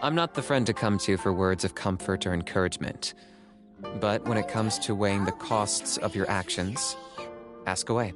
I'm not the friend to come to for words of comfort or encouragement. But when it comes to weighing the costs of your actions, ask away.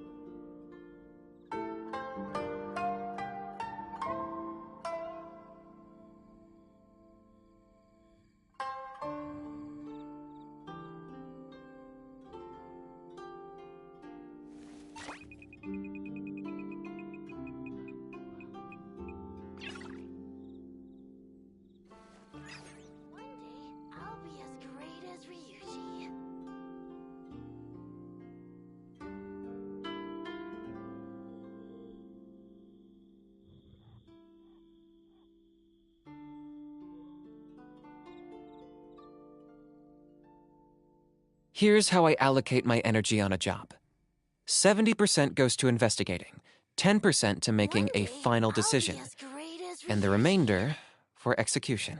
Here's how I allocate my energy on a job. 70% goes to investigating, 10% to making a final decision, and the remainder for execution.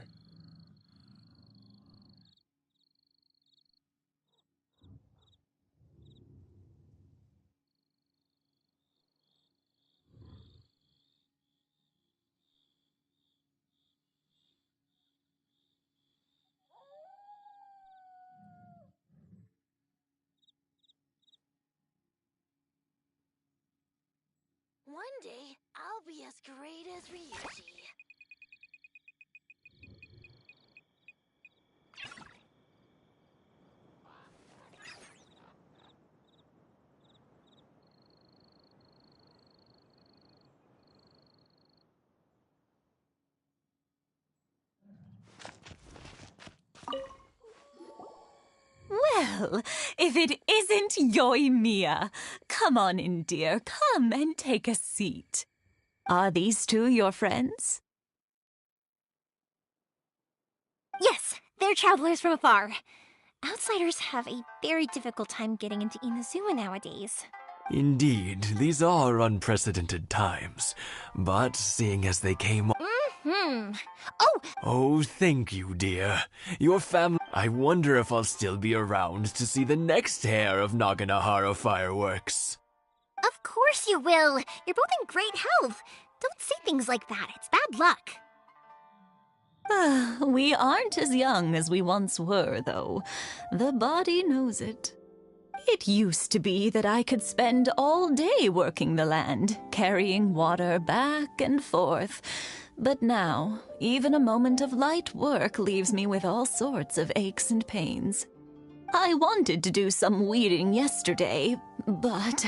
One day, I'll be as great as Ryuji. Well, if it isn't Yoimiya. Come on in, dear. Come and take a seat. Are these two your friends? Yes, they're travelers from afar. Outsiders have a very difficult time getting into Inazuma nowadays. Indeed, these are unprecedented times. But seeing as they came... Oh! Oh, thank you, dear. Your family... I wonder if I'll still be around to see the next hair of Naganahara fireworks. Of course you will! You're both in great health! Don't say things like that, it's bad luck. We aren't as young as we once were, though. The body knows it. It used to be that I could spend all day working the land, carrying water back and forth. But now, even a moment of light work leaves me with all sorts of aches and pains. I wanted to do some weeding yesterday, but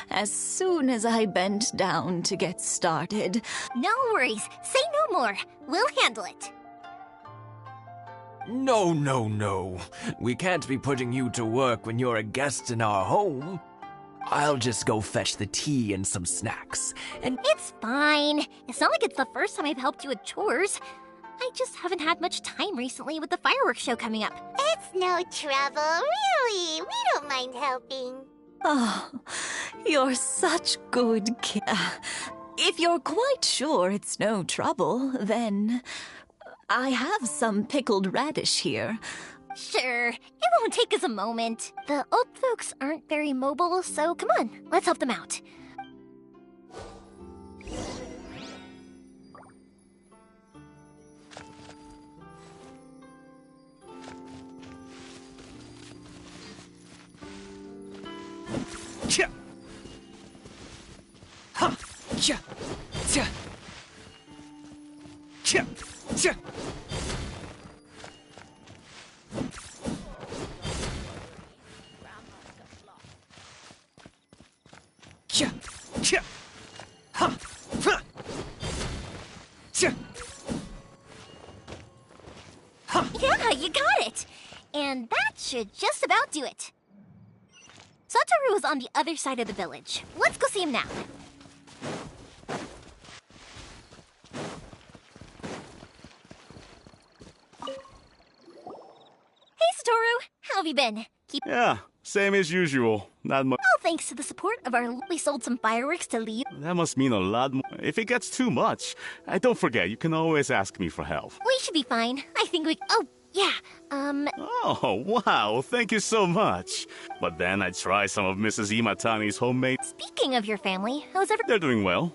as soon as I bent down to get started... No worries, say no more. We'll handle it. No, no, no. We can't be putting you to work when you're a guest in our home. I'll just go fetch the tea and some snacks, and... It's fine. It's not like it's the first time I've helped you with chores. I just haven't had much time recently with the fireworks show coming up. It's no trouble, really. We don't mind helping. Oh, you're such good If you're quite sure it's no trouble, then... I have some pickled radish here. Sure, it won't take us a moment. The old folks aren't very mobile, so come on, let's help them out. Cha! Ha! Cha! Cha! Cha! Cha! Cha! Cha! Ha! Ha! Cha! Ha! Yeah, you got it! And that should just about do it. Satoru is on the other side of the village. Let's go see him now. Hey, Satoru! How have you been? Yeah, same as usual. Not much. All thanks to the support of our... We sold some fireworks to Leo. That must mean a lot more. If it gets too much, don't forget, you can always ask me for help. We should be fine. I think we... Oh, yeah, Oh, wow, thank you so much. But then I tried some of Mrs. Imatani's homemade... Speaking of your family, how's everything? They're doing well.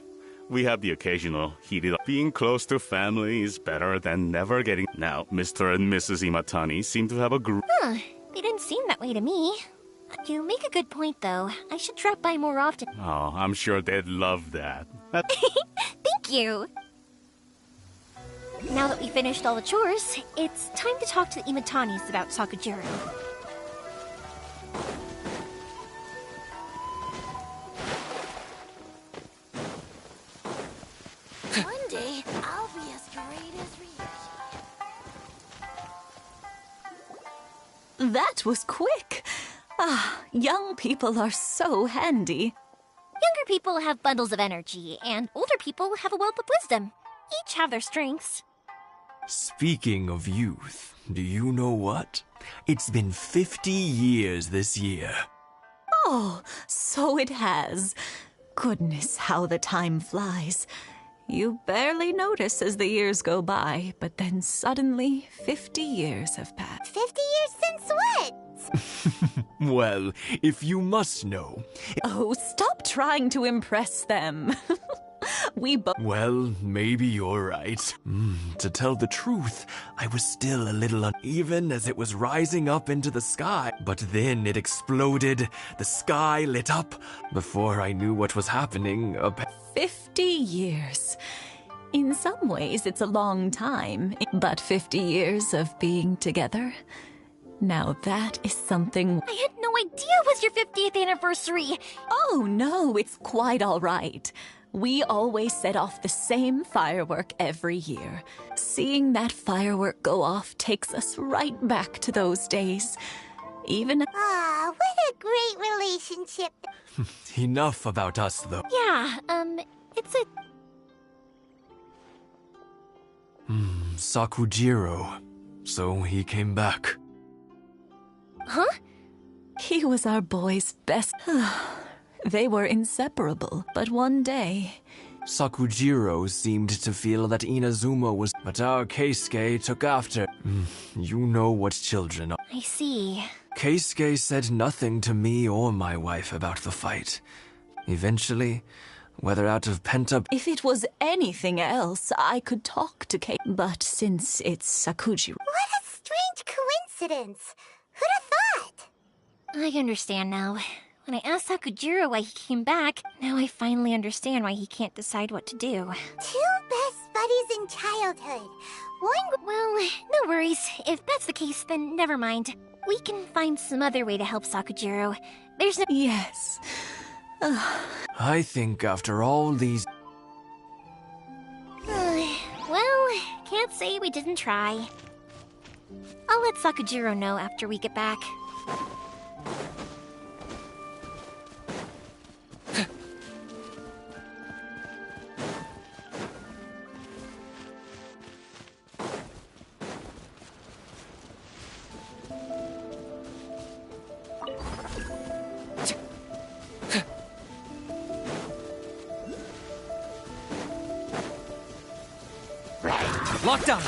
we have the occasional heated up. Being close to family is better than never getting. Now, Mr. and Mrs. Imatani seem to have a group. Huh, they didn't seem that way to me. You make a good point, though. I should drop by more often. Oh, I'm sure they'd love that. Thank you! Now that we finished all the chores, it's time to talk to the Imatanis about Sakujiro. One day, I'll be as great as Ryuji. That was quick. Ah, young people are so handy. Younger people have bundles of energy, and older people have a wealth of wisdom. Each have their strengths. Speaking of youth, do you know what? It's been 50 years this year. Oh, so it has. Goodness, how the time flies. You barely notice as the years go by, but then suddenly 50 years have passed. 50 years since what? Well, if you must know. Oh, stop trying to impress them. We both. Well, maybe you're right. To tell the truth, I was still a little uneven as it was rising up into the sky. But then it exploded. The sky lit up. Before I knew what was happening, 50 years. In some ways, it's a long time, but 50 years of being together. Now that is something. I had no idea it was your 50th anniversary! Oh no, it's quite all right. We always set off the same firework every year. Seeing that firework go off takes us right back to those days. Even. Ah, what a great relationship. enough about us, though. Yeah, it's a... Sakujiro. So he came back. Huh? He was our boy's best. They were inseparable, but one day. Sakujiro seemed to feel that Inazuma was. But our Keisuke took after. You know what children are. I see. Keisuke said nothing to me or my wife about the fight. Eventually, whether out of pent-up. If it was anything else, I could talk to Kate. But since it's Sakujiro. What a strange coincidence. Who'd have thought? I understand now. When I asked Sakujiro why he came back, now I finally understand why he can't decide what to do. Two best buddies in childhood. One. Well, no worries. If that's the case, then never mind. We can find some other way to help Sakujiro. There's no. Yes. I think after all these. Well, can't say we didn't try. I'll let Sakujiro know after we get back. Locked on!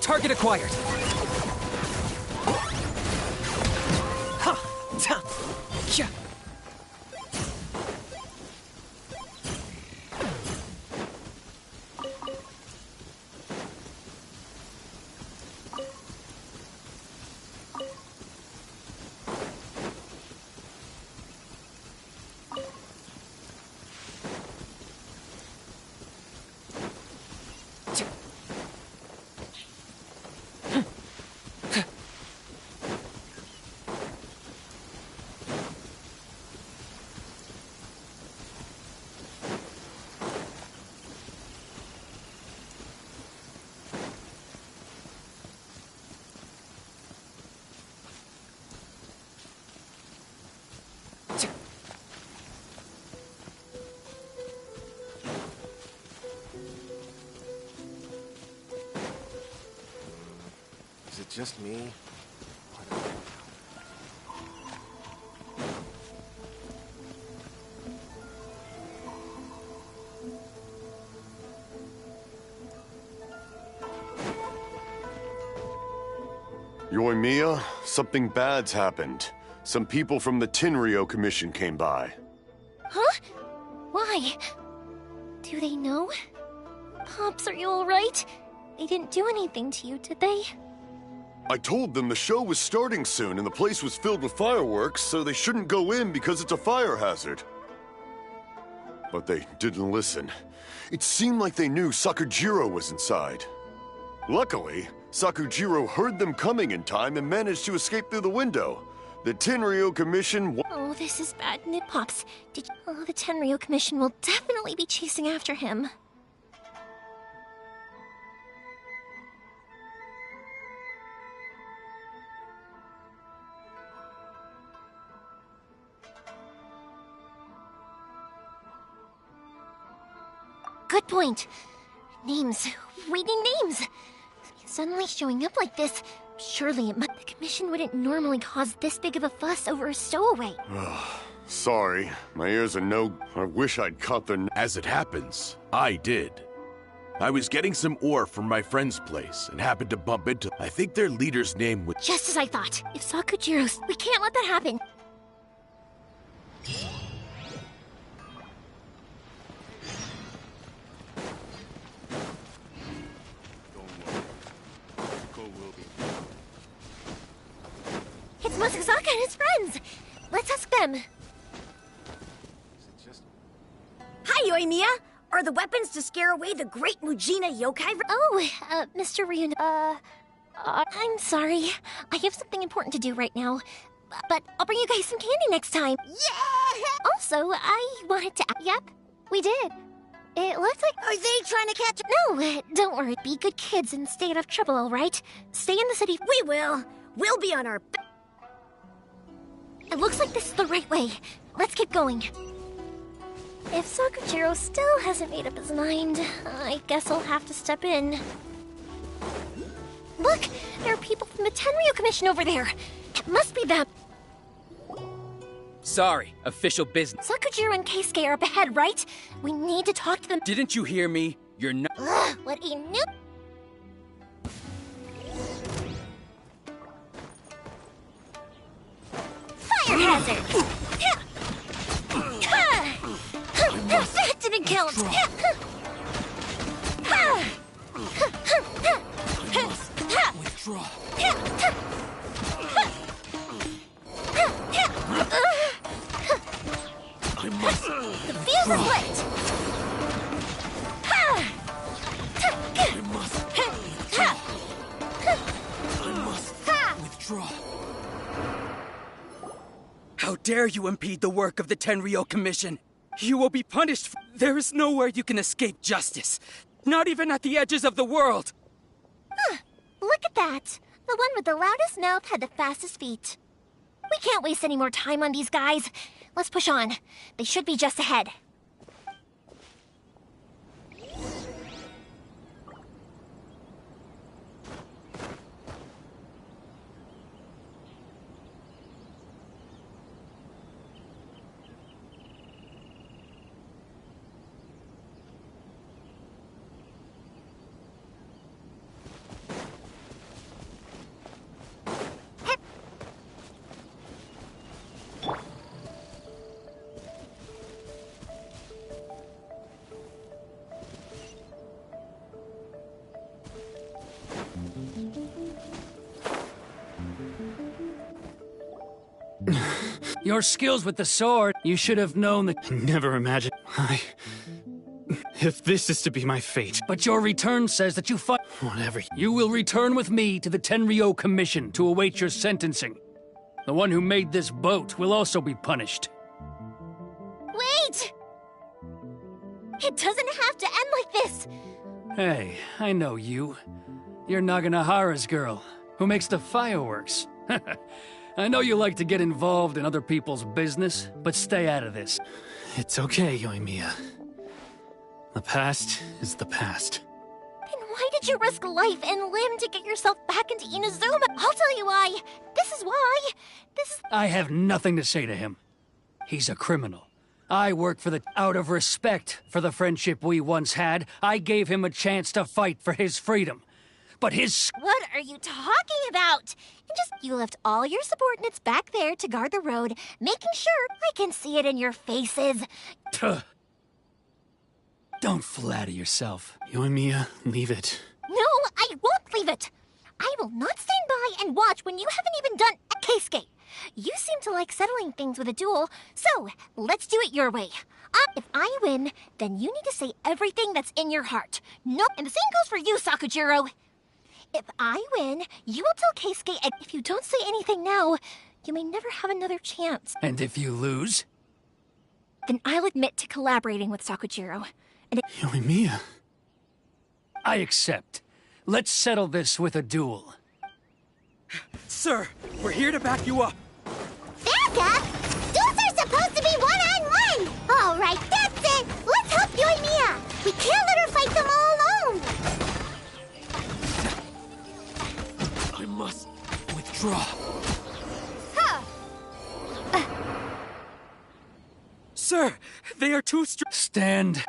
Target acquired! Ha! Ta! Cha! Is it just me? Yoimiya, something bad's happened. Some people from the Tenryo Commission came by. Huh? Why? Do they know? Pops, are you alright? They didn't do anything to you, did they? I told them the show was starting soon and the place was filled with fireworks, so they shouldn't go in because it's a fire hazard. But they didn't listen. It seemed like they knew Sakujiro was inside. Luckily, Sakujiro heard them coming in time and managed to escape through the window. The Tenryo Commission... Oh, this is bad news, Pops. Oh, the Tenryo Commission will definitely be chasing after him. Good point. Names. Reading names. Suddenly showing up like this. Surely the commission wouldn't normally cause this big of a fuss over a stowaway. Sorry, my ears are no... I wish I'd caught their... As it happens, I did. I was getting some ore from my friend's place and happened to bump into... I think their leader's name was... Just as I thought. If Sakujiro's... We can't let that happen. It's Masazaka and his friends! Let's ask them. Hi, Yoimiya! Are the weapons to scare away the great Mujina yokai? Oh, Mr. Ryun, I'm sorry. I have something important to do right now. But I'll bring you guys some candy next time. Yeah! Also, I wanted to... Yep, we did. It looks like... Are they trying to catch... No, don't worry. Be good kids and stay out of trouble, all right? Stay in the city... We will. We'll be on our... It looks like this is the right way. Let's keep going. If Sakujiro still hasn't made up his mind, I guess I'll have to step in. Look! There are people from the Tenryo Commission over there! It must be them! Sorry, official business. Sakujiro and Keisuke are up ahead, right? We need to talk to them. Didn't you hear me? You're not... Ugh, what a noob! Fire hazard! That didn't count! Withdraw. I must... The fuse is lit! I must... withdraw. How dare you impede the work of the Tenryo Commission? You will be punished. There is nowhere you can escape justice. Not even at the edges of the world. Look at that. The one with the loudest mouth had the fastest feet. We can't waste any more time on these guys. Let's push on. They should be just ahead. Your skills with the sword, you should have known that... Never imagined... If this is to be my fate... But your return says that you fight... Whatever... You will return with me to the Tenryo Commission to await your sentencing. The one who made this boat will also be punished. Wait! It doesn't have to end like this! Hey, I know you. You're Naganahara's girl, who makes the fireworks. I know you like to get involved in other people's business, but stay out of this. It's okay, Yoimiya. The past is the past. Then why did you risk life and limb to get yourself back into Inazuma? I'll tell you why. This is why. I have nothing to say to him. He's a criminal. I work for the... Out of respect for the friendship we once had, I gave him a chance to fight for his freedom. but his... What are you talking about? And just, you left all your subordinates back there to guard the road, making sure I can see it in your faces. Tuh. Don't flatter yourself. Yoimiya, leave it. No, I won't leave it. I will not stand by and watch when you haven't even done a Keisuke. You seem to like settling things with a duel, so let's do it your way. If I win, then you need to say everything that's in your heart. No, and the same goes for you, Sakujiro. If I win, you will tell Keisuke, and if you don't say anything now, you may never have another chance. And if you lose? Then I'll admit to collaborating with Sakujiro. And Yoimiya. I accept. Let's settle this with a duel. Sir, we're here to back you up. Back up? Duels are supposed to be one-on-one! All right, that's it! Let's help Yoimiya! We can't let her fight them all alone! I must withdraw. Sir, they are too Stand.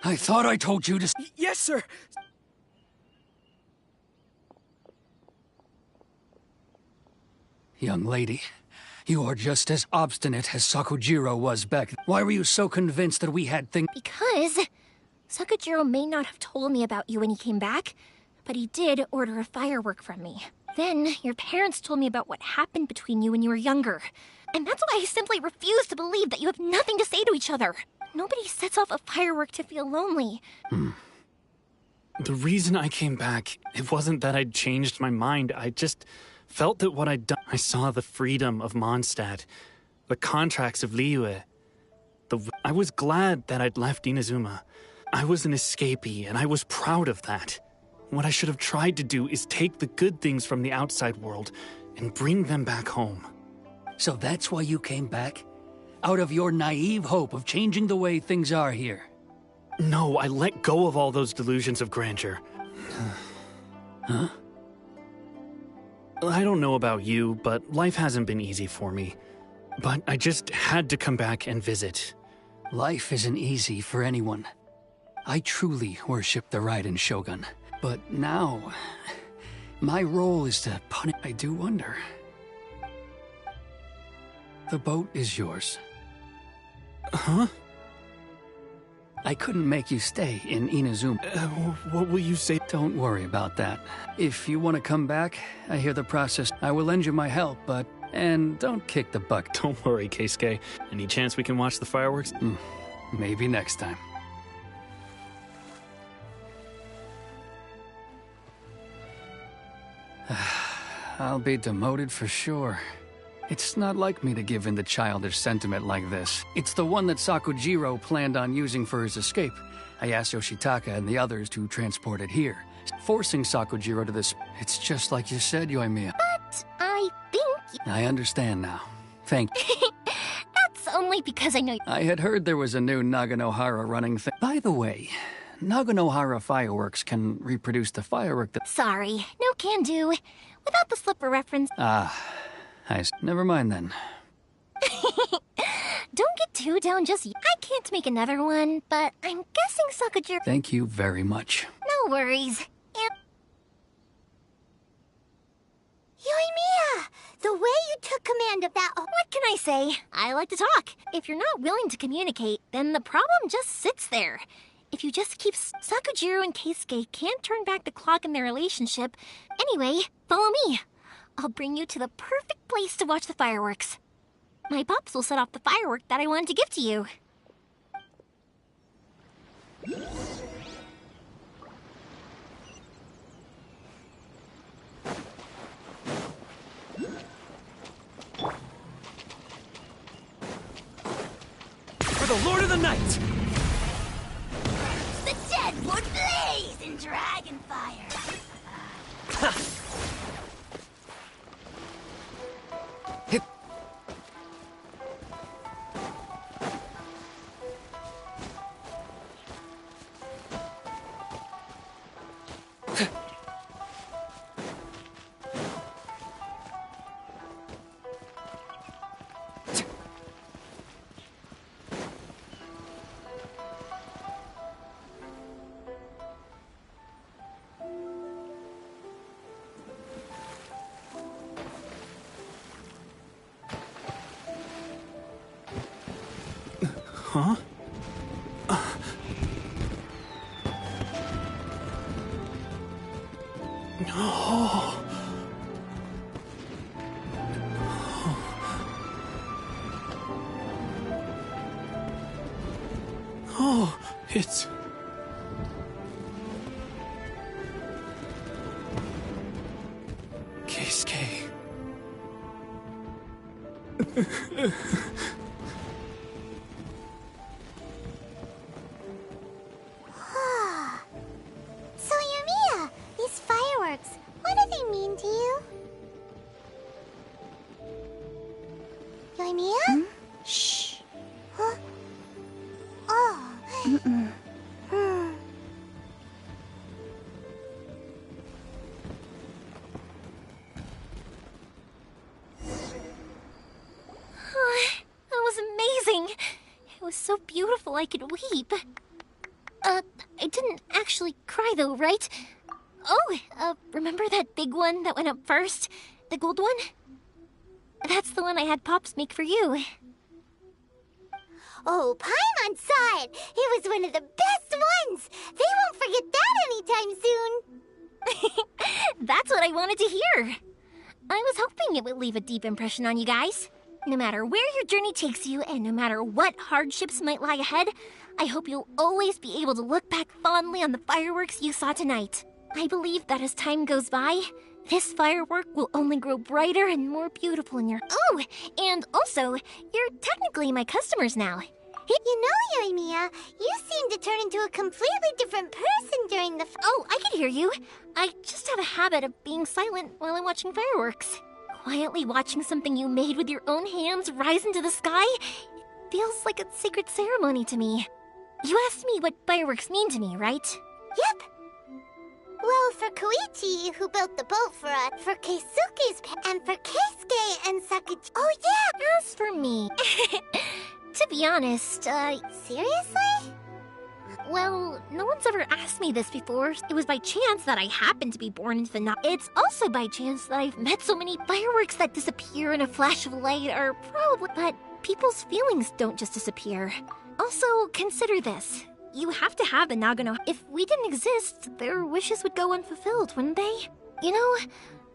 I thought I told you to... Yes, sir. Young lady, you are just as obstinate as Sakujiro was back then. Why were you so convinced that we had things... because Sakujiro may not have told me about you when he came back, but he did order a firework from me. Then your parents told me about what happened between you when you were younger. And that's why I simply refuse to believe that you have nothing to say to each other. Nobody sets off a firework to feel lonely. The reason I came back, it wasn't that I'd changed my mind. I just felt that what I'd done... I saw the freedom of Mondstadt, the contracts of Liyue. I was glad that I'd left Inazuma. I was an escapee, and I was proud of that. What I should have tried to do is take the good things from the outside world and bring them back home. So that's why you came back? Out of your naive hope of changing the way things are here? No, I let go of all those delusions of grandeur. Huh? I don't know about you, but life hasn't been easy for me. But I just had to come back and visit. Life isn't easy for anyone. I truly worship the Raiden Shogun. But now, my role is to punish... I do wonder. The boat is yours. Huh? I couldn't make you stay in Inazuma. What will you say? Don't worry about that. If you want to come back, I hear the process. I will lend you my help, but... And don't kick the bucket. Don't worry, Keisuke. Any chance we can watch the fireworks? Maybe next time. I'll be demoted for sure. It's not like me to give in to childish sentiment like this. It's the one that Sakujiro planned on using for his escape. I asked Yoshitaka and the others to transport it here, forcing Sakujiro to this. It's just like you said, Yoimiya. But I think... I understand now. Thank you. That's only because I know... I had heard there was a new Naganohara running thing. By the way, Naganohara fireworks can reproduce the firework that... Sorry, no can do. Without the slipper reference... Never mind then. Don't get too down just yet. I can't make another one, but I'm guessing Sakujiro... Thank you very much. No worries. Yoimiya! The way you took command of that... What can I say? I like to talk. If you're not willing to communicate, then the problem just sits there. If you just keep... Sakujiro and Keisuke can't turn back the clock in their relationship. Anyway, follow me. I'll bring you to the perfect place to watch the fireworks. My pops will set off the firework that I wanted to give to you. For the Lord of the Night! The dead would blaze in dragon fire. Huh? Oh. Oh, it's... Keisuke. So, Yumiya, these fireworks, what do they mean to you? Yumiya? Shh. Huh? Oh. That was amazing. It was so beautiful I could weep. I didn't actually cry though, right? Oh, remember that big one that went up first? The gold one? That's the one I had Pops make for you. Oh, Paimon saw it! It was one of the best ones! They won't forget that anytime soon! That's what I wanted to hear. I was hoping it would leave a deep impression on you guys. No matter where your journey takes you, and no matter what hardships might lie ahead, I hope you'll always be able to look back fondly on the fireworks you saw tonight. I believe that as time goes by, this firework will only grow brighter and more beautiful in your... Oh, and also, you're technically my customers now. You know, Yumiya, you seem to turn into a completely different person during the... Oh, I can hear you. I just have a habit of being silent while I'm watching fireworks. Quietly watching something you made with your own hands rise into the sky feels like a sacred ceremony to me. You asked me what fireworks mean to me, right? Yep. Well, for Koichi, who built the boat for us, for Keisuke's and for Keisuke and Sakuchi... Oh, yeah! As for me... to be honest, Seriously? Well, no one's ever asked me this before. It was by chance that I happened to be born into the night. It's also by chance that I've met so many fireworks that disappear in a flash of light are probably... But people's feelings don't just disappear. Also, consider this. You have to have the Nagano. If we didn't exist, their wishes would go unfulfilled, wouldn't they? You know,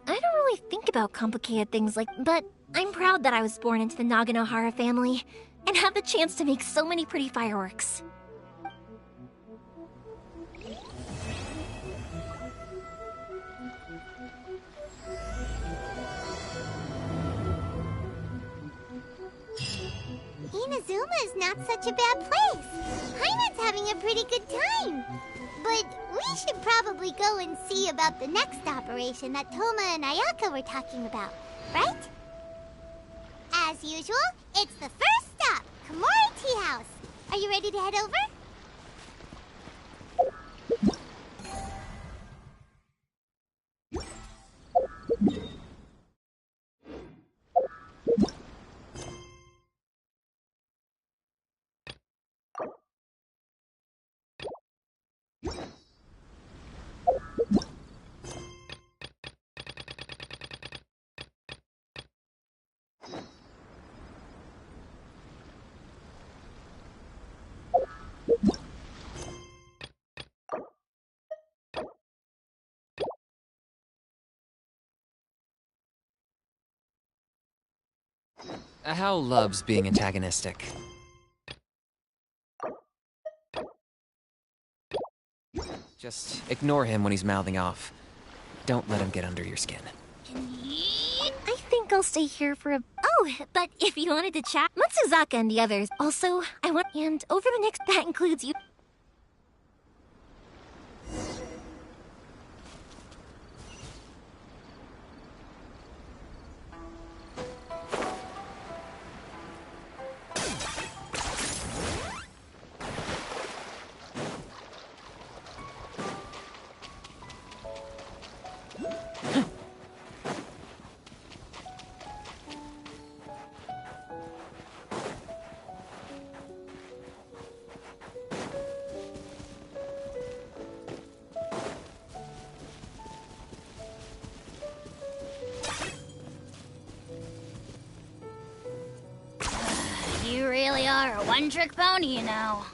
I don't really think about complicated things like... But I'm proud that I was born into the Naganohara family and have the chance to make so many pretty fireworks. Inazuma is not such a bad place. Heimat's having a pretty good time. But we should probably go and see about the next operation that Toma and Ayaka were talking about, right? As usual, it's the first stop, Komori Tea House. Are you ready to head over? Hal loves being antagonistic. Just ignore him when he's mouthing off. Don't let him get under your skin. I think I'll stay here for a... Oh, but if you wanted to chat, Matsuzaka and the others. Also, I want... And over the next... That includes you. are a one-trick pony, you know.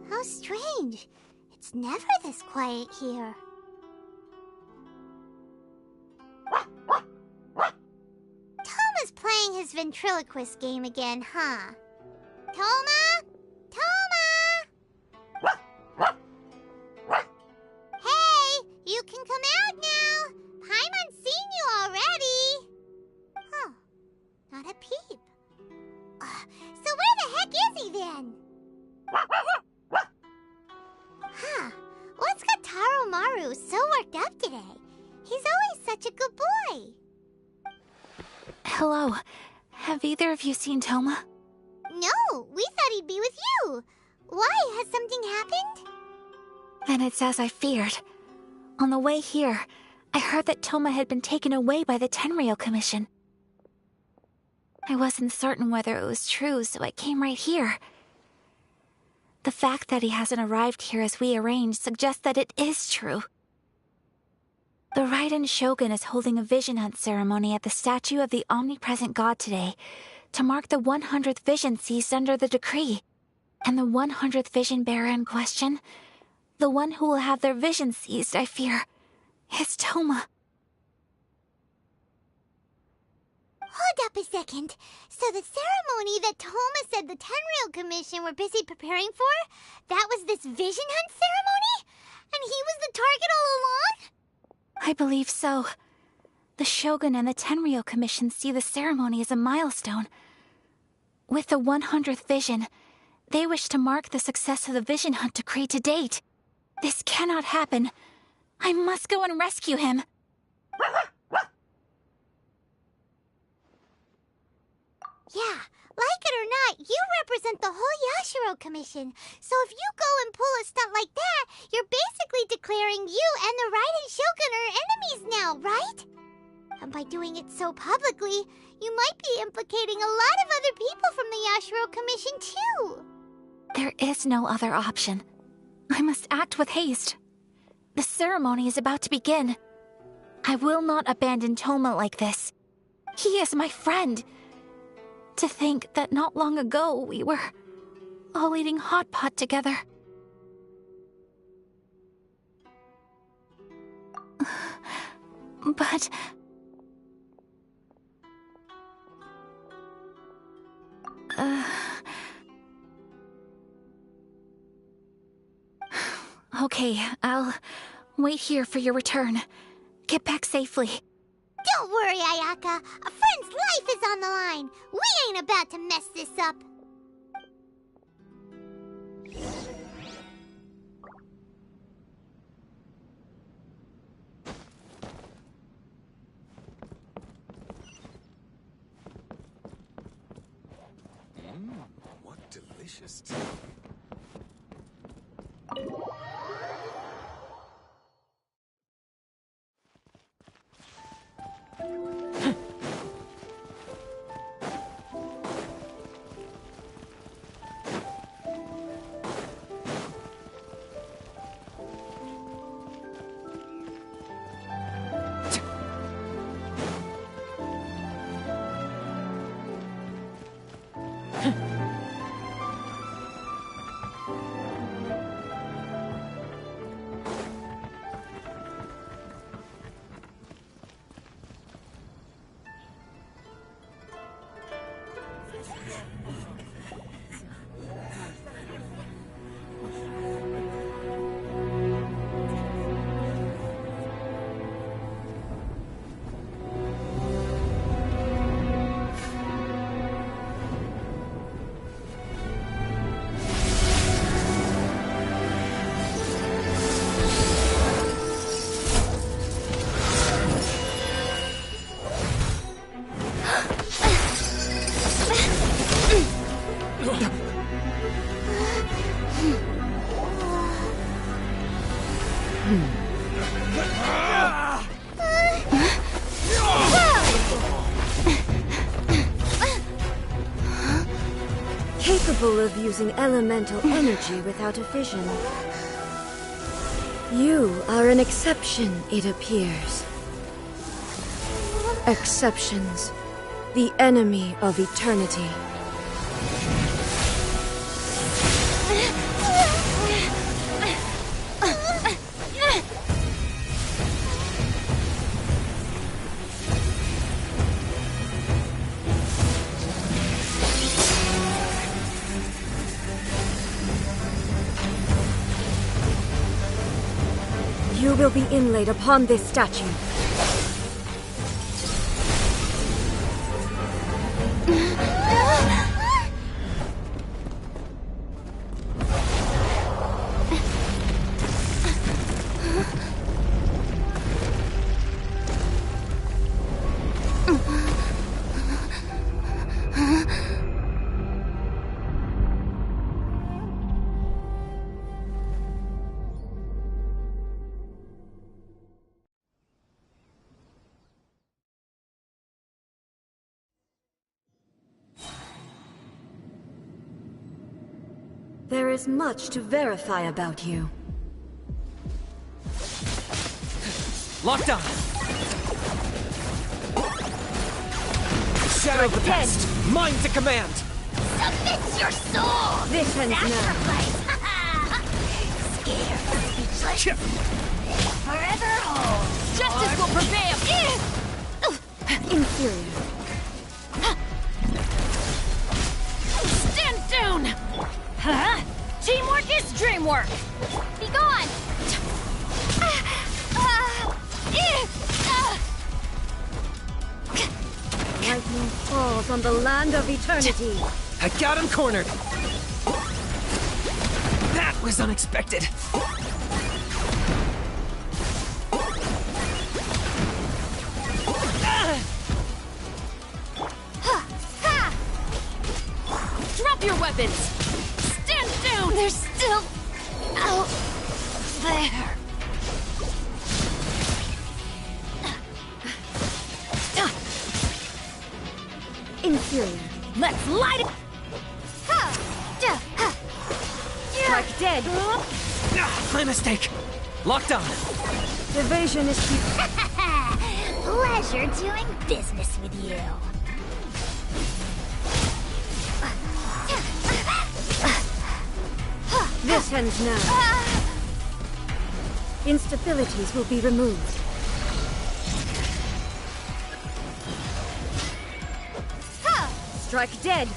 How strange. It's never this quiet here. Toma's playing his ventriloquist game again, huh? Toma? Toma! Hey, you can come out now. Paimon's seen you already. Huh, not a peep. So where the heck is he then? Huh, what's got Taro Maru so worked up today? He's always such a good boy. Hello. Have either of you seen Toma? No, we thought he'd be with you. Why? Has something happened? Then it's as I feared. On the way here, I heard that Toma had been taken away by the Tenryou Commission. I wasn't certain whether it was true, so I came right here. The fact that he hasn't arrived here as we arranged suggests that it is true. The Raiden Shogun is holding a vision hunt ceremony at the statue of the omnipresent god today to mark the 100th vision seized under the decree. And the 100th vision bearer in question, the one who will have their vision seized, I fear, is Toma. Hold up a second. So the ceremony that Toma said the Tenryou Commission were busy preparing for, that was this vision hunt ceremony? And he was the target all along? I believe so. The Shogun and the Tenryou Commission see the ceremony as a milestone. With the 100th vision, they wish to mark the success of the vision hunt decree to date. This cannot happen. I must go and rescue him. Yeah, like it or not, you represent the whole Yashiro Commission. So if you go and pull a stunt like that, you're basically declaring you and the Raiden Shogun are enemies now, right? And by doing it so publicly, you might be implicating a lot of other people from the Yashiro Commission too. There is no other option. I must act with haste. The ceremony is about to begin. I will not abandon Toma like this. He is my friend. To think that not long ago we were all eating hot pot together. But... Okay, I'll wait here for your return. Get back safely. Don't worry, Ayaka. A friend's life is on the line. We ain't about to mess this up. What delicious Capable of using elemental energy without a fission. You are an exception, it appears. Exceptions. The enemy of eternity. You will be inlaid upon this statue. There is much to verify about you. Locked on! Shadow of the past! Mine to command! Submit your soul! This ends now. Scared, speechless. Forever hold. Justice will prevail! Inferior. Stand down! Huh? Teamwork is dreamwork! Be gone! Lightning falls on the land of eternity. I got him cornered! That was unexpected! Drop your weapons! Stand down! They're still out there. Inferior. Let's light it! Strike dead. My mistake! Locked on! Evasion is futile. Pleasure doing business with you. This ends now. Instabilities will be removed. Strike dead.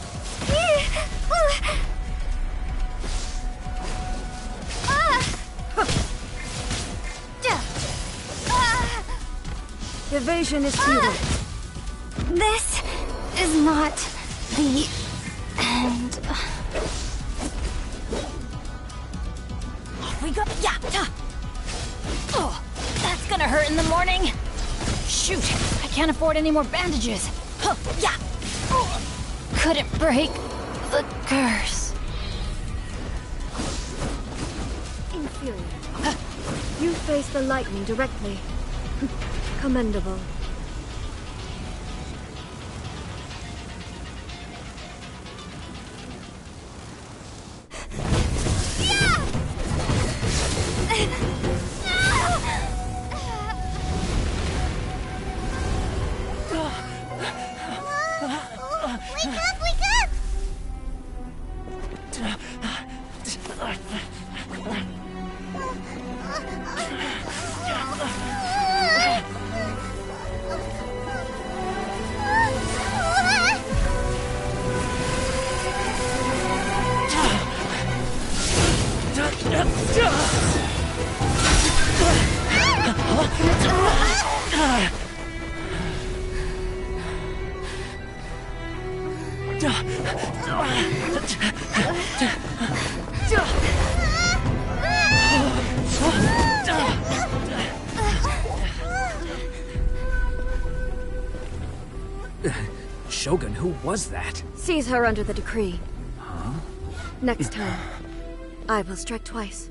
Evasion is futile. This is not the end. We go. Yeah. Oh, that's gonna hurt in the morning. Shoot, I can't afford any more bandages. Yeah. Oh, couldn't break the curse. Inferior. You face the lightning directly. Commendable. Shogun, who was that? Seize her under the decree. Huh? Next time, I will strike twice.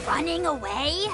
running away?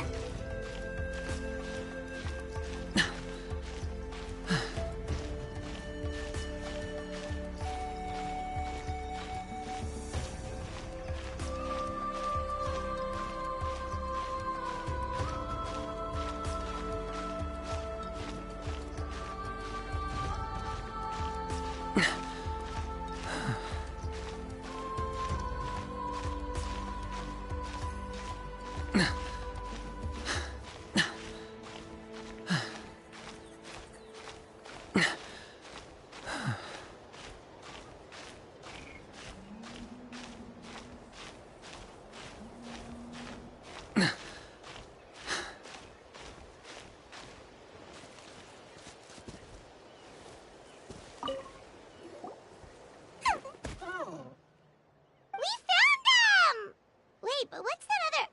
But what's that other...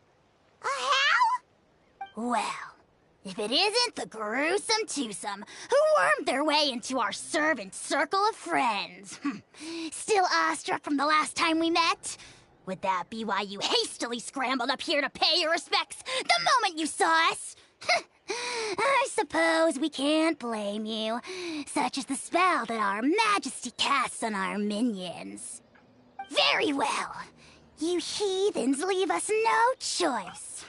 A how? Well, if it isn't the gruesome twosome who wormed their way into our servant circle of friends. Still awestruck from the last time we met? Would that be why you hastily scrambled up here to pay your respects the moment you saw us? I suppose we can't blame you. Such is the spell that our majesty casts on our minions. Very well. You heathens leave us no choice.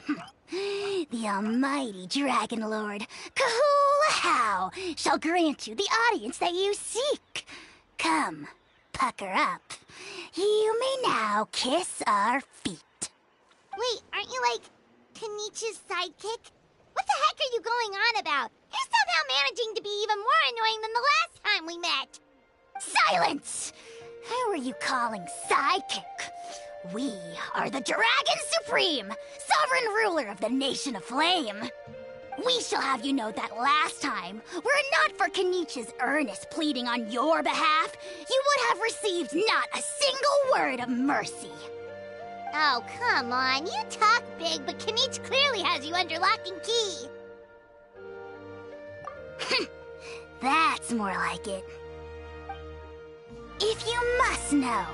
The almighty Dragon Lord, Kahula shall grant you the audience that you seek. Come, pucker up. You may now kiss our feet. Wait, aren't you like Kenichi's sidekick? What the heck are you going on about? You're somehow managing to be even more annoying than the last time we met. Silence! Who are you calling sidekick? We are the Dragon Supreme, sovereign ruler of the Nation of Flame. We shall have you know that last time, were it not for Kenichi's earnest pleading on your behalf, you would have received not a single word of mercy. Oh, come on. You talk big, but Kenichi clearly has you under lock and key. That's more like it. If you must know,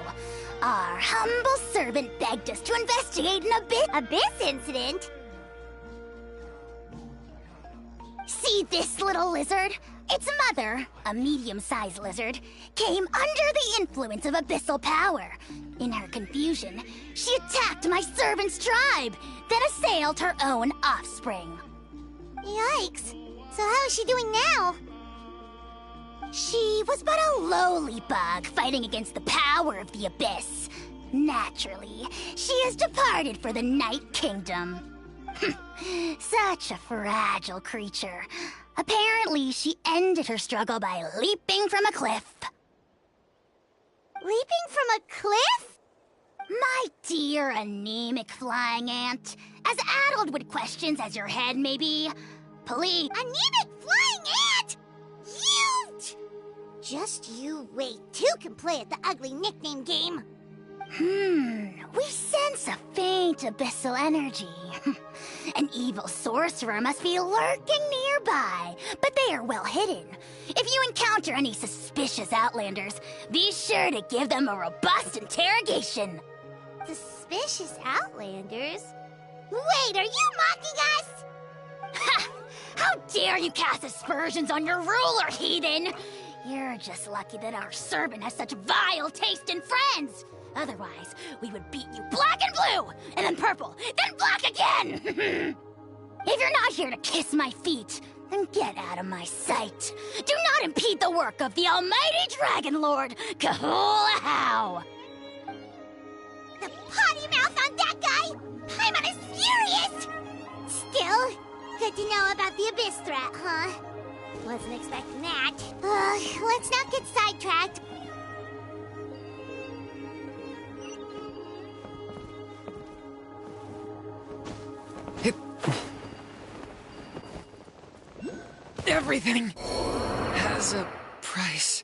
our humble servant begged us to investigate an abyss incident. See this little lizard? Its mother, a medium-sized lizard, came under the influence of abyssal power. In her confusion, she attacked my servant's tribe, then assailed her own offspring. Yikes. So how is she doing now? She was but a lowly bug fighting against the power of the abyss. Naturally, she has departed for the Night Kingdom. Such a fragile creature. Apparently, she ended her struggle by leaping from a cliff. Leaping from a cliff? My dear anemic flying ant, as addled with questions as your head may be, please... Anemic flying ant? You... Just you wait. Two can play at the ugly nickname game. We sense a faint abyssal energy. An evil sorcerer must be lurking nearby, but they are well hidden. If you encounter any suspicious outlanders, be sure to give them a robust interrogation. Suspicious outlanders? Wait, are you mocking us? Ha! How dare you cast aspersions on your ruler, heathen! You're just lucky that our servant has such vile taste in friends. Otherwise, we would beat you black and blue, and then purple, then black again! If you're not here to kiss my feet, then get out of my sight. Do not impede the work of the almighty Dragon Lord, Kahula. The potty mouth on that guy? Paimon is furious! Still, good to know about the abyss threat, huh? Wasn't expecting that. Let's not get sidetracked. Everything has a price.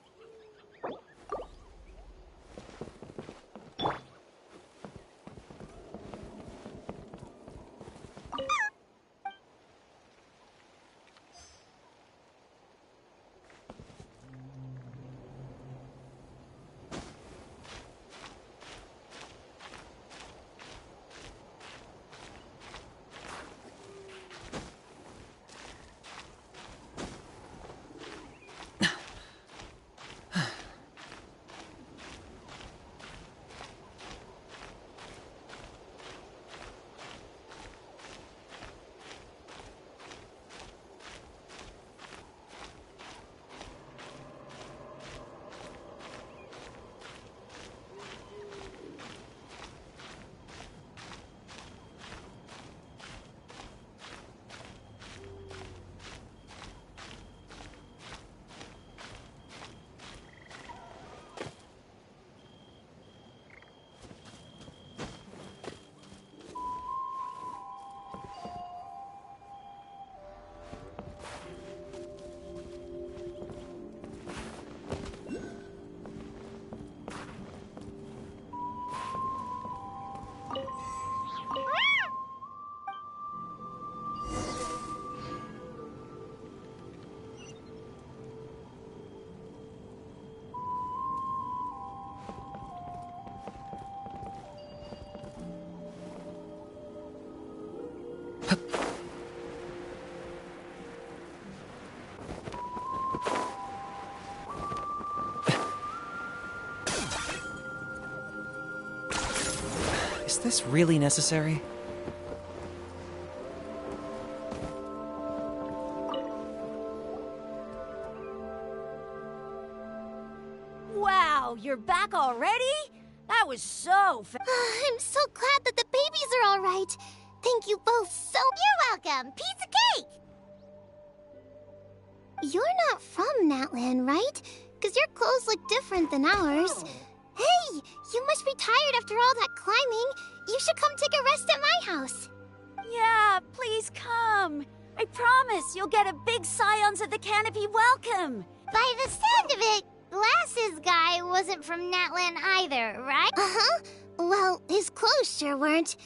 Is this really necessary? Wow, you're back already? That was so I'm so glad that the babies are all right. Thank you both so... You're welcome. Piece of cake! You're not from Natland, right? Because your clothes look different than ours. Hey, you must be tired after all that climbing. You should come take a rest at my house. Yeah, please come. I promise you'll get a big Scions of the Canopy welcome. By the sound of it, Glasses guy wasn't from Natland either, right? Uh-huh. Well, his clothes sure weren't.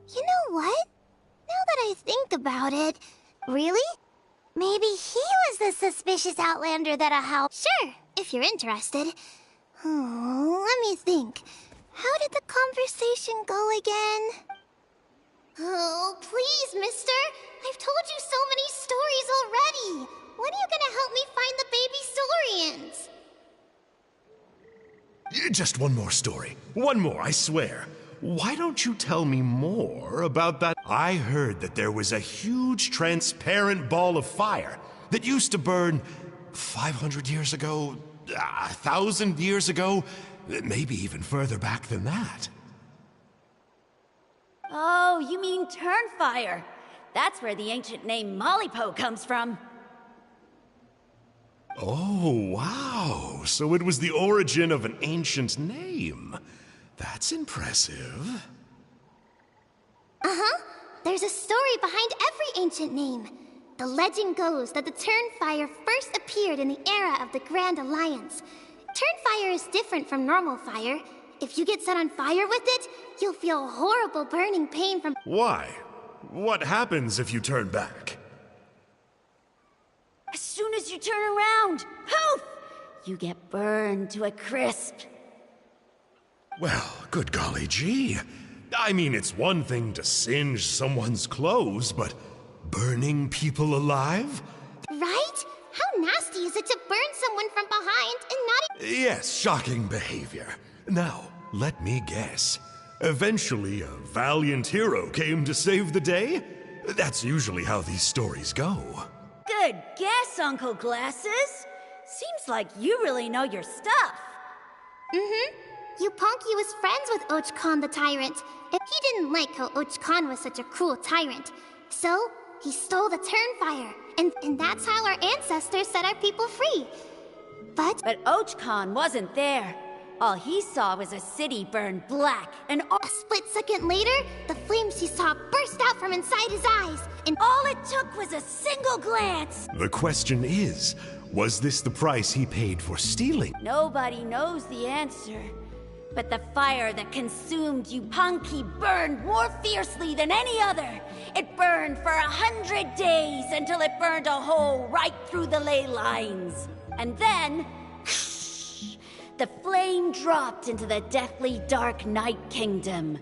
You know what? Now that I think about it... Really? Maybe he was the suspicious outlander that'll help. Sure, if you're interested. Oh, let me think. How did the conversation go again? Oh, please, mister. I've told you so many stories already. When are you gonna help me find the baby Saurians? Just one more story. One more, I swear. Why don't you tell me more about that? I heard that there was a huge transparent ball of fire that used to burn 500 years ago, 1,000 years ago, maybe even further back than that. Oh, you mean Turnfire. That's where the ancient name Mollypo comes from. Oh, wow. So it was the origin of an ancient name. That's impressive. Uh-huh. There's a story behind every ancient name. The legend goes that the Turnfire first appeared in the era of the Grand Alliance. Turnfire is different from normal fire. If you get set on fire with it, you'll feel horrible burning pain from... Why? What happens if you turn back? As soon as you turn around, poof! You get burned to a crisp. Well, good golly gee. I mean, it's one thing to singe someone's clothes, but burning people alive? Right? How nasty is it to burn someone from behind and not... Yes, shocking behavior. Now, let me guess. Eventually, a valiant hero came to save the day? That's usually how these stories go. Good guess, Uncle Glasses. Seems like you really know your stuff. Mm-hmm. Yupanqui was friends with Och-Khan the Tyrant, and he didn't like how Och-Khan was such a cruel tyrant. So, he stole the Turnfire, and that's how our ancestors set our people free. But Och-Khan wasn't there. All he saw was a city burned black, and a split second later, the flames he saw burst out from inside his eyes, and all it took was a single glance. The question is, was this the price he paid for stealing? Nobody knows the answer. But the fire that consumed Yupanqui burned more fiercely than any other. It burned for 100 days until it burned a hole right through the ley lines. And then, the flame dropped into the deathly dark Night Kingdom,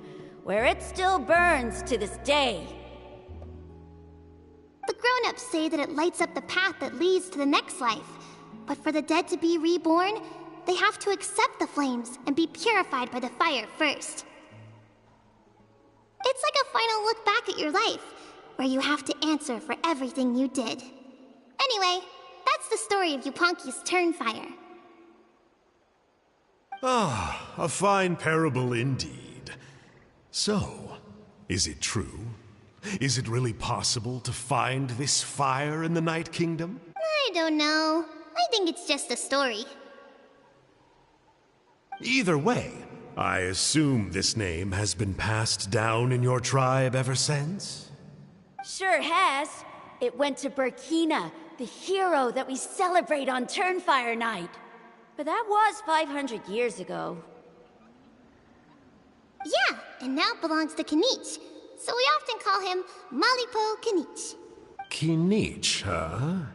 where it still burns to this day. The grown-ups say that it lights up the path that leads to the next life. But for the dead to be reborn, they have to accept the flames and be purified by the fire first. It's like a final look back at your life, where you have to answer for everything you did. Anyway, that's the story of Yupanqui's Turnfire. Ah, a fine parable indeed. So, is it true? Is it really possible to find this fire in the Night Kingdom? I don't know. I think it's just a story. Either way, I assume this name has been passed down in your tribe ever since? Sure has. It went to Burkina, the hero that we celebrate on Turnfire Night. But that was 500 years ago. Yeah, and now it belongs to Kinich. So we often call him Mollypo Kinich. Kinich, huh?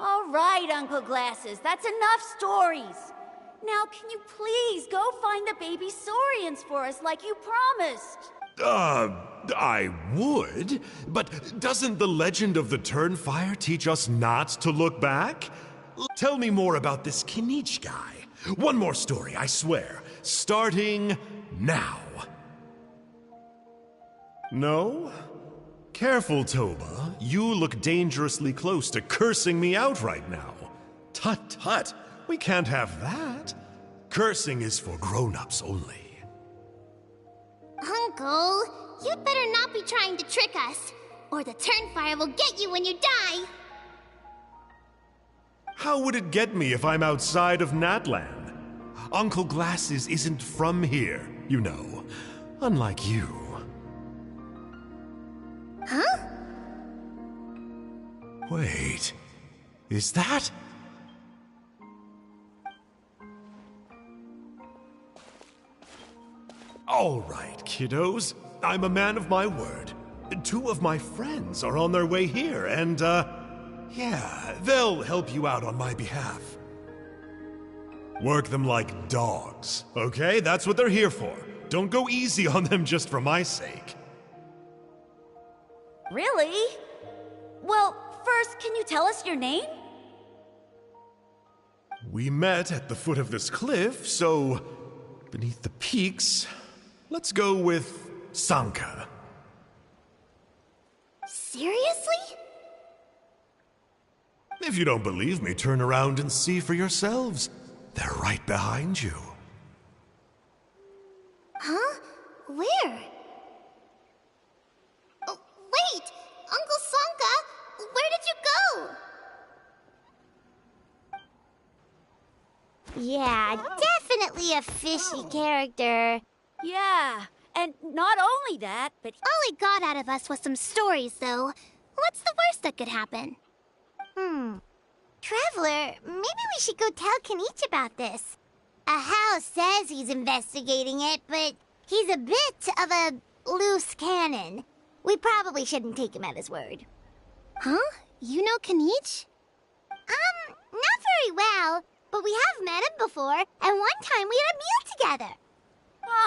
All right, Uncle Glasses, that's enough stories. Now, can you please go find the baby Saurians for us like you promised? I would, but doesn't the legend of the Turnfire teach us not to look back? Tell me more about this Kinich guy. One more story, I swear. Starting now. No? Careful, Toba. You look dangerously close to cursing me out right now. Tut tut, we can't have that. Cursing is for grown-ups only. Uncle, you'd better not be trying to trick us, or the Turnfire will get you when you die. How would it get me if I'm outside of Natland? Uncle Glasses isn't from here, you know. Unlike you. Huh? Wait, is that? All right, kiddos. I'm a man of my word. 2 of my friends are on their way here, and, yeah, they'll help you out on my behalf. Work them like dogs, okay? That's what they're here for. Don't go easy on them just for my sake. Really? Well, first, can you tell us your name? We met at the foot of this cliff, so beneath the peaks, let's go with Sanka. Seriously? If you don't believe me, turn around and see for yourselves. They're right behind you. Huh? Where? Oh, wait! Uncle Sanka, where did you go? Yeah, definitely a fishy character. Yeah, and not only that, but all he got out of us was some stories, though. What's the worst that could happen? Traveler, maybe we should go tell Kinich about this. Ahau says he's investigating it, but he's a bit of a loose cannon. We probably shouldn't take him at his word. Huh? You know Kinich? Not very well, but we have met him before, and one time we had a meal together.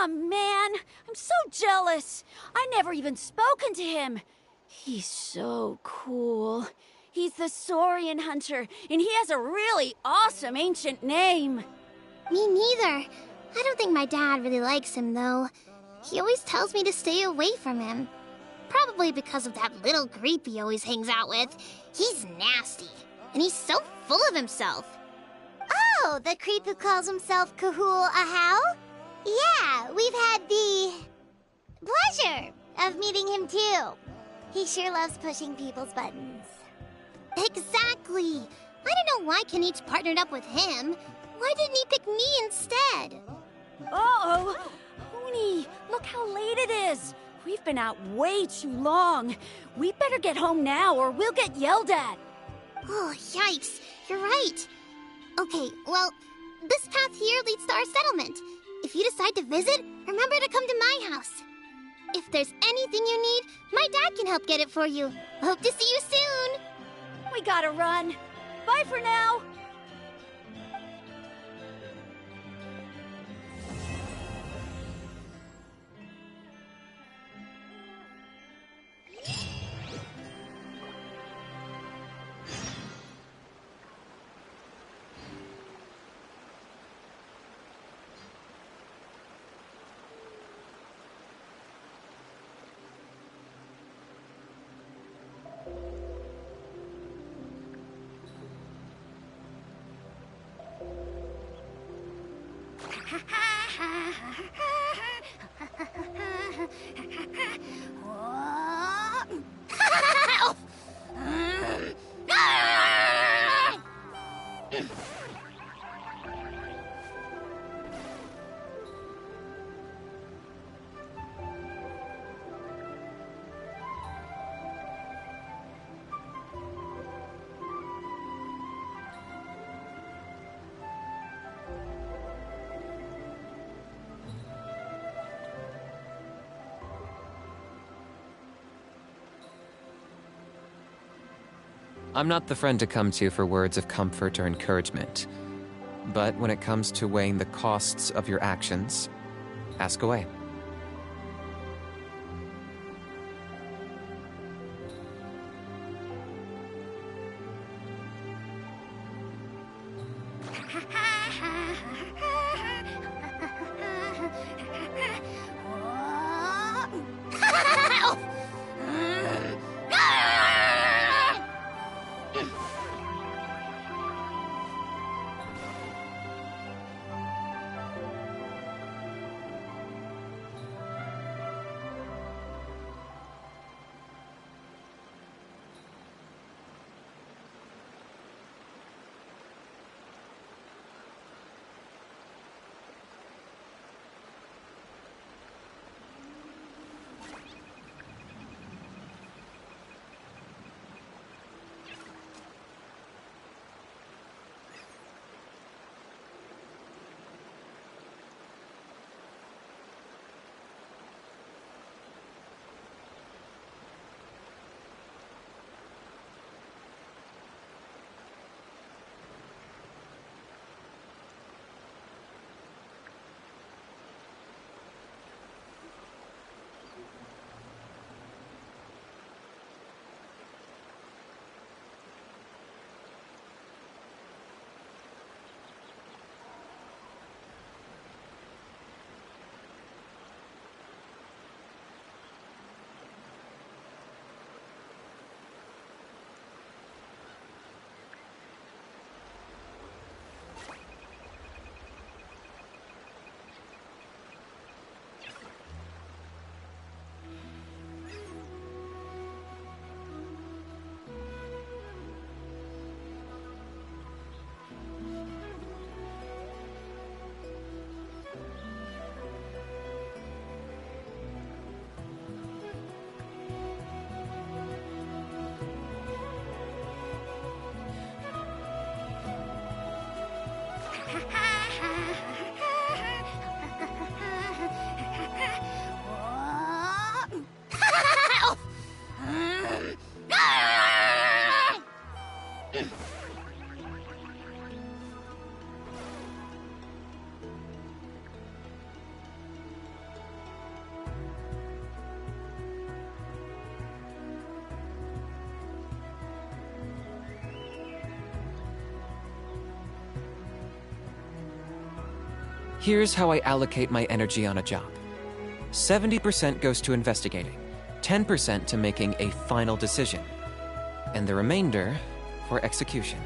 oh man, I'm so jealous. I never even spoken to him. He's so cool. He's the Saurian hunter, and he has a really awesome ancient name. Me neither. I don't think my dad really likes him, though. He always tells me to stay away from him. Probably because of that little creep he always hangs out with. He's nasty, and he's so full of himself. Oh, the creep who calls himself Kahul Ahau? Yeah, we've had the pleasure of meeting him too. He sure loves pushing people's buttons. Exactly. I don't know why Kinich partnered up with him. Why didn't he pick me instead? Uh-oh! Oni, look how late it is. We've been out way too long. We better get home now or we'll get yelled at. Oh, yikes. You're right. Okay, well, this path here leads to our settlement. If you decide to visit, remember to come to my house. If there's anything you need, my dad can help get it for you. Hope to see you soon. We gotta run. Bye for now. I'm not the friend to come to for words of comfort or encouragement. But when it comes to weighing the costs of your actions, ask away. Here's how I allocate my energy on a job. 70% goes to investigating, 10% to making a final decision, and the remainder for execution.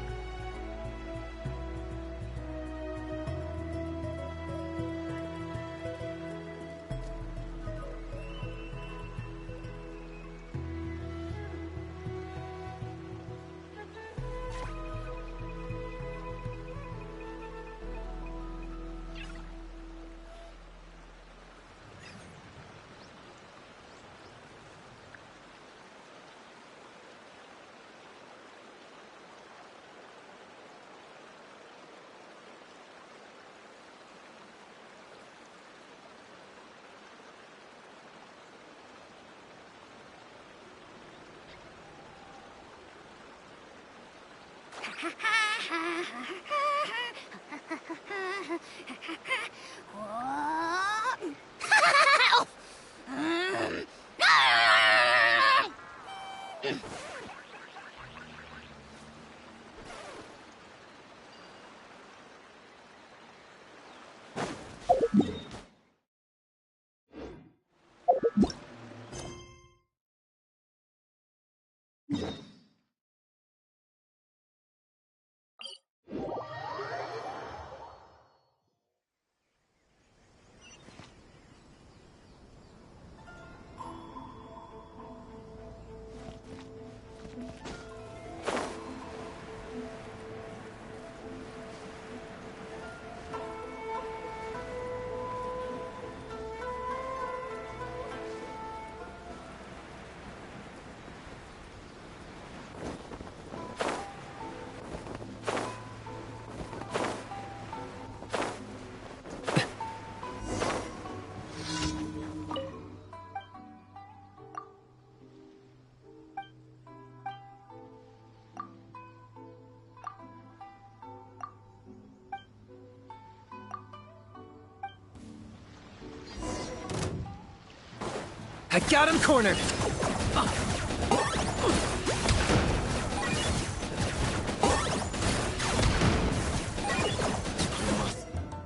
I got him cornered!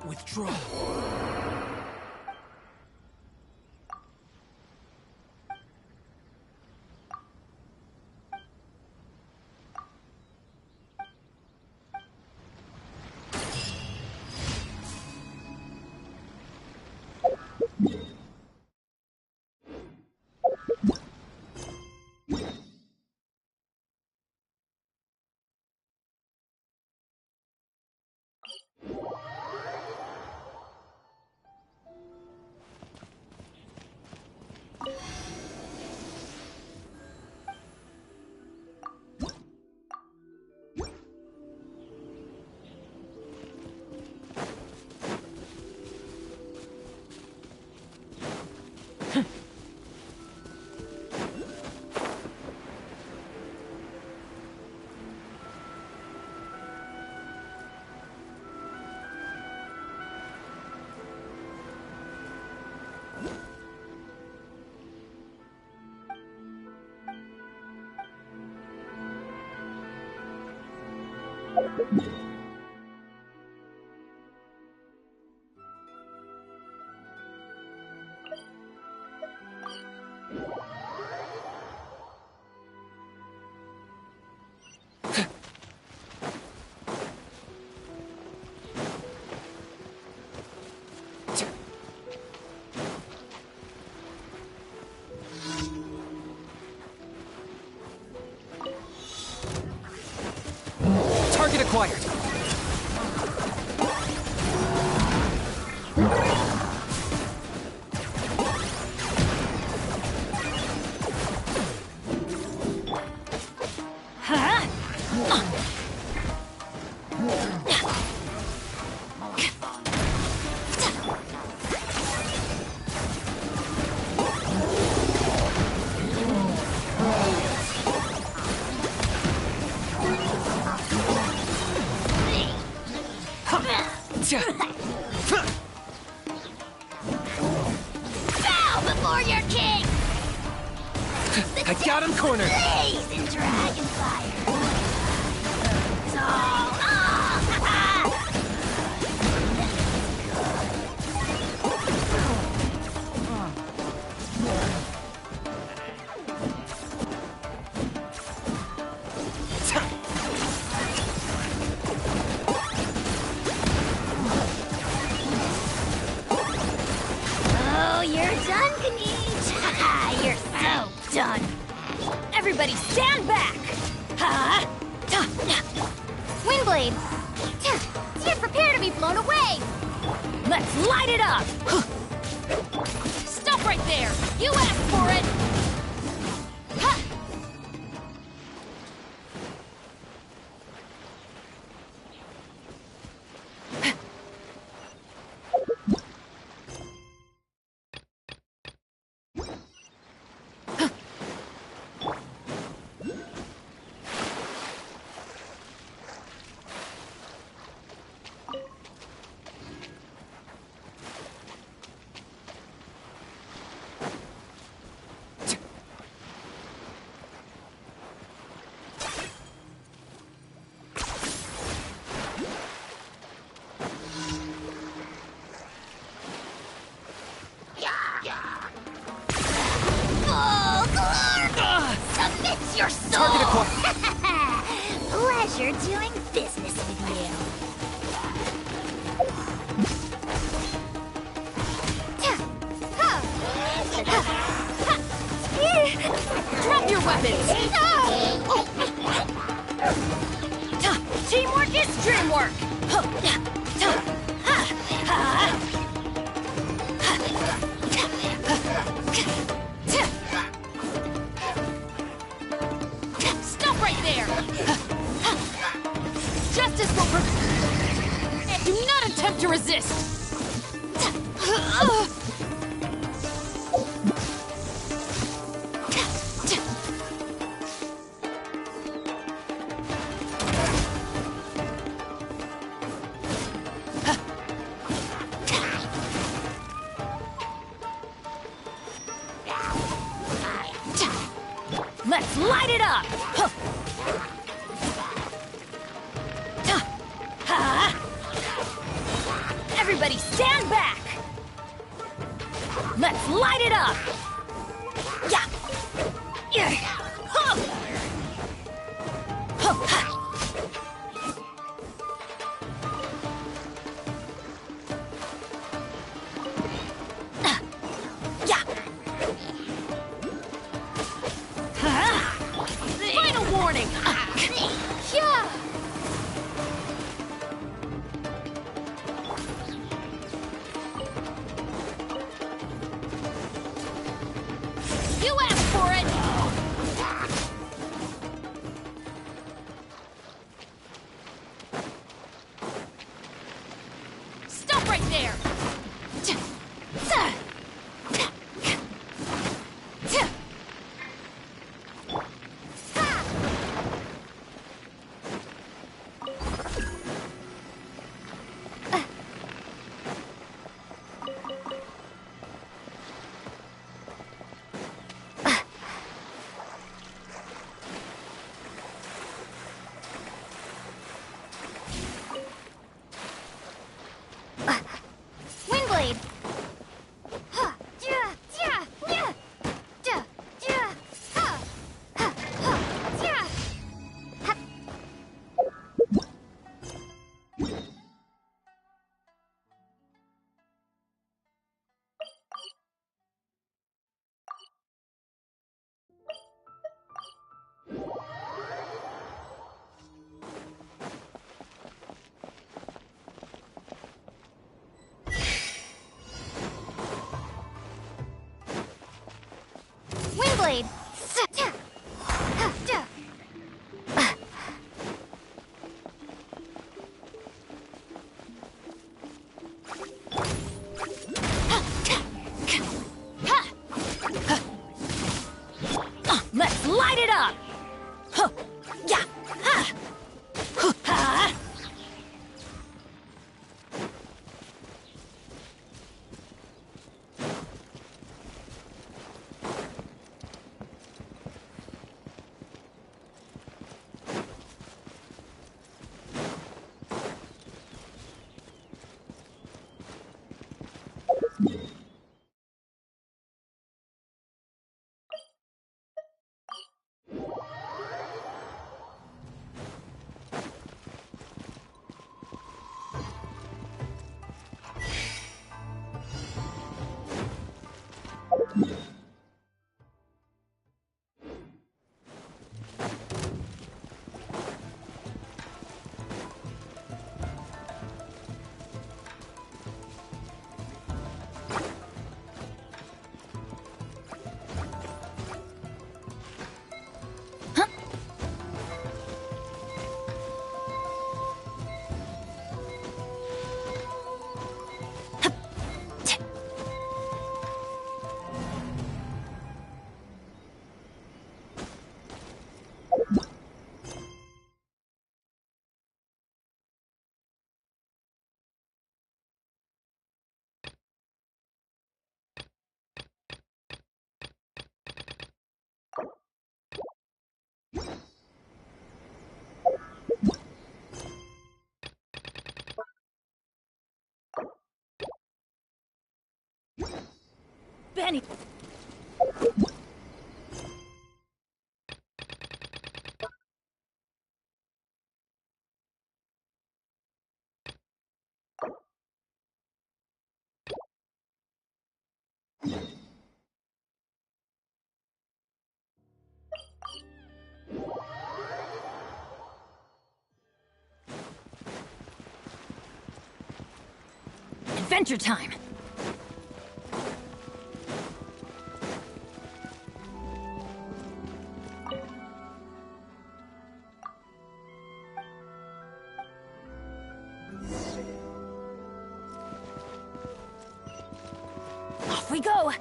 Withdraw. Target acquired. Bow before your king! I got him cornered! Blaze in dragon fire! So, done, Knight? Haha, you're so done. Everybody stand back! Ha! Windblade! Dear, prepare to be blown away! Let's light it up! Stop right there! You asked for it! Ha! Submit your soul! Target acquired. Pleasure doing business with you. Drop your weapons! Teamwork is dreamwork! Stop right there! Justice will do not attempt to resist! Let's light it up! Everybody stand back! Let's light it up! Yeah! Final warning! Yeah! You asked for it! Stop right there! Windblade! Windblade! Let's light it up! Yeah! Benny! Adventure time! Off we go!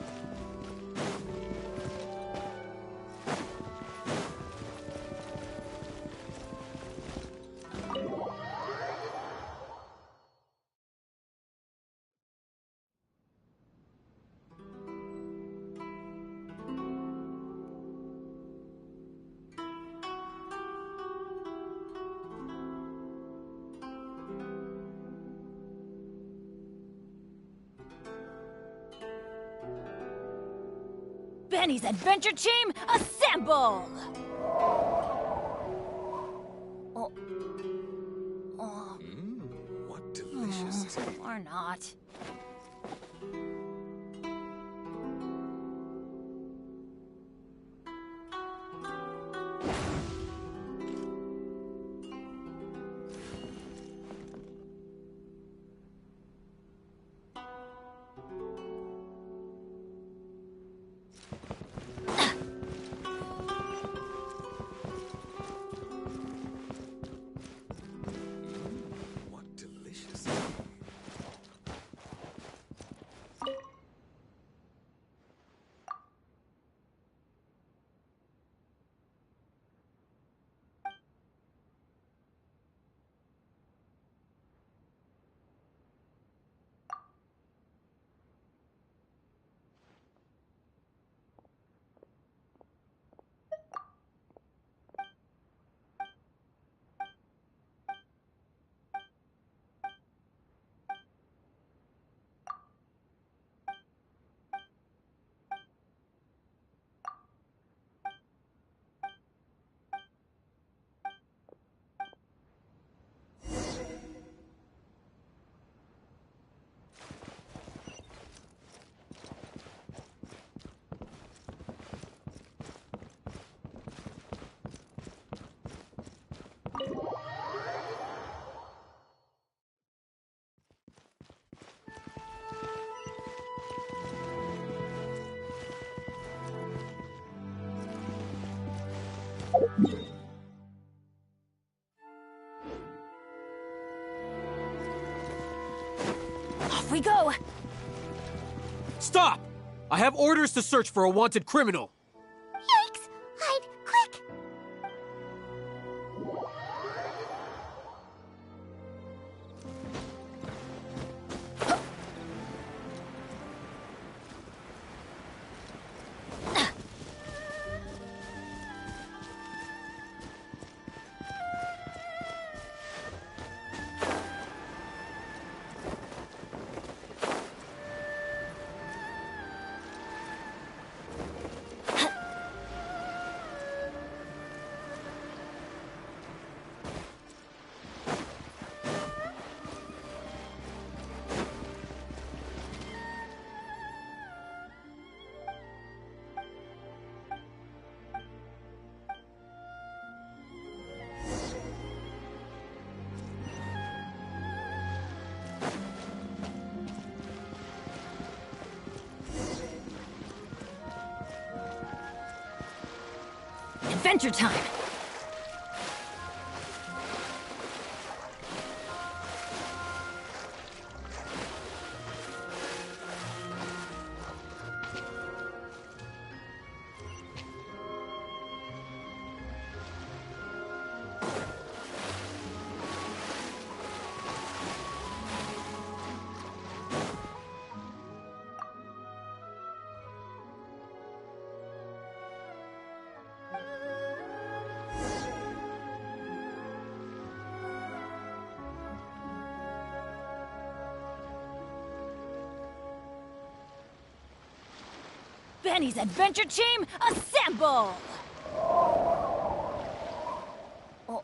Benny's Adventure Team, assemble! Oh. Oh. What delicious tea. Or not. What delicious Off we go! Stop! I have orders to search for a wanted criminal. Yikes! Hide, quick! Adventure time! Benny's adventure team, assemble! Or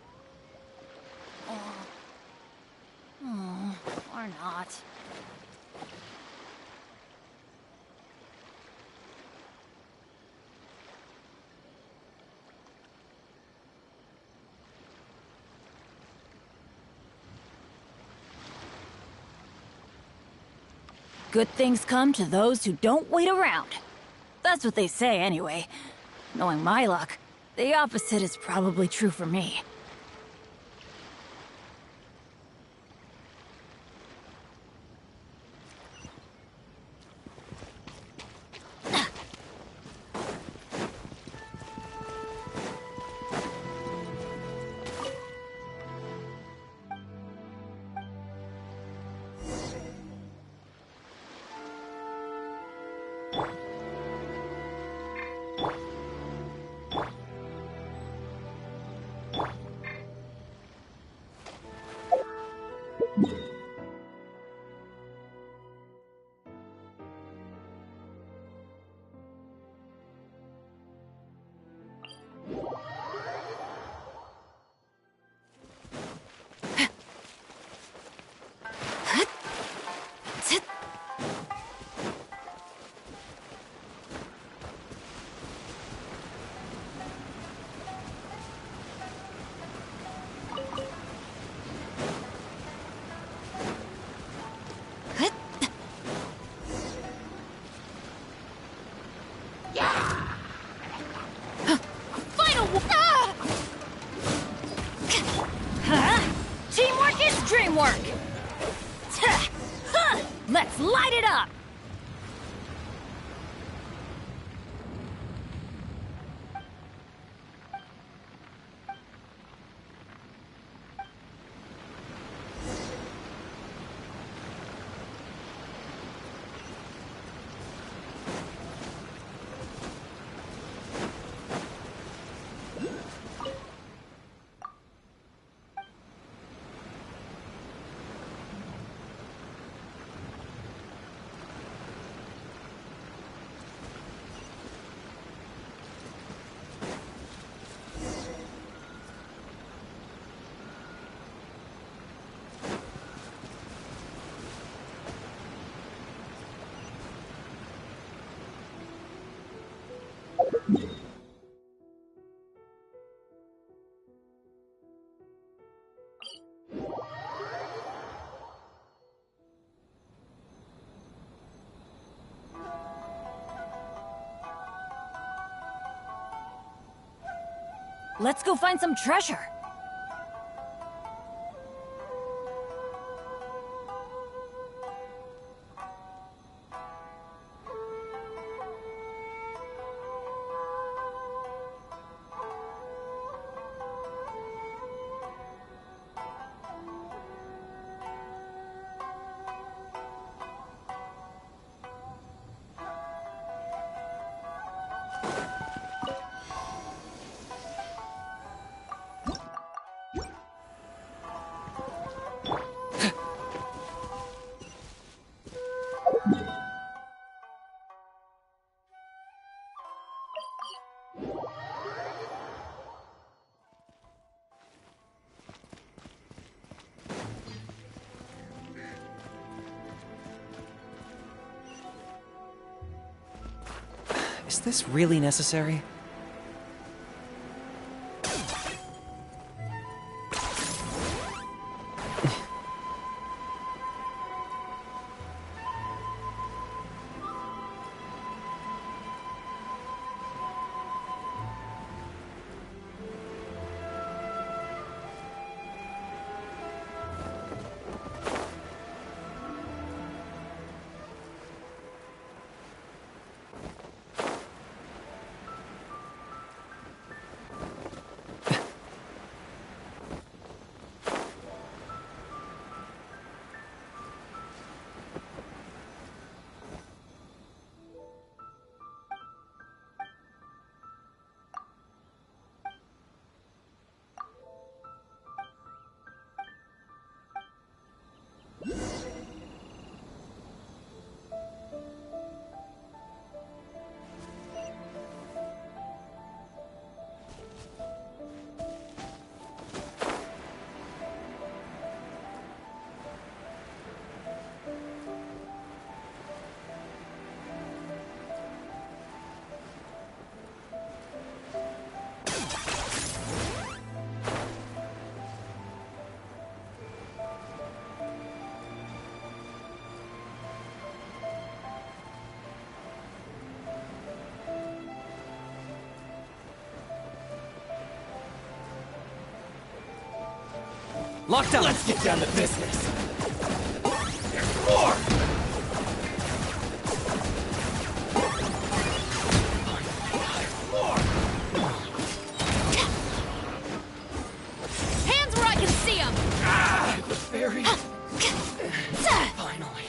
not. Good things come to those who don't wait around. That's what they say anyway. Knowing my luck, the opposite is probably true for me. Teamwork is dreamwork! Let's light it up! Let's go find some treasure. Is this really necessary? Locked up! Let's get down to business! More! Hands where I can see them! Ah, the fairy. Finally,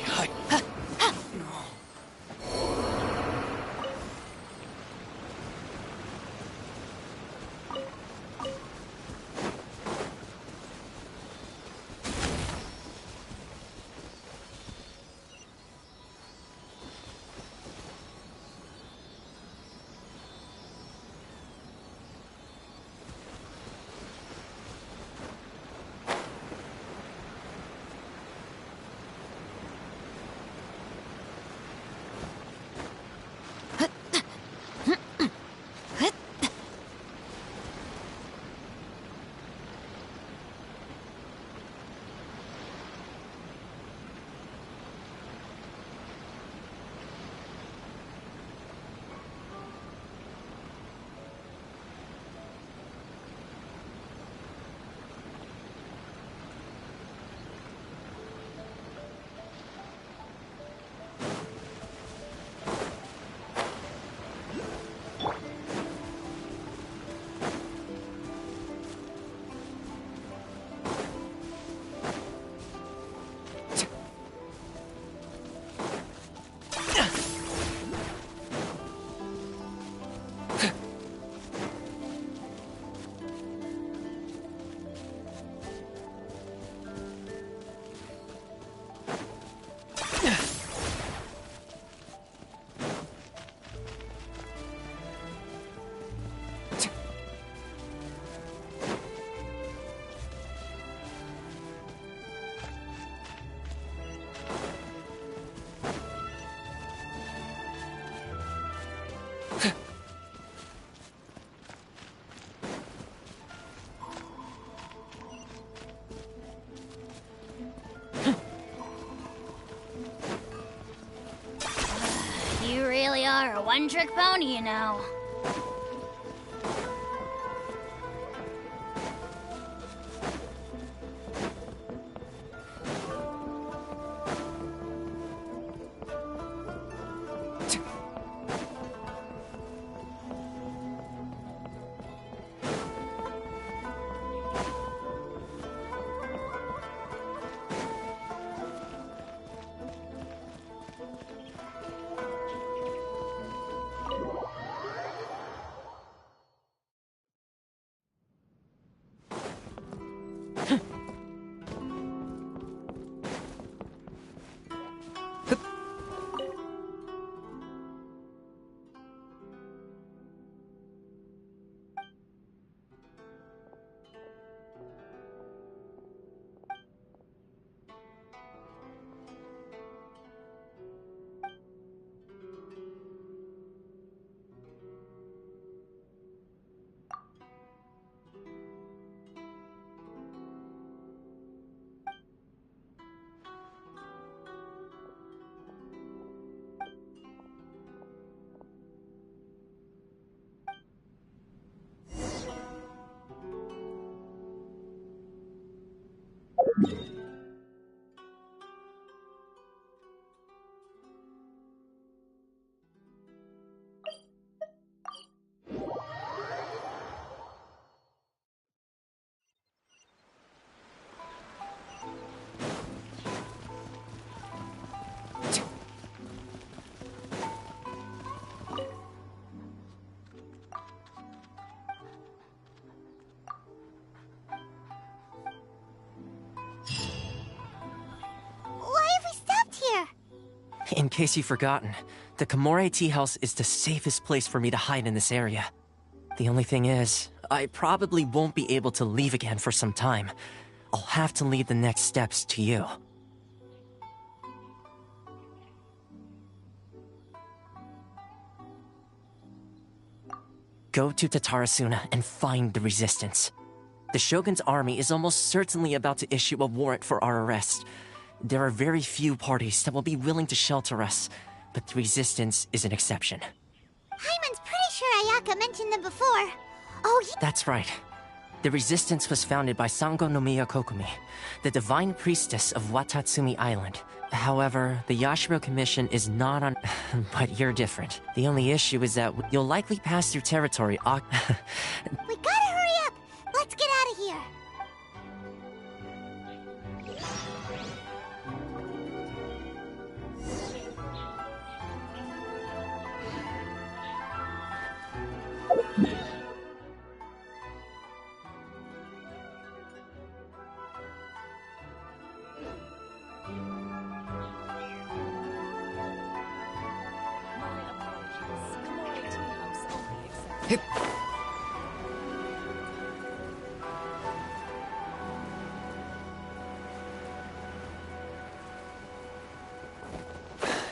You really are a one-trick pony, you know. In case you've forgotten, the Komore Tea House is the safest place for me to hide in this area. The only thing is, I probably won't be able to leave again for some time. I'll have to leave the next steps to you. Go to Tatarasuna and find the resistance. The Shogun's army is almost certainly about to issue a warrant for our arrest. There are very few parties that will be willing to shelter us, but the resistance is an exception. Hyman's pretty sure Ayaka mentioned them before. Oh, That's right. The resistance was founded by Sango no Miya Kokumi, the divine priestess of Watatsumi Island. However, the Yashiro Commission is not on... but you're different. The only issue is that you'll likely pass through territory... We gotta hurry up! Let's get out of here!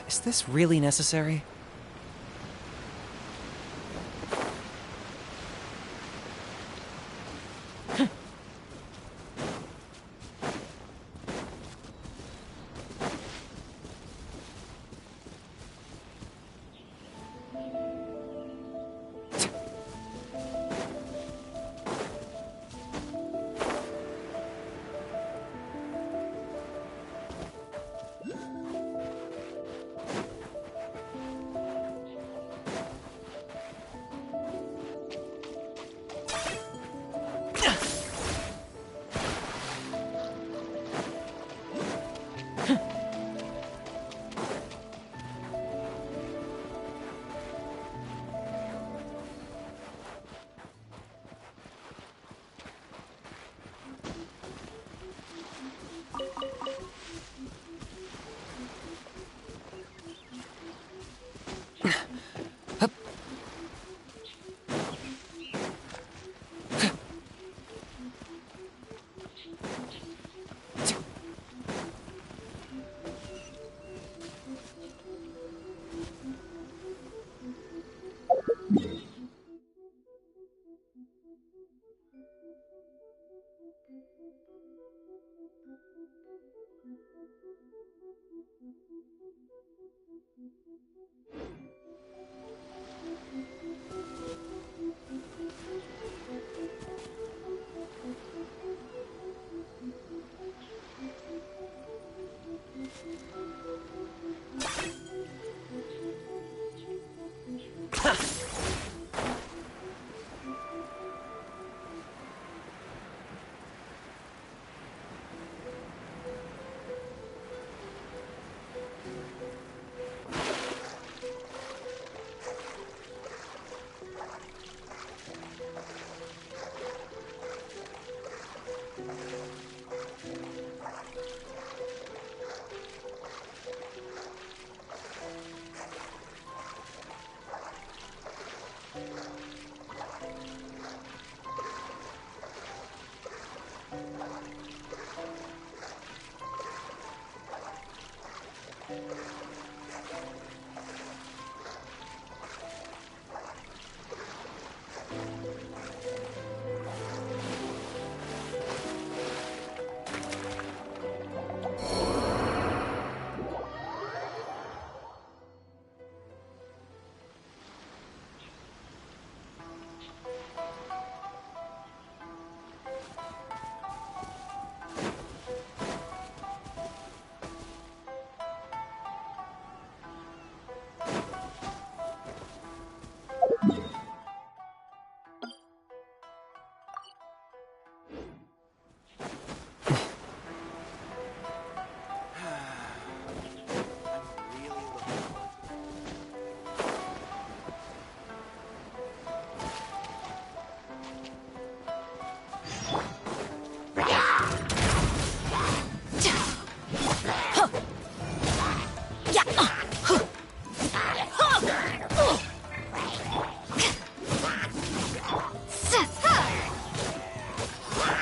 Is this really necessary?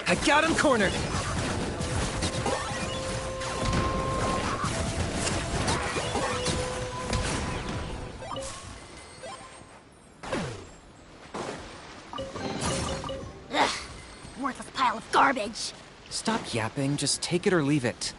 I got him cornered! Ugh, worthless pile of garbage. Stop yapping, just take it or leave it.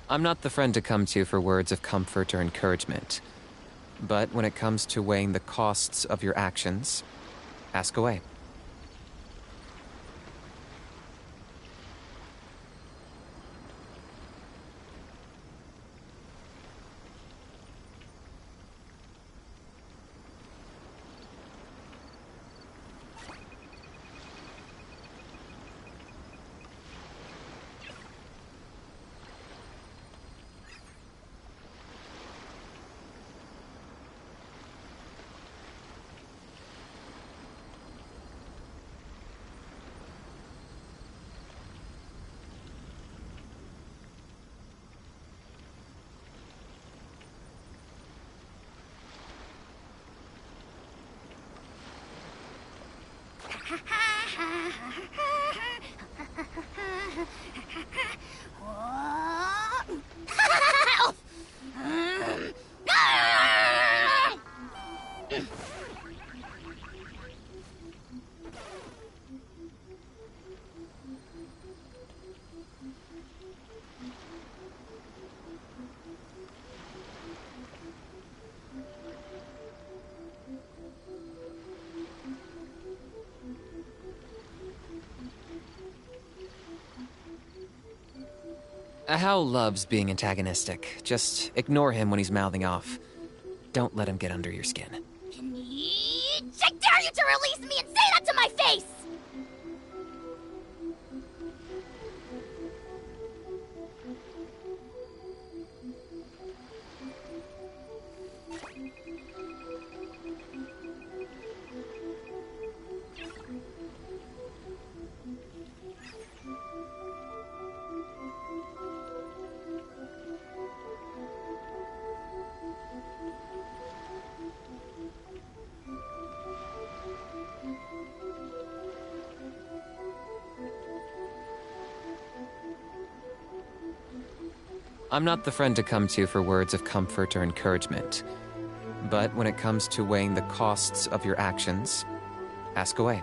I'm not the friend to come to for words of comfort or encouragement. But when it comes to weighing the costs of your actions, ask away. Hal loves being antagonistic. Just ignore him when he's mouthing off. Don't let him get under your skin. I dare you to release me and say that to my face! I'm not the friend to come to for words of comfort or encouragement. But when it comes to weighing the costs of your actions, ask away.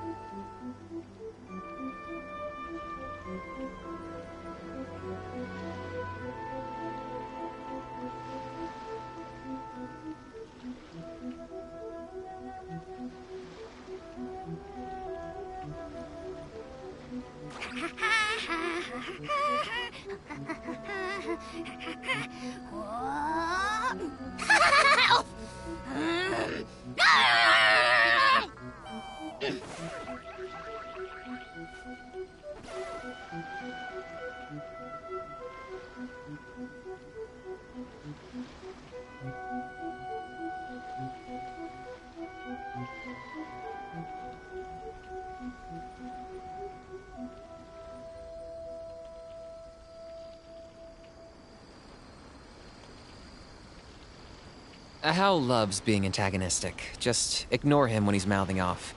Hal loves being antagonistic. Just ignore him when he's mouthing off.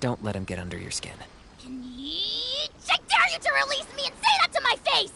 Don't let him get under your skin. I dare you to release me and say that to my face!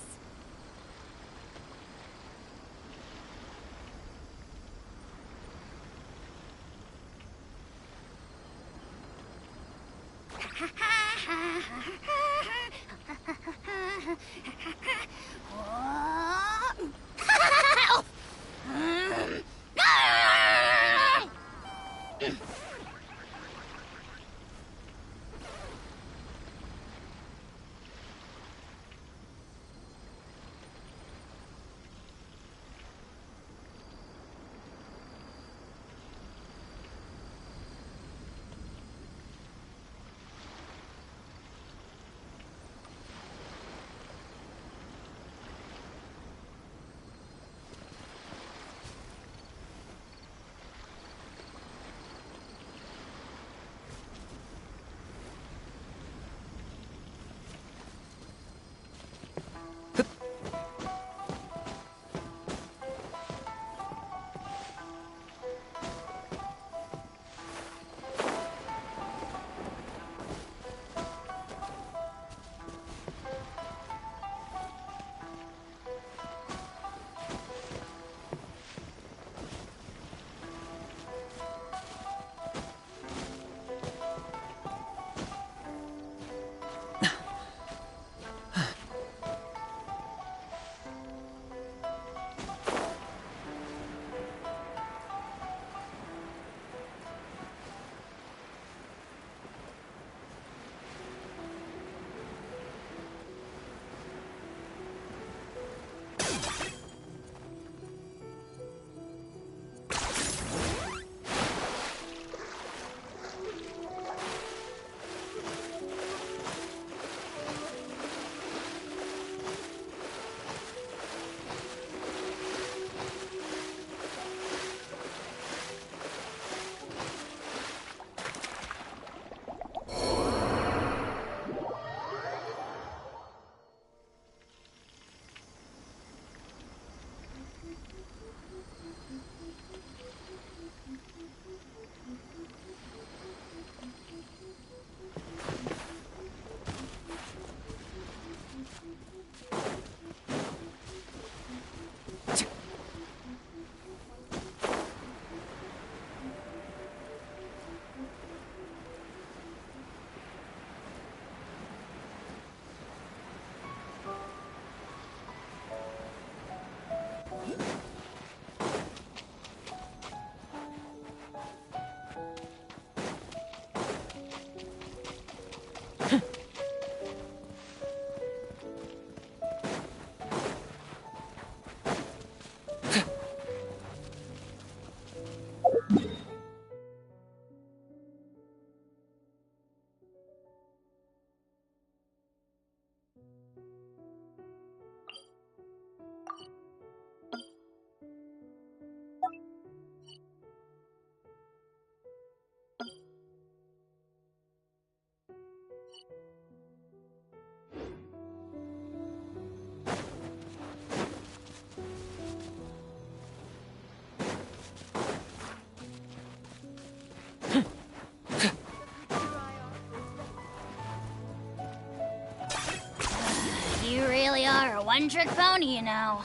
You really are a one-trick pony, you know.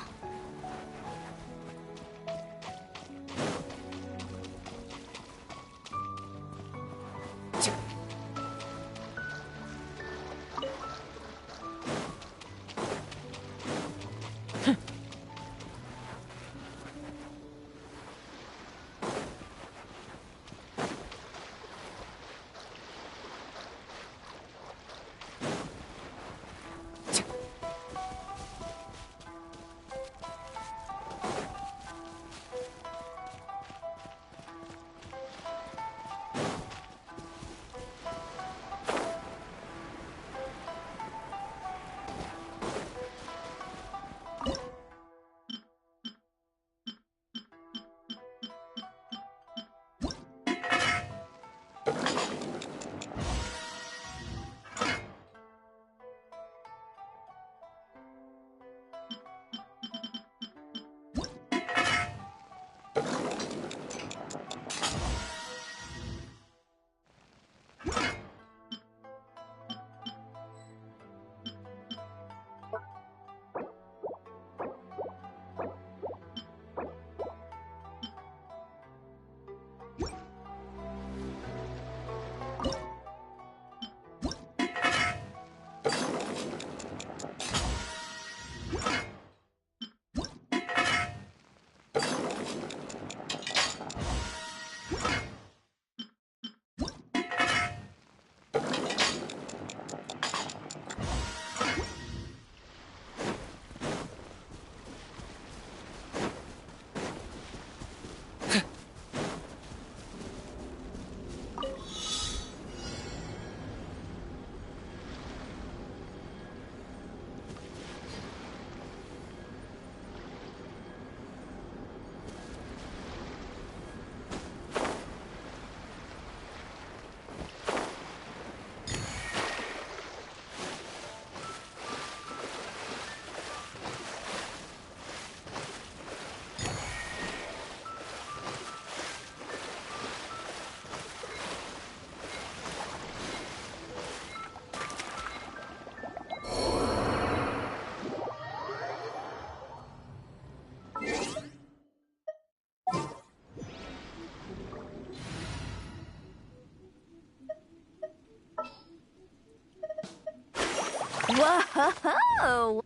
Whoa!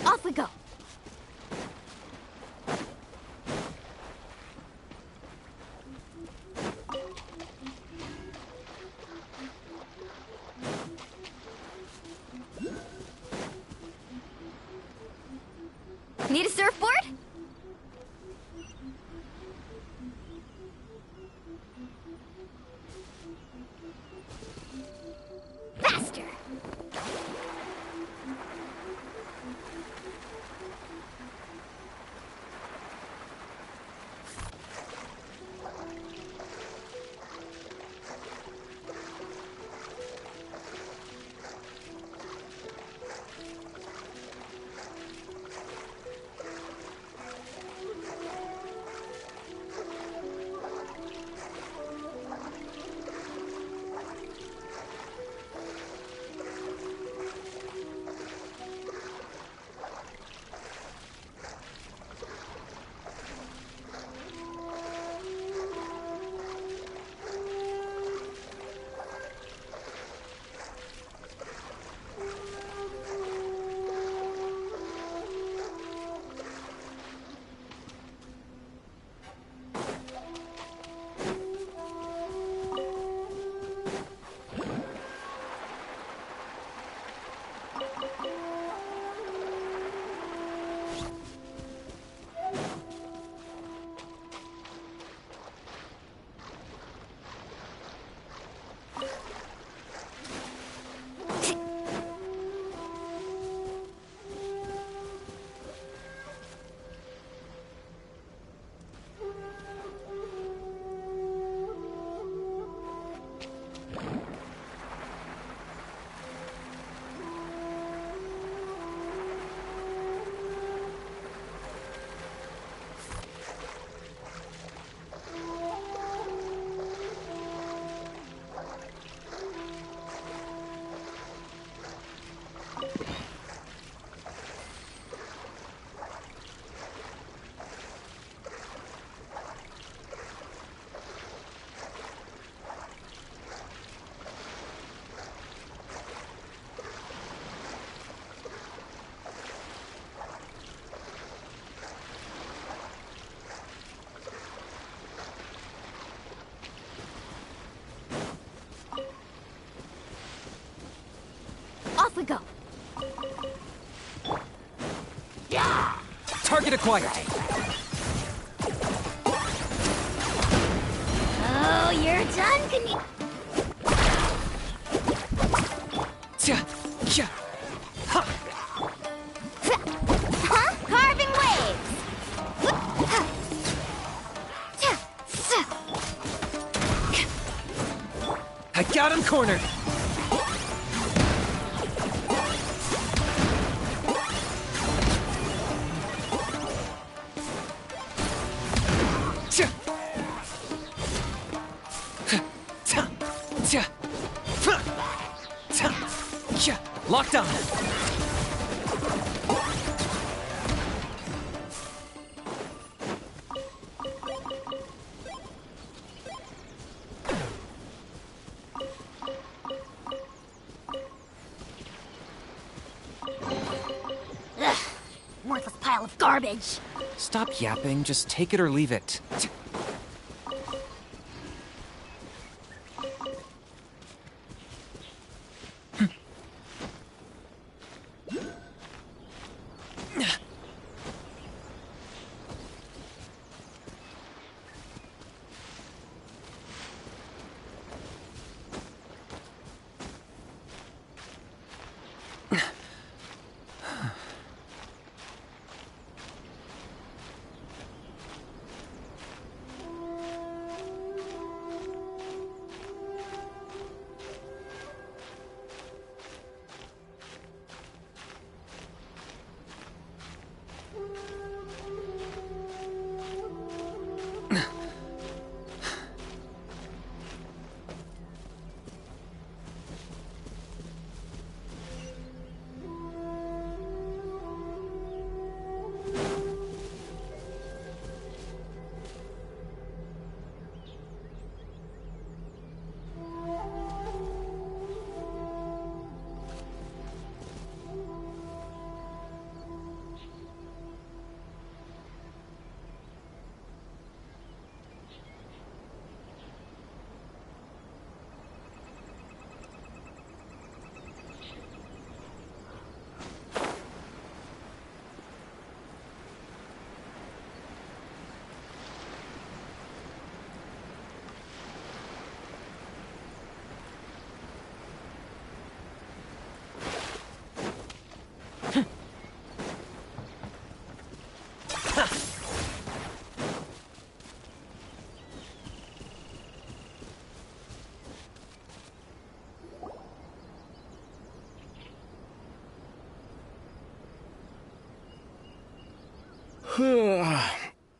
Off we go. Need a surfboard? Faster! Target acquired. Oh, you're done? Can you... Huh? Carving waves! I got him cornered. Locked on. Ugh, worthless pile of garbage. Stop yapping, just take it or leave it.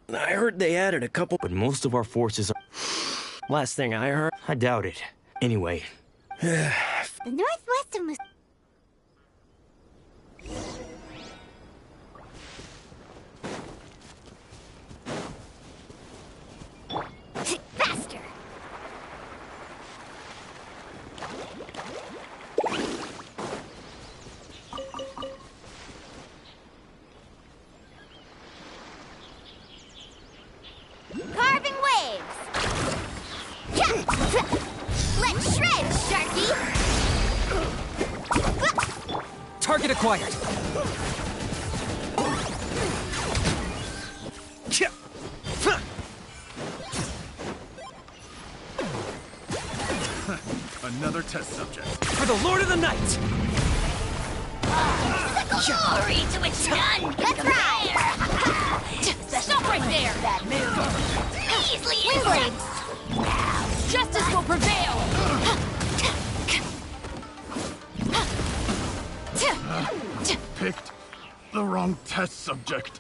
I heard they added a couple, but most of our forces are... Last thing I heard, I doubt it. Anyway. The northwestern was... Faster! Carving waves! Let's shred, Sharky! Target acquired. Another test subject. For the Lord of the Night! Glory to its none! That's right! Stop right there! That move! Easily blades! Justice will prevail! Picked the wrong test subject.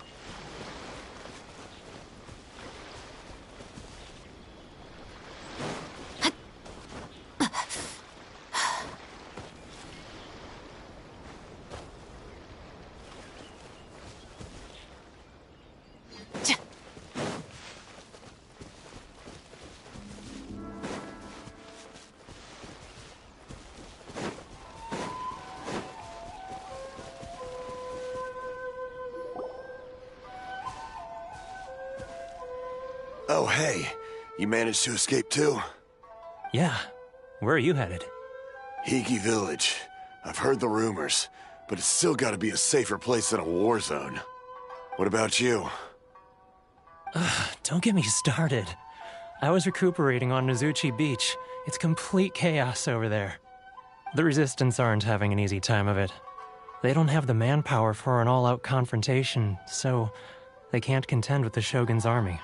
Oh, hey. You managed to escape too? Yeah. Where are you headed? Higi Village. I've heard the rumors, but it's still gotta be a safer place than a war zone. What about you? Don't get me started. I was recuperating on Nizuchi Beach. It's complete chaos over there. The Resistance aren't having an easy time of it. They don't have the manpower for an all-out confrontation, so they can't contend with the Shogun's army.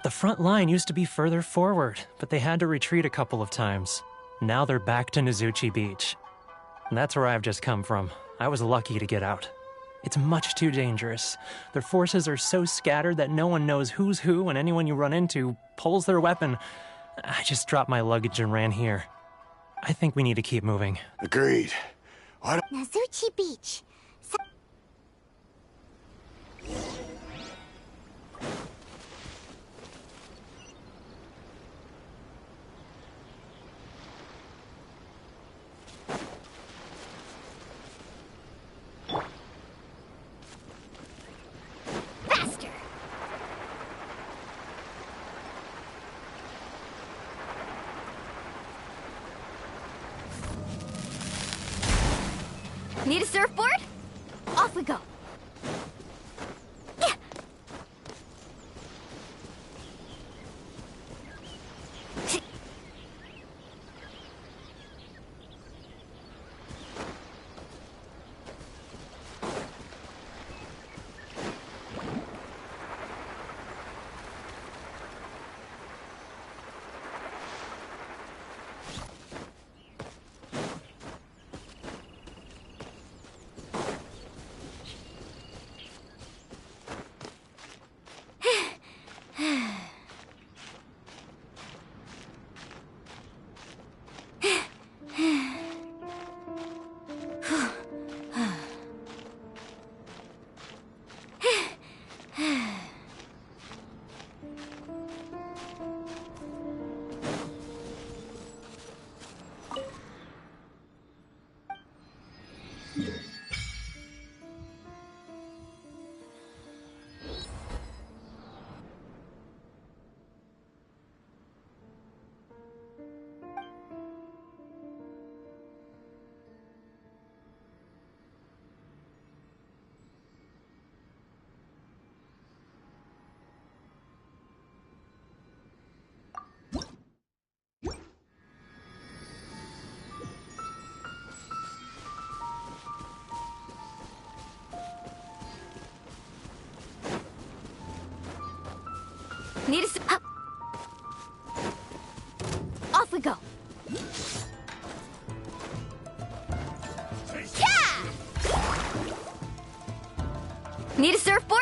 The front line used to be further forward, but they had to retreat a couple of times. Now they're back to Nizuchi Beach. And that's where I've just come from. I was lucky to get out. It's much too dangerous. Their forces are so scattered that no one knows who's who, and anyone you run into pulls their weapon. I just dropped my luggage and ran here. I think we need to keep moving. Agreed. Nazuchi Beach. Faster! Need a surfboard? Off we go. Yeah. Need a off we go. Yeah! Need a surfboard?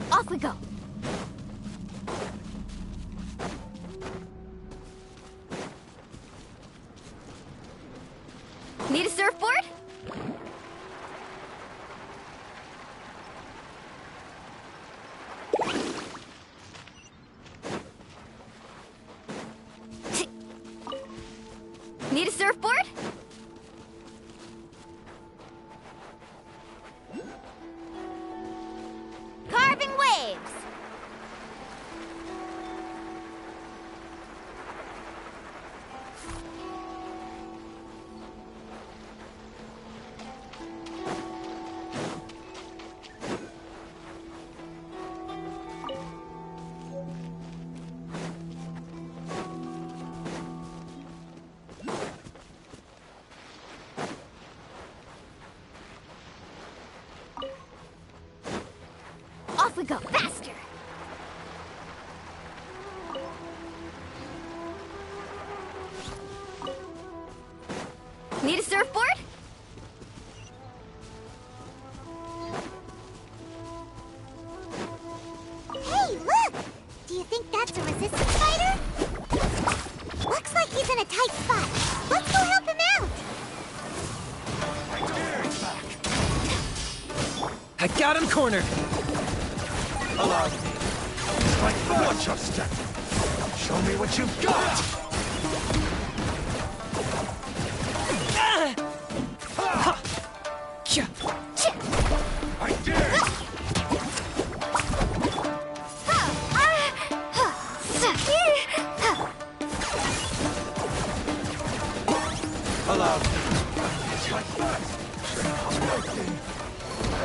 Off we go. Need a surfboard? Need a surfboard? Carving waves. we go faster. Need a surfboard? Hey, look! Do you think that's a resistance fighter? Looks like he's in a tight spot. Let's go help him out! I got him cornered! Allow me. Watch your step. Show me what you've got! I dare you! Allow me. It's like that.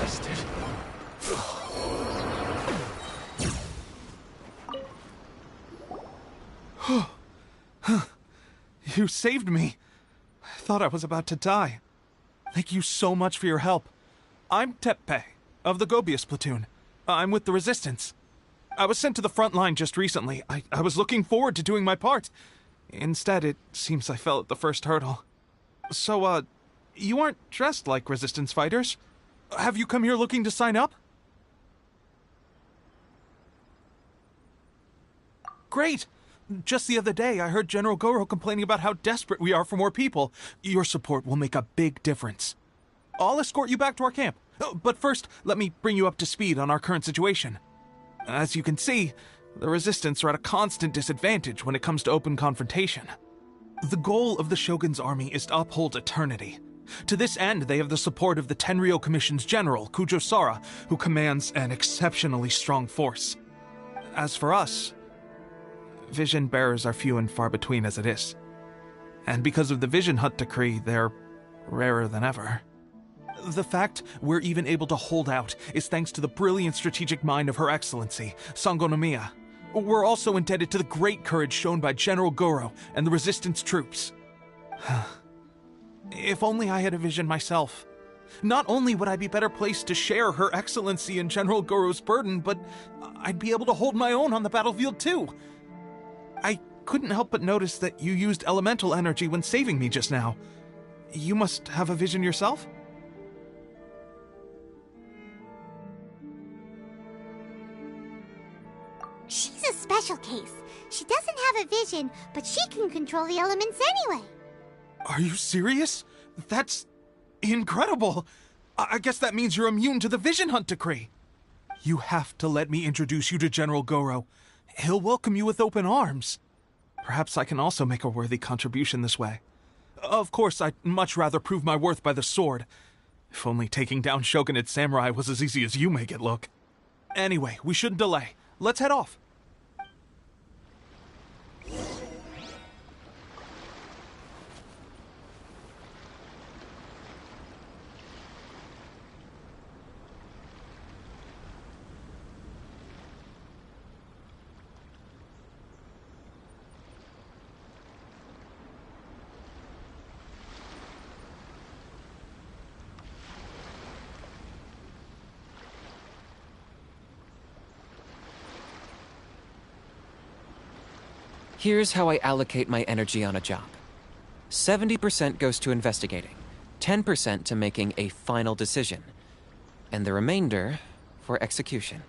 Rested. You saved me. I thought I was about to die. Thank you so much for your help. I'm Teppe, of the Gobius platoon. I'm with the Resistance. I was sent to the front line just recently. I was looking forward to doing my part. Instead, it seems I fell at the first hurdle. So, you aren't dressed like Resistance fighters? Have you come here looking to sign up? Great! Just the other day, I heard General Goro complaining about how desperate we are for more people. Your support will make a big difference. I'll escort you back to our camp. But first, let me bring you up to speed on our current situation. As you can see, the Resistance are at a constant disadvantage when it comes to open confrontation. The goal of the Shogun's army is to uphold eternity. To this end, they have the support of the Tenryou Commission's general, Kujo Sara, who commands an exceptionally strong force. As for us, vision bearers are few and far between as it is. And because of the Vision Hut decree, they're rarer than ever. The fact we're even able to hold out is thanks to the brilliant strategic mind of Her Excellency, Sango Nomiya. We're also indebted to the great courage shown by General Goro and the Resistance troops. If only I had a vision myself. Not only would I be better placed to share Her Excellency and General Goro's burden, but I'd be able to hold my own on the battlefield too. I couldn't help but notice that you used elemental energy when saving me just now. You must have a vision yourself? She's a special case. She doesn't have a vision, but she can control the elements anyway. Are you serious? That's incredible. I guess that means you're immune to the Vision Hunt decree. You have to let me introduce you to General Goro. He'll welcome you with open arms. Perhaps I can also make a worthy contribution this way. Of course, I'd much rather prove my worth by the sword. If only taking down Shogunate samurai was as easy as you make it look. Anyway, we shouldn't delay. Let's head off. Here's how I allocate my energy on a job. 70% goes to investigating, 10% to making a final decision, and the remainder for execution.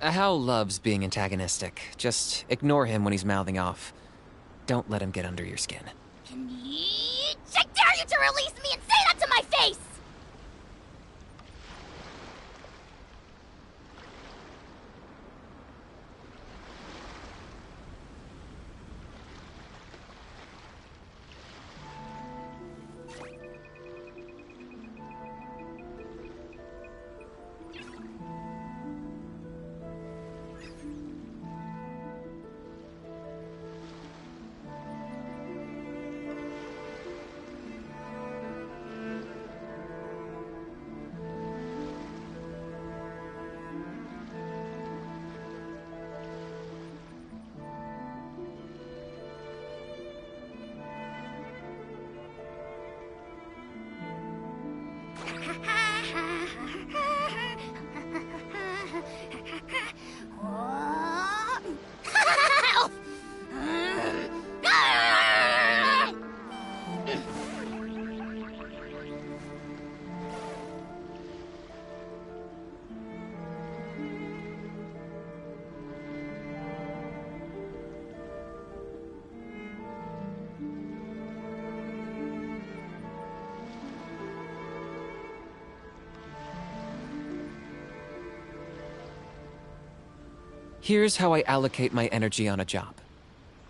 Hal loves being antagonistic. Just ignore him when he's mouthing off. Don't let him get under your skin. I dare you to release me and say that to my face! Here's how I allocate my energy on a job.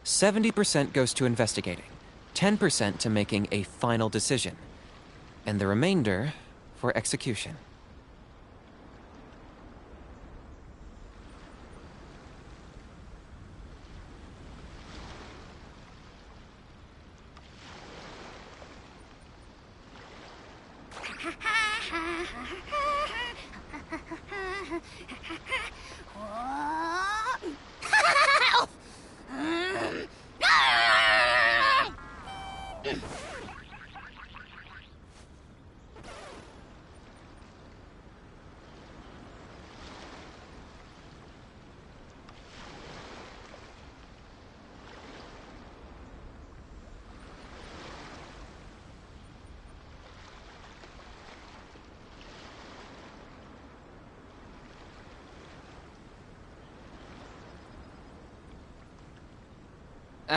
70% goes to investigating, 10% to making a final decision, and the remainder for execution.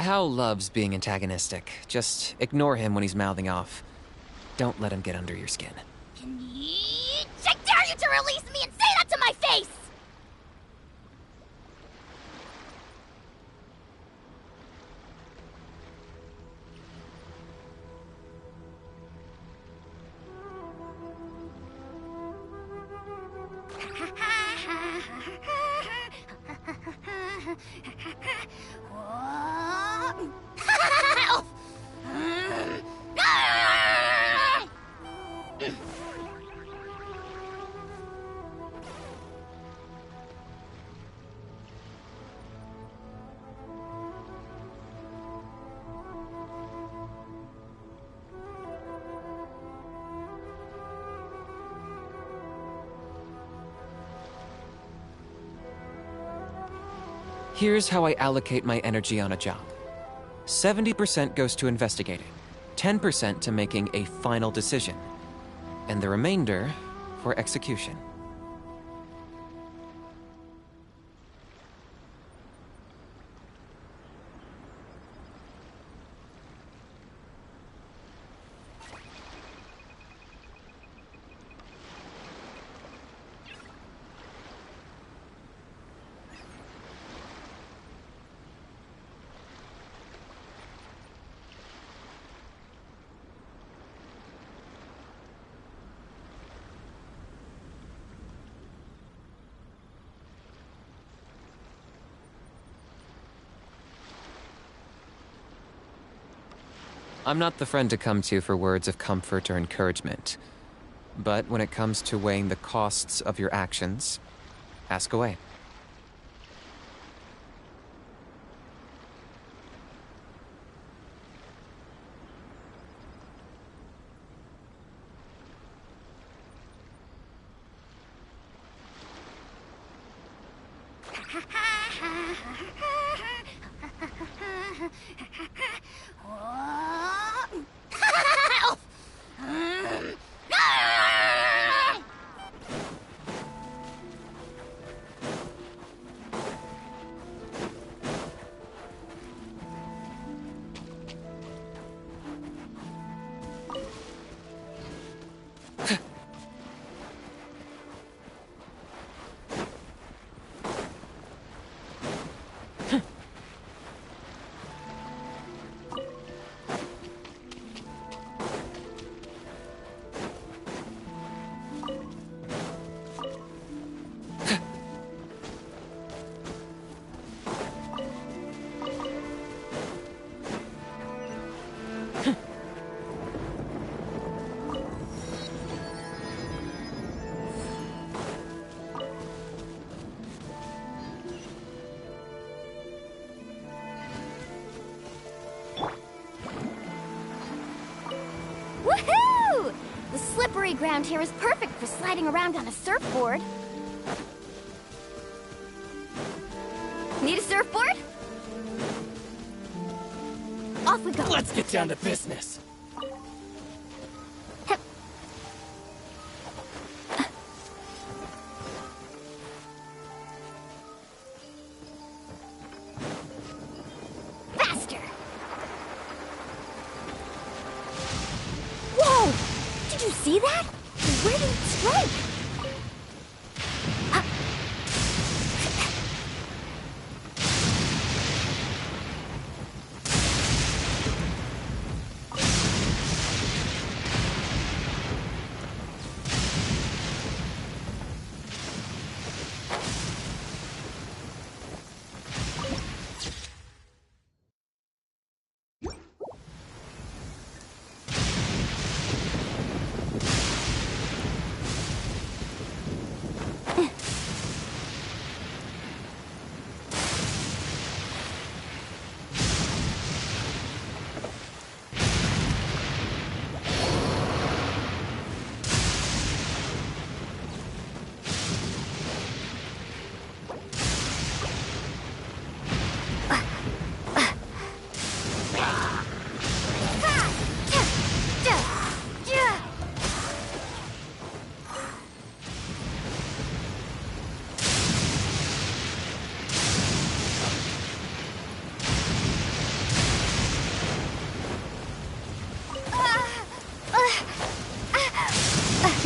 Hal loves being antagonistic. Just ignore him when he's mouthing off. Don't let him get under your skin. I dare you to release me and say that to my face! Here's how I allocate my energy on a job. 70% goes to investigating, 10% to making a final decision, and the remainder for execution. I'm not the friend to come to for words of comfort or encouragement. But when it comes to weighing the costs of your actions, ask away. ground here is perfect for sliding around on a surfboard. Need a surfboard? Off we go. Let's get down to business. Faster! Whoa! Did you see that? Where did it strike?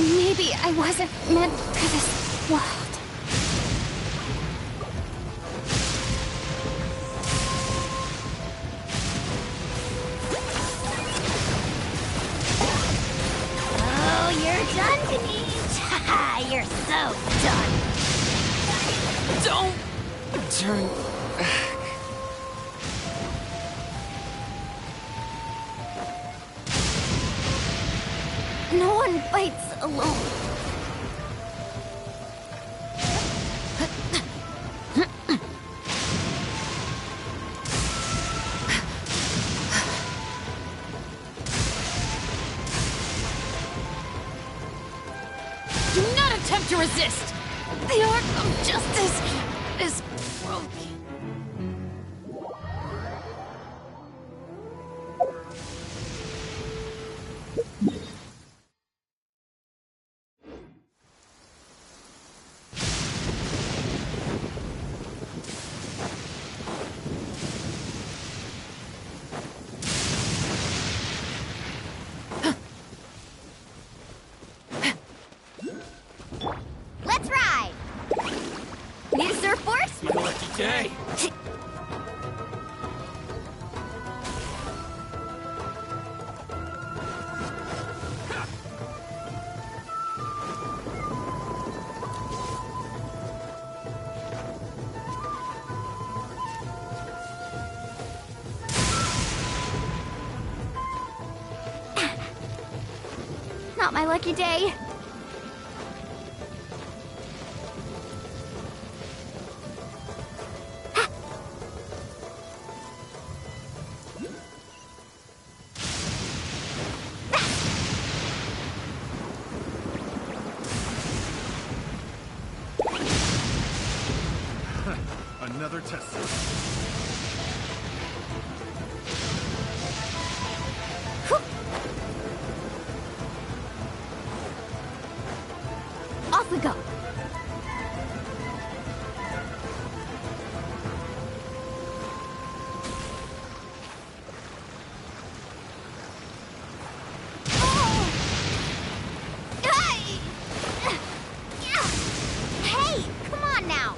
Maybe I wasn't meant for this world. Oh, you're done, Denise. Haha, you're so done. Don't turn back. No one fights alone. Do not attempt to resist! The art of justice is broken. Let's ride! Need a surfboard? It's my lucky day. Not my lucky day. Another test subject. Off we go. Hey, come on now.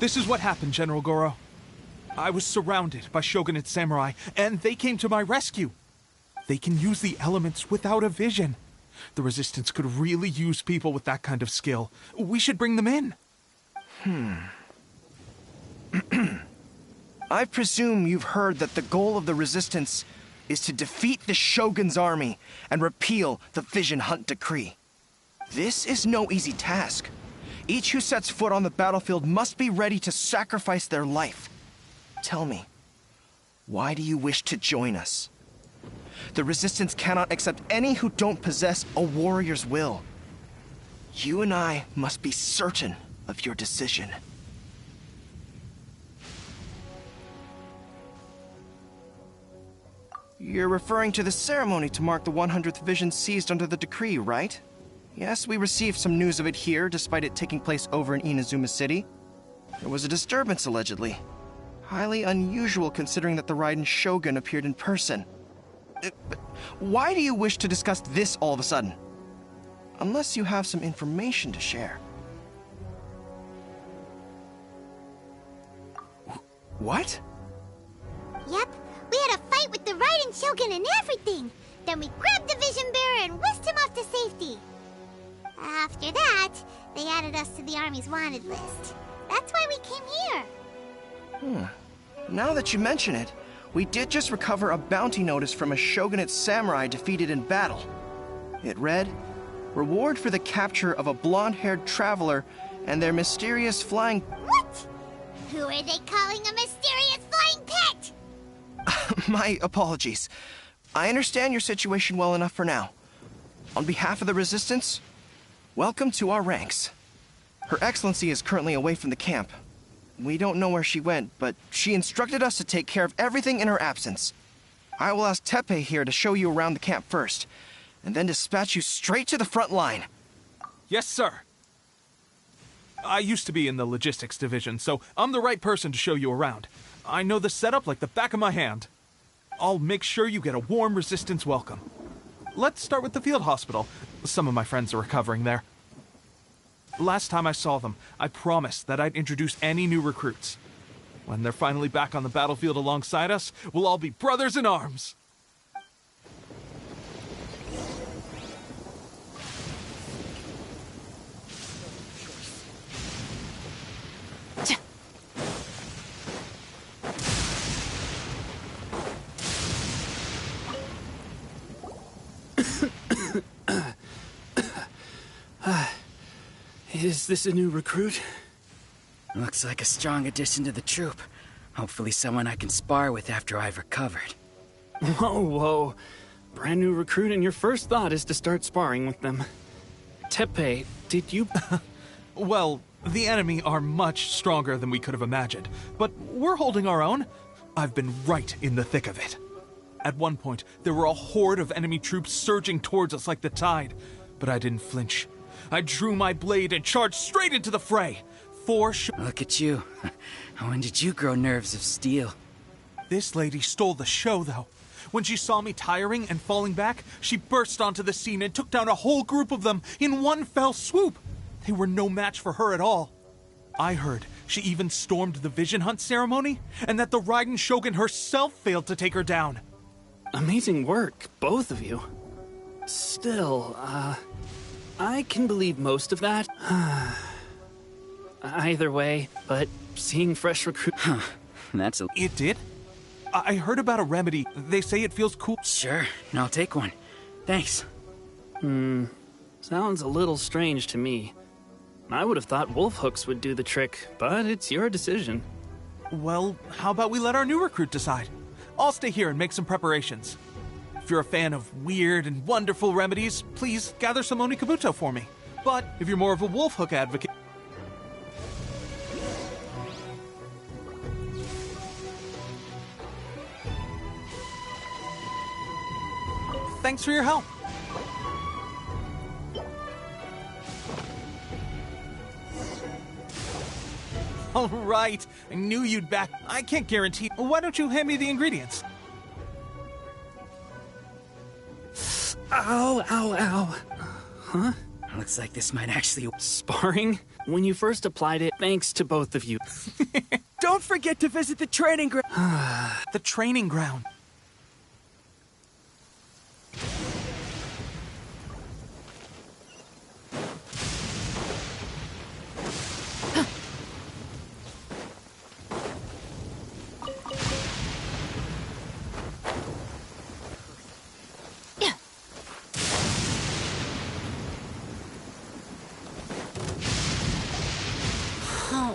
This is what happened, General Goro. I was surrounded by shogunate samurai, and they came to my rescue. They can use the elements without a vision. The Resistance could really use people with that kind of skill. We should bring them in. I presume you've heard that the goal of the Resistance is to defeat the Shogun's army and repeal the Vision Hunt Decree. This is no easy task. Each who sets foot on the battlefield must be ready to sacrifice their life. Tell me, why do you wish to join us? The Resistance cannot accept any who don't possess a warrior's will. You and I must be certain of your decision. You're referring to the ceremony to mark the 100th vision seized under the decree, right? Yes, we received some news of it here, despite it taking place over in Inazuma City. There was a disturbance, allegedly. Highly unusual considering that the Raiden Shogun appeared in person. Why do you wish to discuss this all of a sudden? Unless you have some information to share. What? Yep, we had a fight with the Raiden Shogun and everything. Then we grabbed the Vision Bearer and whisked him off to safety. After that, they added us to the Army's wanted list. That's why we came here. Now that you mention it, we did just recover a bounty notice from a shogunate samurai defeated in battle. It read, "Reward for the capture of a blonde-haired traveler and their mysterious flying..." What? Who are they calling a mysterious flying pet? My apologies. I understand your situation well enough for now. On behalf of the Resistance, welcome to our ranks. Her Excellency is currently away from the camp. We don't know where she went, but she instructed us to take care of everything in her absence. I will ask Teppei here to show you around the camp first, and then dispatch you straight to the front line. Yes, sir. I used to be in the logistics division, so I'm the right person to show you around. I know the setup like the back of my hand. I'll make sure you get a warm Resistance welcome. Let's start with the field hospital. Some of my friends are recovering there. Last time I saw them, I promised that I'd introduce any new recruits. When they're finally back on the battlefield alongside us, we'll all be brothers in arms. Is this a new recruit? Looks like a strong addition to the troop. Hopefully someone I can spar with after I've recovered. Whoa. Brand new recruit and your first thought is to start sparring with them. Teppei, did you... Well, the enemy are much stronger than we could have imagined, but we're holding our own. I've been right in the thick of it. At one point, there were a horde of enemy troops surging towards us like the tide, but I didn't flinch. I drew my blade and charged straight into the fray. Look at you. When did you grow nerves of steel? This lady stole the show, though. When she saw me tiring and falling back, she burst onto the scene and took down a whole group of them in one fell swoop. They were no match for her at all. I heard she even stormed the Vision Hunt ceremony, and that the Raiden Shogun herself failed to take her down. Amazing work, both of you. Still, I can believe most of that. Either way, but seeing fresh recruits... That's a... It did? I heard about a remedy. They say it feels cool. Sure, I'll take one. Thanks. Sounds a little strange to me. I would have thought wolf hooks would do the trick, but it's your decision. Well, how about we let our new recruit decide? I'll stay here and make some preparations. If you're a fan of weird and wonderful remedies, please gather some Onikabuto for me. But if you're more of a wolf hook advocate... Thanks for your help. All right, I knew you'd back. I can't guarantee. Why don't you hand me the ingredients? Ow, ow, ow. Huh? Looks like this might actually... Sparring? When you first applied it, thanks to both of you. Don't forget to visit the training ground. The training ground.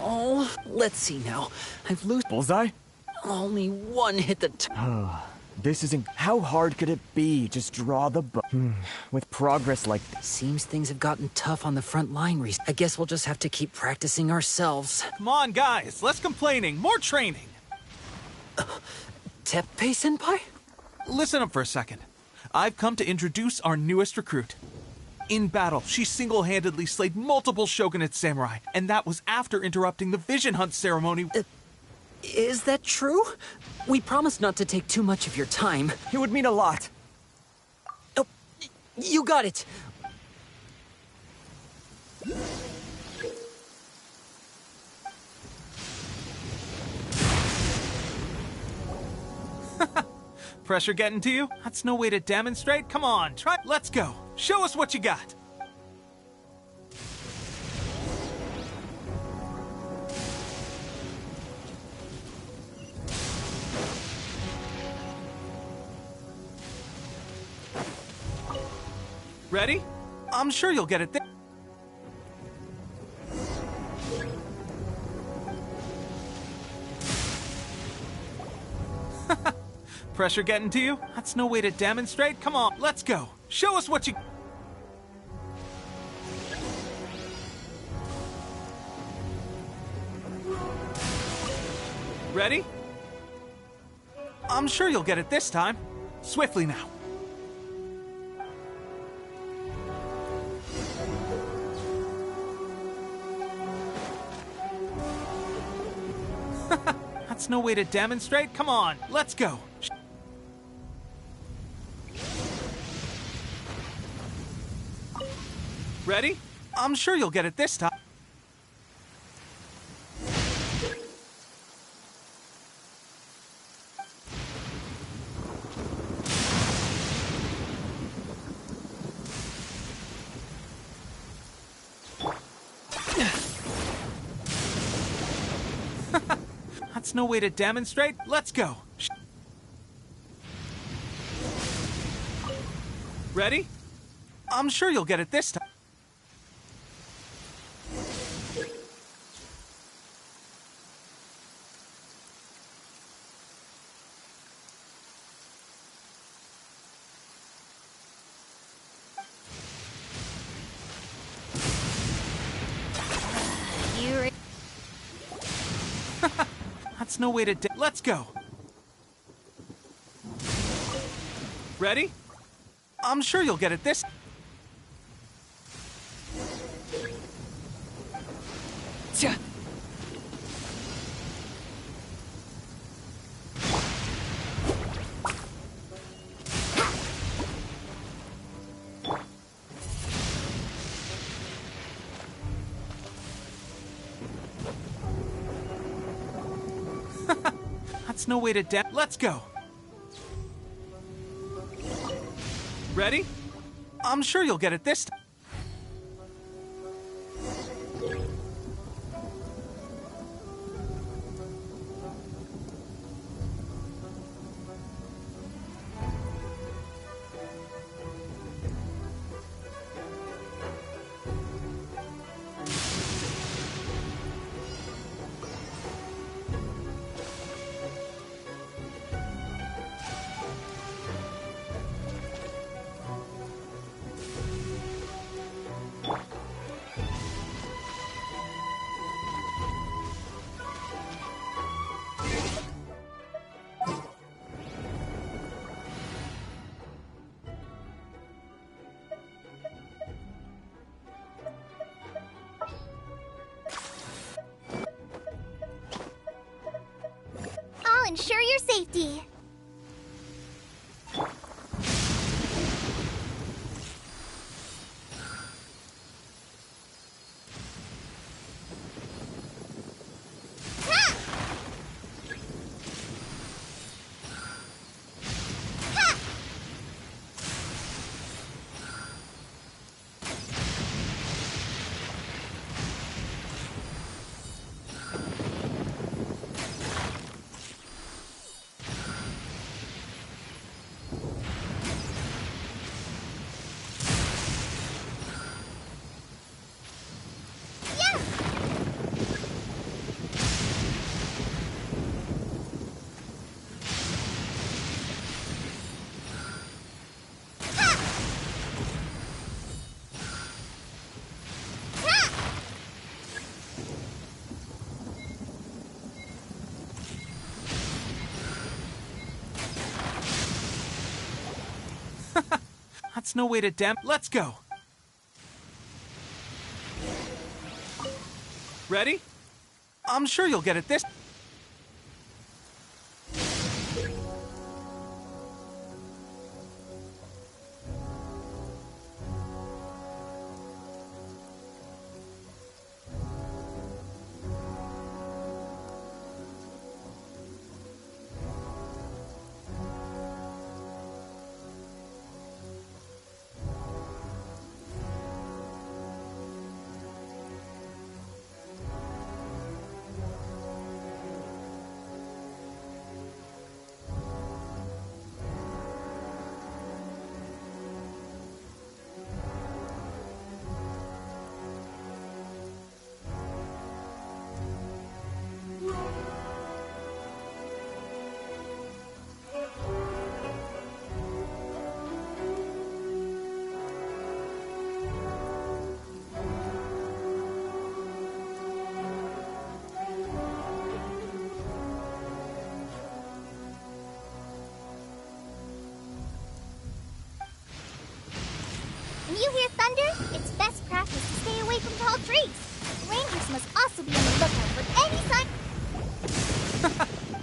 Oh, let's see now. I've lost. Bullseye? Only one hit the. This isn't. How hard could it be? Just draw the with progress like this. Seems things have gotten tough on the front line recently. I guess we'll just have to keep practicing ourselves. Come on, guys. Less complaining. More training. Teppei-senpai? Listen up for a second. I've come to introduce our newest recruit. In battle, she single-handedly slayed multiple shogunate samurai, and that was after interrupting the vision hunt ceremony. Is that true? We promised not to take too much of your time. It would mean a lot. Oh, you got it. Pressure getting to you? That's no way to demonstrate. Come on, try. Let's go. Show us what you got. Ready? I'm sure you'll get it there. Pressure getting to you? That's no way to demonstrate. Come on, let's go. Show us what you... Ready? I'm sure you'll get it this time. Swiftly now. That's no way to demonstrate. Come on, let's go. Ready? I'm sure you'll get it this time. That's no way to demonstrate. Let's go. Ready? I'm sure you'll get it this time. That's no way to let's go. Ready? I'm sure you'll get it this. That's no way to let's go. Ready? I'm sure you'll get it this time. I'll ensure your safety. That's no way to damn. Let's go. Ready? I'm sure you'll get it this. When you hear thunder, it's best practice to stay away from tall trees. Rangers must also be on the lookout for any sign.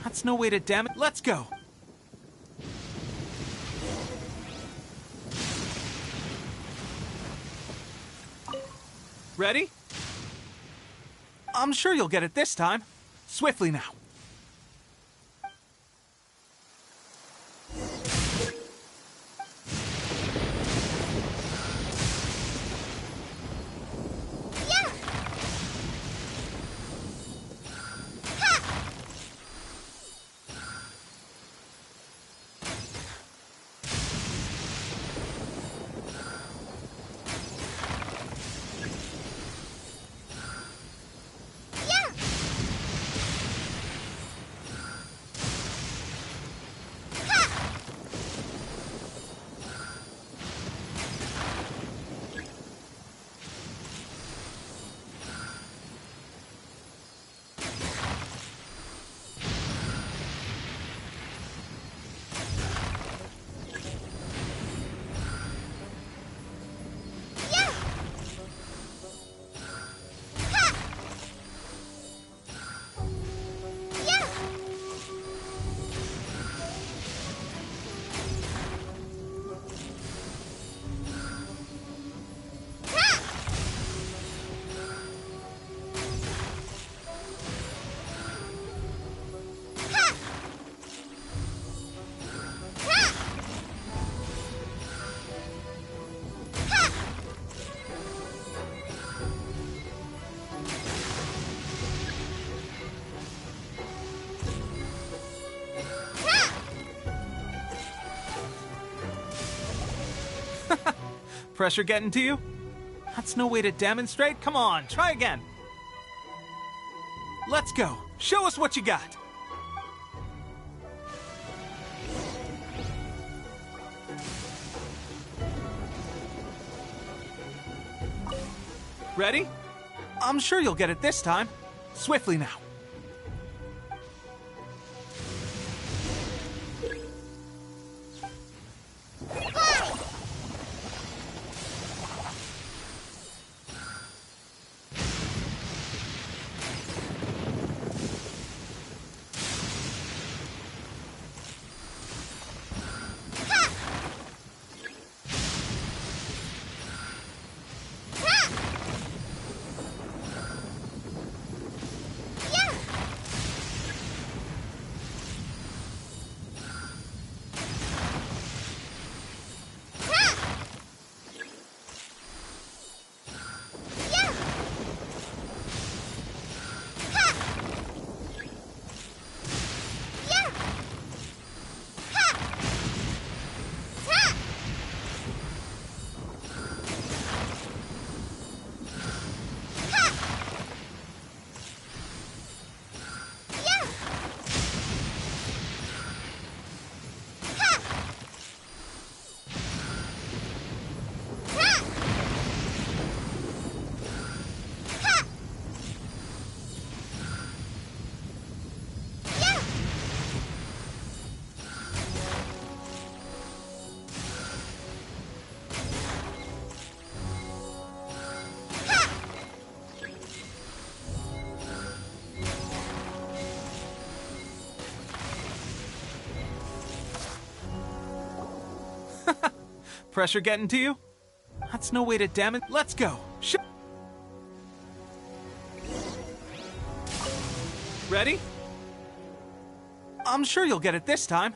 That's no way to damn it. Let's go. Ready? I'm sure you'll get it this time. Swiftly now. Pressure getting to you? That's no way to demonstrate. Come on, try again. Let's go. Show us what you got. Ready? I'm sure you'll get it this time. Swiftly now. Yeah! Pressure getting to you? That's no way to demonstrate. Let's go. Ready? I'm sure you'll get it this time.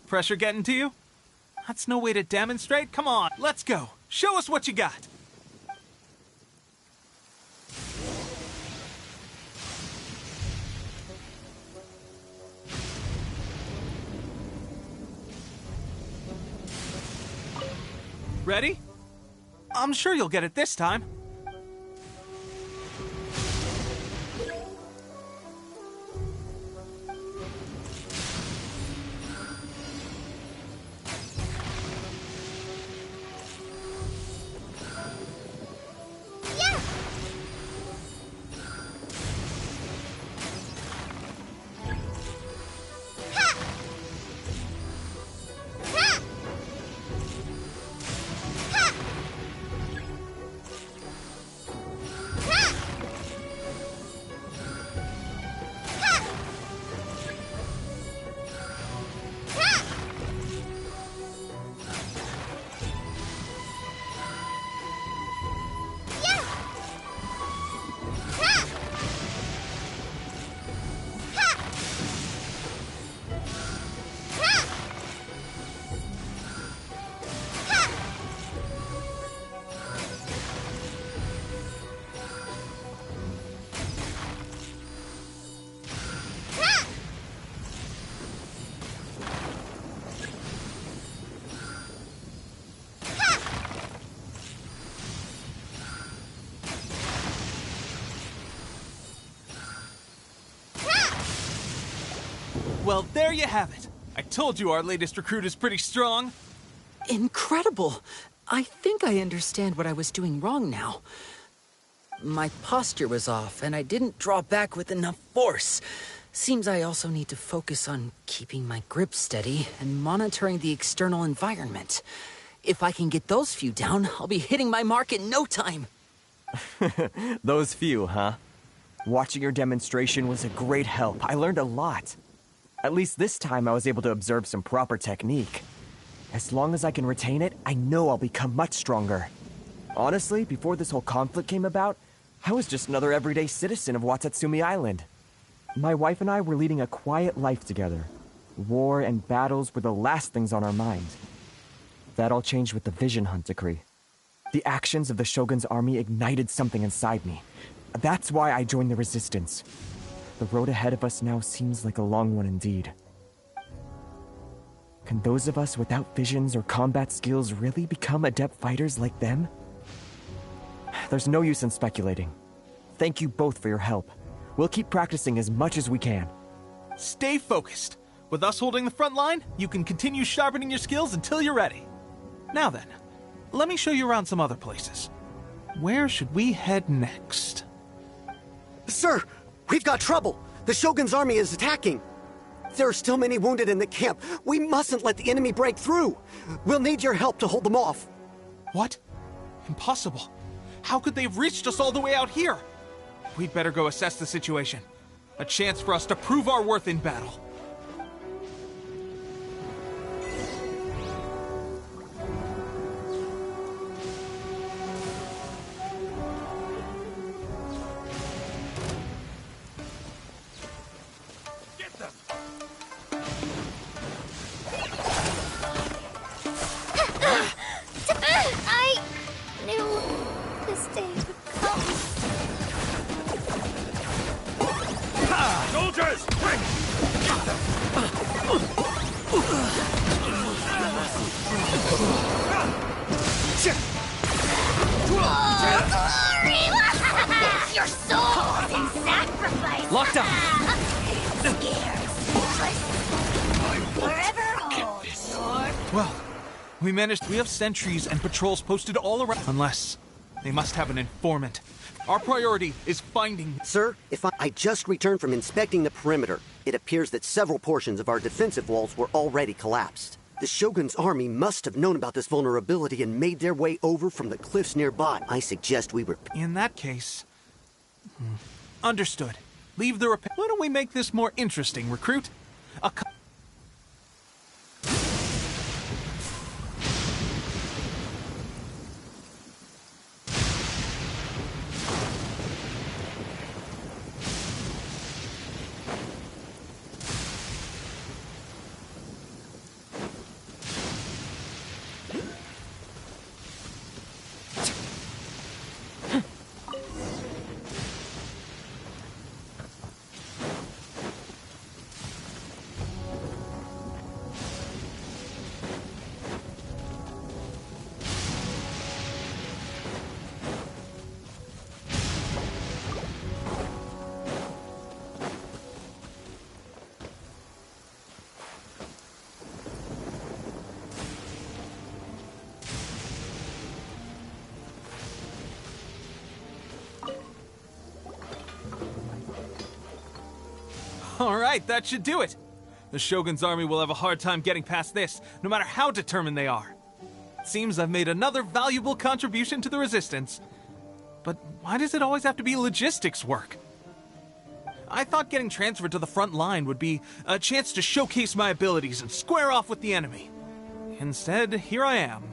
Pressure getting to you? That's no way to demonstrate. Come on, let's go. Show us what you got. Ready? I'm sure you'll get it this time. Well, there you have it. I told you our latest recruit is pretty strong. Incredible! I think I understand what I was doing wrong now. My posture was off, and I didn't draw back with enough force. Seems I also need to focus on keeping my grip steady and monitoring the external environment. If I can get those few down, I'll be hitting my mark in no time. Those few, huh? Watching your demonstration was a great help. I learned a lot. At least this time I was able to observe some proper technique. As long as I can retain it, I know I'll become much stronger. Honestly, before this whole conflict came about, I was just another everyday citizen of Watatsumi Island. My wife and I were leading a quiet life together. War and battles were the last things on our mind. That all changed with the Vision Hunt decree. The actions of the Shogun's army ignited something inside me. That's why I joined the Resistance. The road ahead of us now seems like a long one indeed. Can those of us without visions or combat skills really become adept fighters like them? There's no use in speculating. Thank you both for your help. We'll keep practicing as much as we can. Stay focused. With us holding the front line, you can continue sharpening your skills until you're ready. Now then, let me show you around some other places. Where should we head next? Sir, we've got trouble. The Shogun's army is attacking! There are still many wounded in the camp. We mustn't let the enemy break through! We'll need your help to hold them off. What? Impossible. How could they have reached us all the way out here? We'd better go assess the situation. A chance for us to prove our worth in battle. I knew this day would come. Soldiers, bring Your soul is in sacrifice! Lockdown! Forever hold your... Well, we managed. We have sentries and patrols posted all around. Unless they must have an informant. Our priority is finding... Sir, I just returned from inspecting the perimeter. It appears that several portions of our defensive walls were already collapsed. The Shogun's army must have known about this vulnerability and made their way over from the cliffs nearby. I suggest we In that case... Understood. Leave the repair... Why don't we make this more interesting, recruit? All right, that should do it. The Shogun's army will have a hard time getting past this, no matter how determined they are. It seems I've made another valuable contribution to the Resistance. But why does it always have to be logistics work? I thought getting transferred to the front line would be a chance to showcase my abilities and square off with the enemy. Instead, here I am.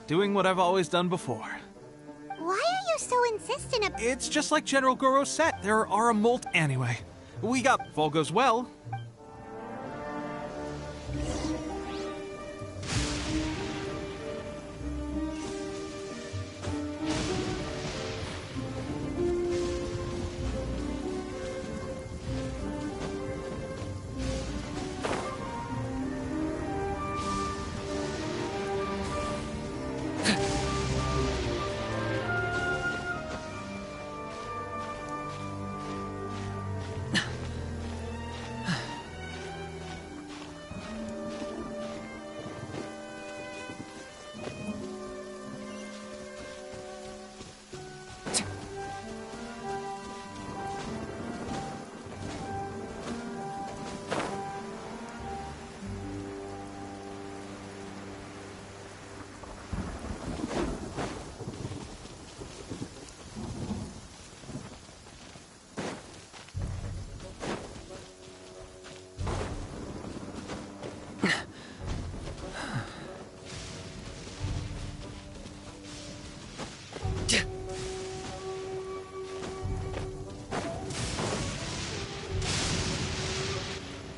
Doing what I've always done before. Why are you so insistent about... It's just like General Goro said. There are a Anyway, if all goes well.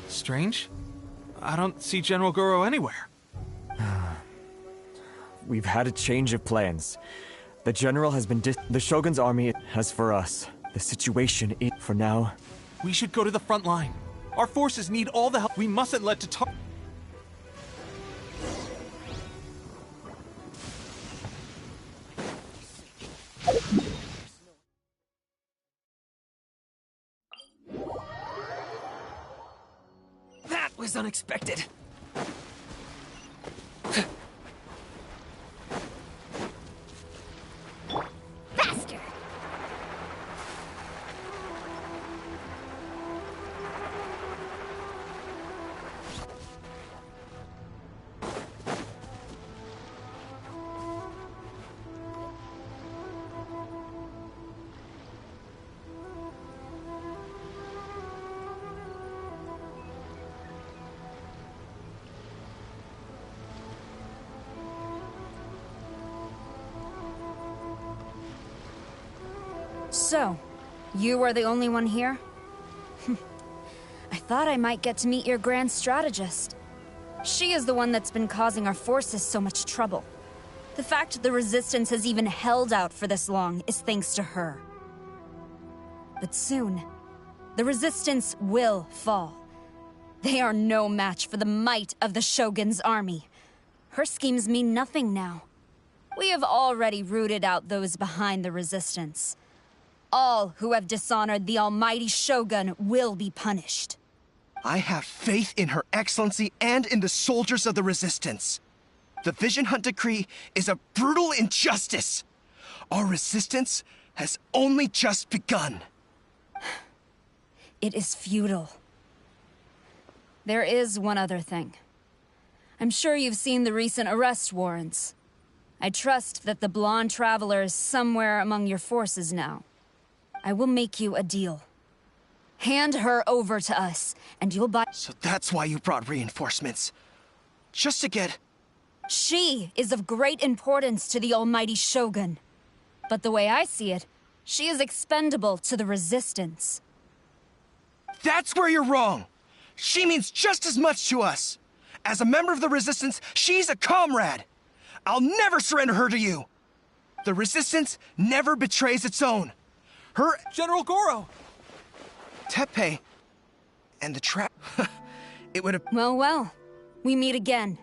Strange. I don't see General Goro anywhere. We've had a change of plans. The general has been the Shogun's army. As for us, the situation is, for now... We should go to the front line. Our forces need all the help. We mustn't let to That was unexpected. Faster! So, you are the only one here? I thought I might get to meet your grand strategist. She is the one that's been causing our forces so much trouble. The fact the Resistance has even held out for this long is thanks to her. But soon, the Resistance will fall. They are no match for the might of the Shogun's army. Her schemes mean nothing now. We have already rooted out those behind the Resistance. All who have dishonored the almighty Shogun will be punished. I have faith in Her Excellency and in the soldiers of the Resistance. The Vision Hunt Decree is a brutal injustice. Our resistance has only just begun. It is futile. There is one other thing. I'm sure you've seen the recent arrest warrants. I trust that the blonde traveler is somewhere among your forces now. I will make you a deal. Hand her over to us, and you'll buy— So that's why you brought reinforcements. Just to get— She is of great importance to the almighty Shogun. But the way I see it, she is expendable to the Resistance. That's where you're wrong! She means just as much to us! As a member of the Resistance, she's a comrade! I'll never surrender her to you! The Resistance never betrays its own. Her— General Goro! Teppei and the trap. It would have— Well, we meet again.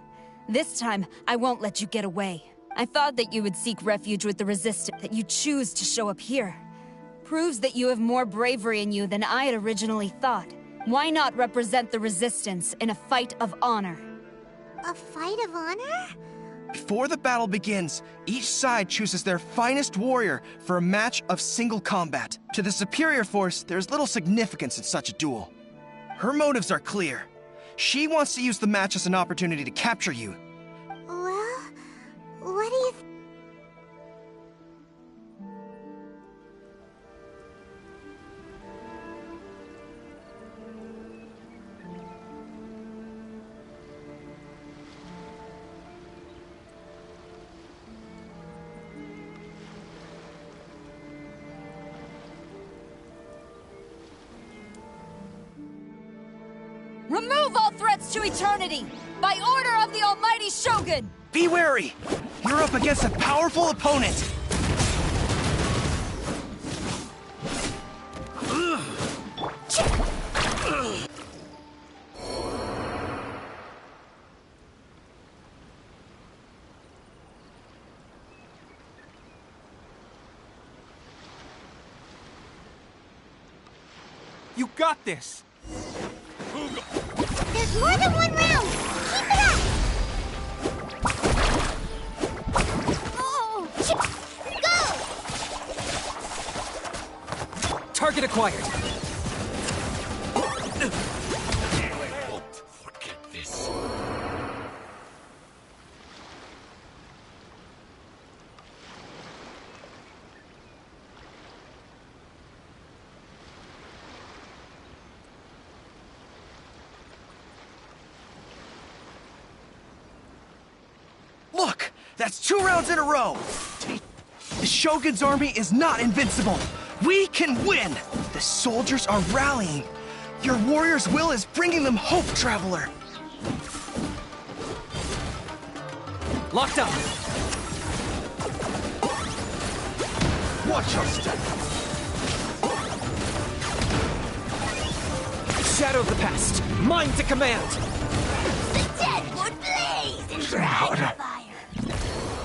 This time, I won't let you get away. I thought that you would seek refuge with the Resistance. That you choose to show up here proves that you have more bravery in you than I had originally thought. Why not represent the Resistance in a fight of honor? A fight of honor? Before the battle begins, each side chooses their finest warrior for a match of single combat. To the superior force, there's little significance in such a duel. Her motives are clear. She wants to use the match as an opportunity to capture you. Well, what do you Remove all threats to eternity! By order of the almighty Shogun! Be wary! You're up against a powerful opponent! You got this! There's more than one round! Keep it up! Oh! Go! Target acquired. Forget this. Look! That's 2 rounds in a row! The Shogun's army is not invincible! We can win! The soldiers are rallying! Your warrior's will is bringing them hope, Traveler! Locked up! Watch your step! Shadow of the past! Mine to command! The dead would blaze in dragon fire!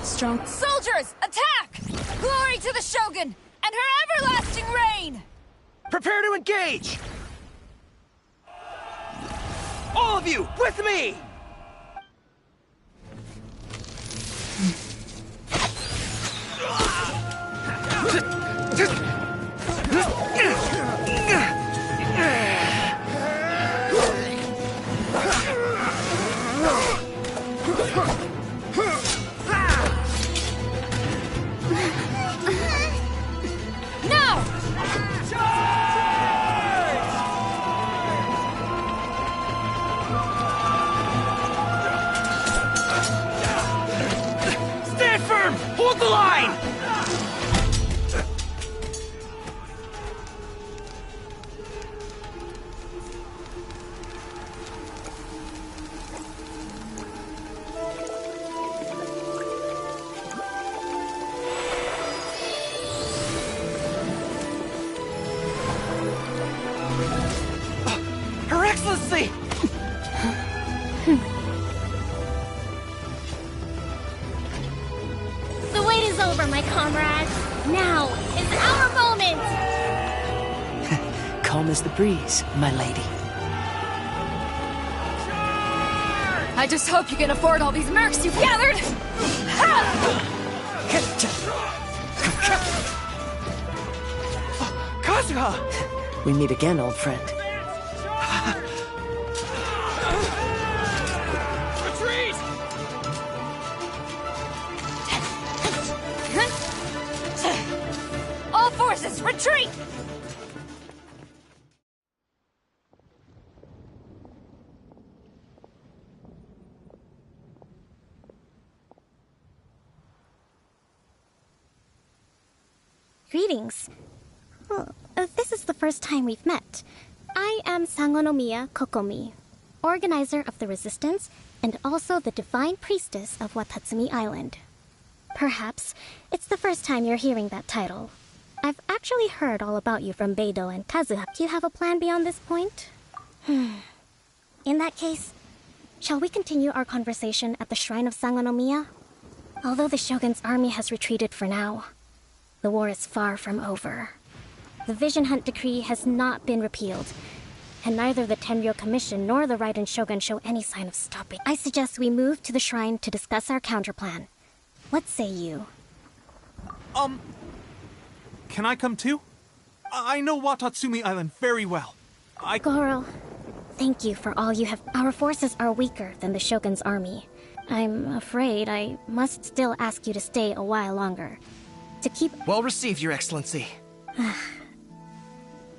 Strong soldiers, attack! Glory to the Shogun and her everlasting reign! Prepare to engage! All of you, with me! Hold the line! see! The wait is over, my comrades. Now is our moment! Calm as the breeze, my lady. I just hope you can afford all these mercs you've gathered! Kazuha! We meet again, old friend. Retreat! All forces, retreat! Greetings. Well, this is the first time we've met. I am Sangonomiya Kokomi, organizer of the Resistance and also the Divine Priestess of Watatsumi Island. Perhaps it's the first time you're hearing that title. I've actually heard all about you from Beidou and Kazuha. Do you have a plan beyond this point? In that case, shall we continue our conversation at the Shrine of Sangonomiya? Although the Shogun's army has retreated for now, the war is far from over. The Vision Hunt Decree has not been repealed, and neither the Tenryou Commission nor the Raiden Shogun show any sign of stopping. I suggest we move to the shrine to discuss our counterplan. What say you? Can I come too? I know Watatsumi Island very well. Goro, thank you for all you have. Our forces are weaker than the Shogun's army. I'm afraid I must still ask you to stay a while longer. To keep... Well received, Your Excellency.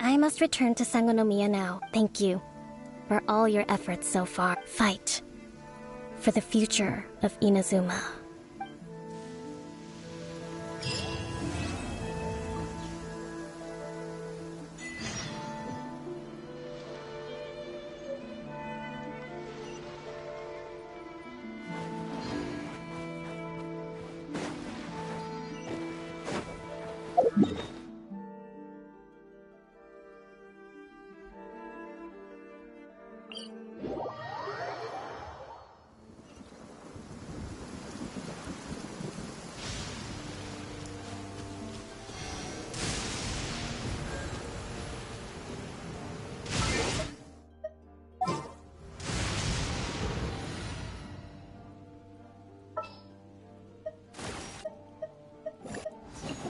I must return to Sangonomiya now. Thank you for all your efforts so far. Fight for the future of Inazuma.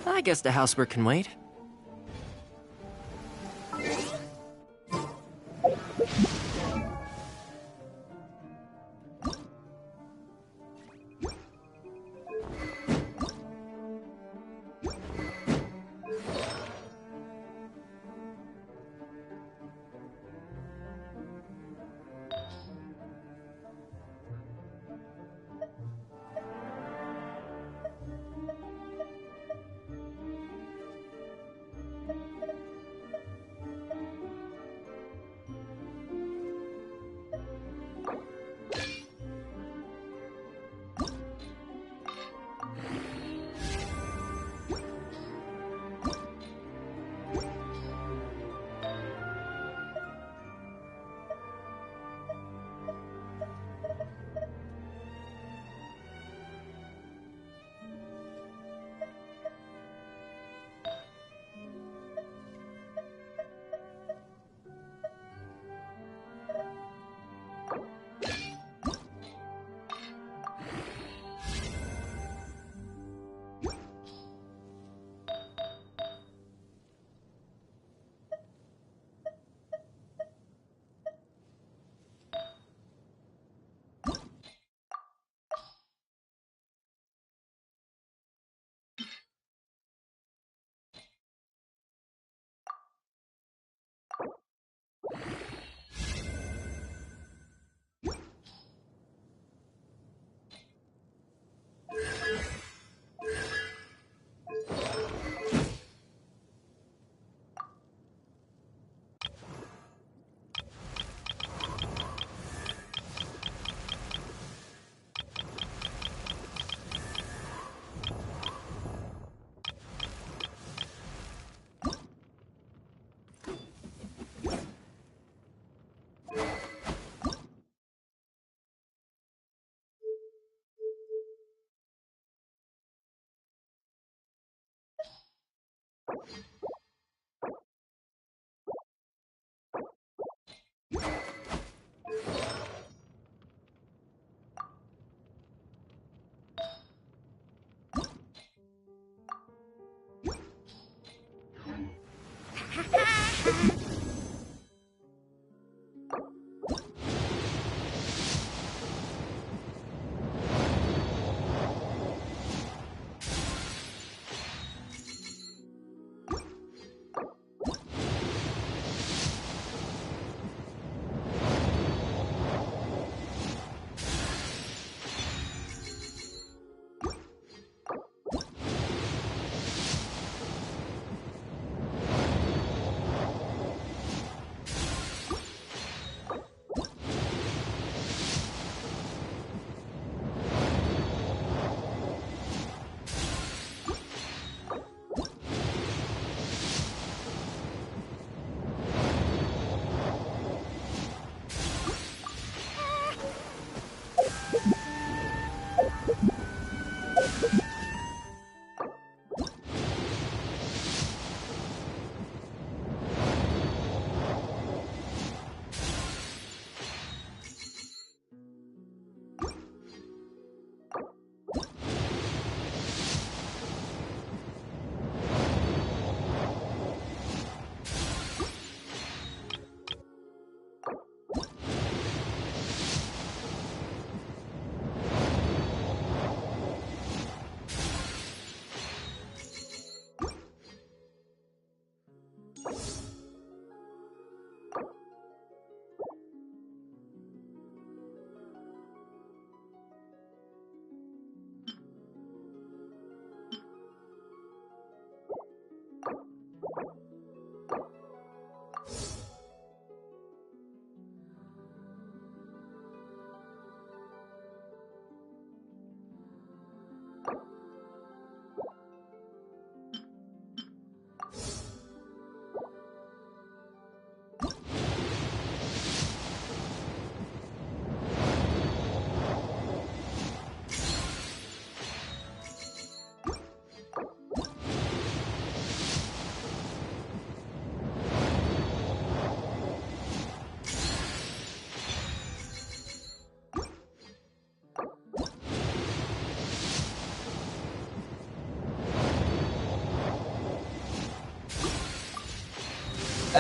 I guess the housework can wait.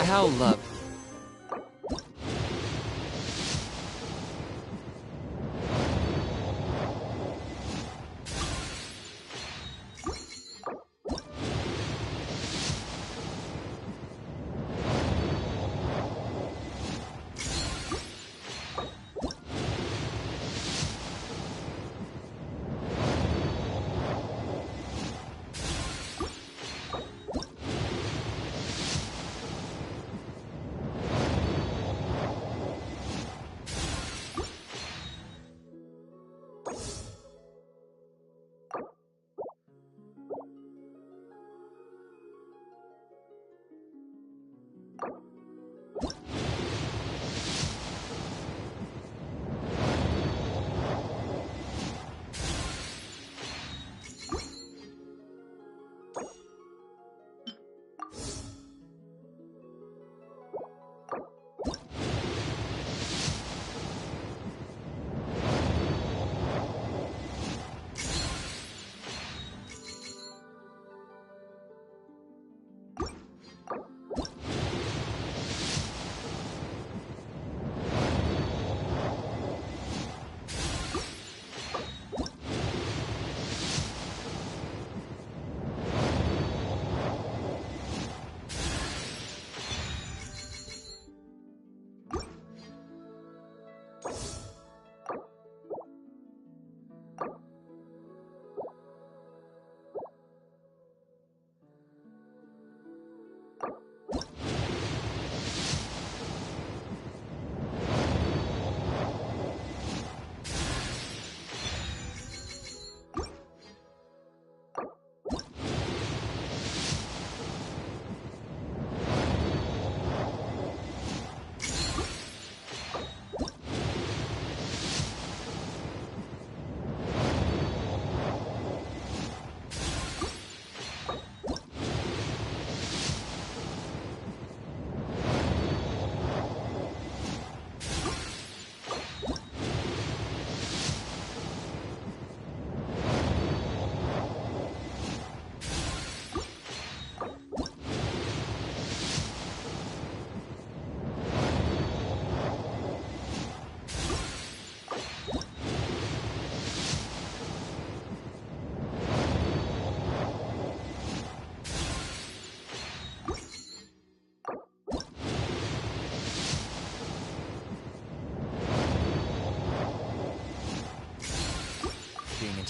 How love.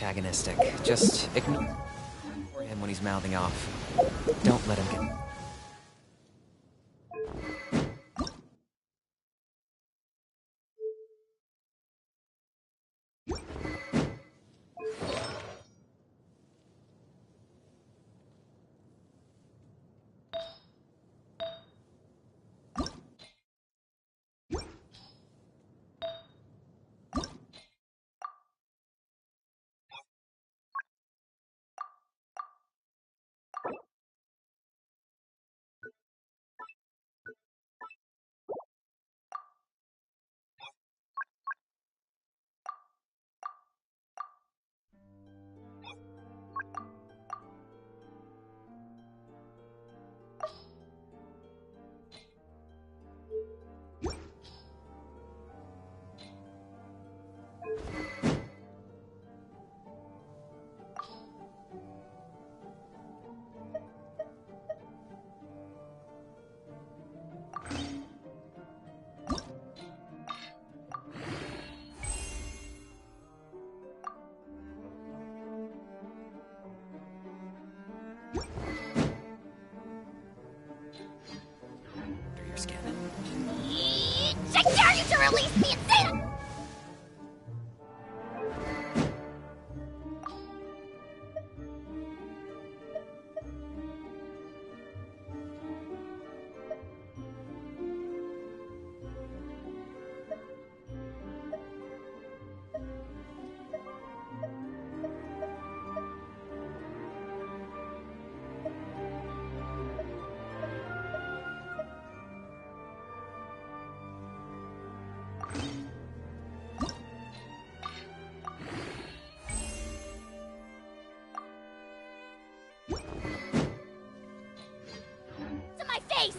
antagonistic. Just ignore him when he's mouthing off. Don't let him get... I dare you to release me and say that! To my face!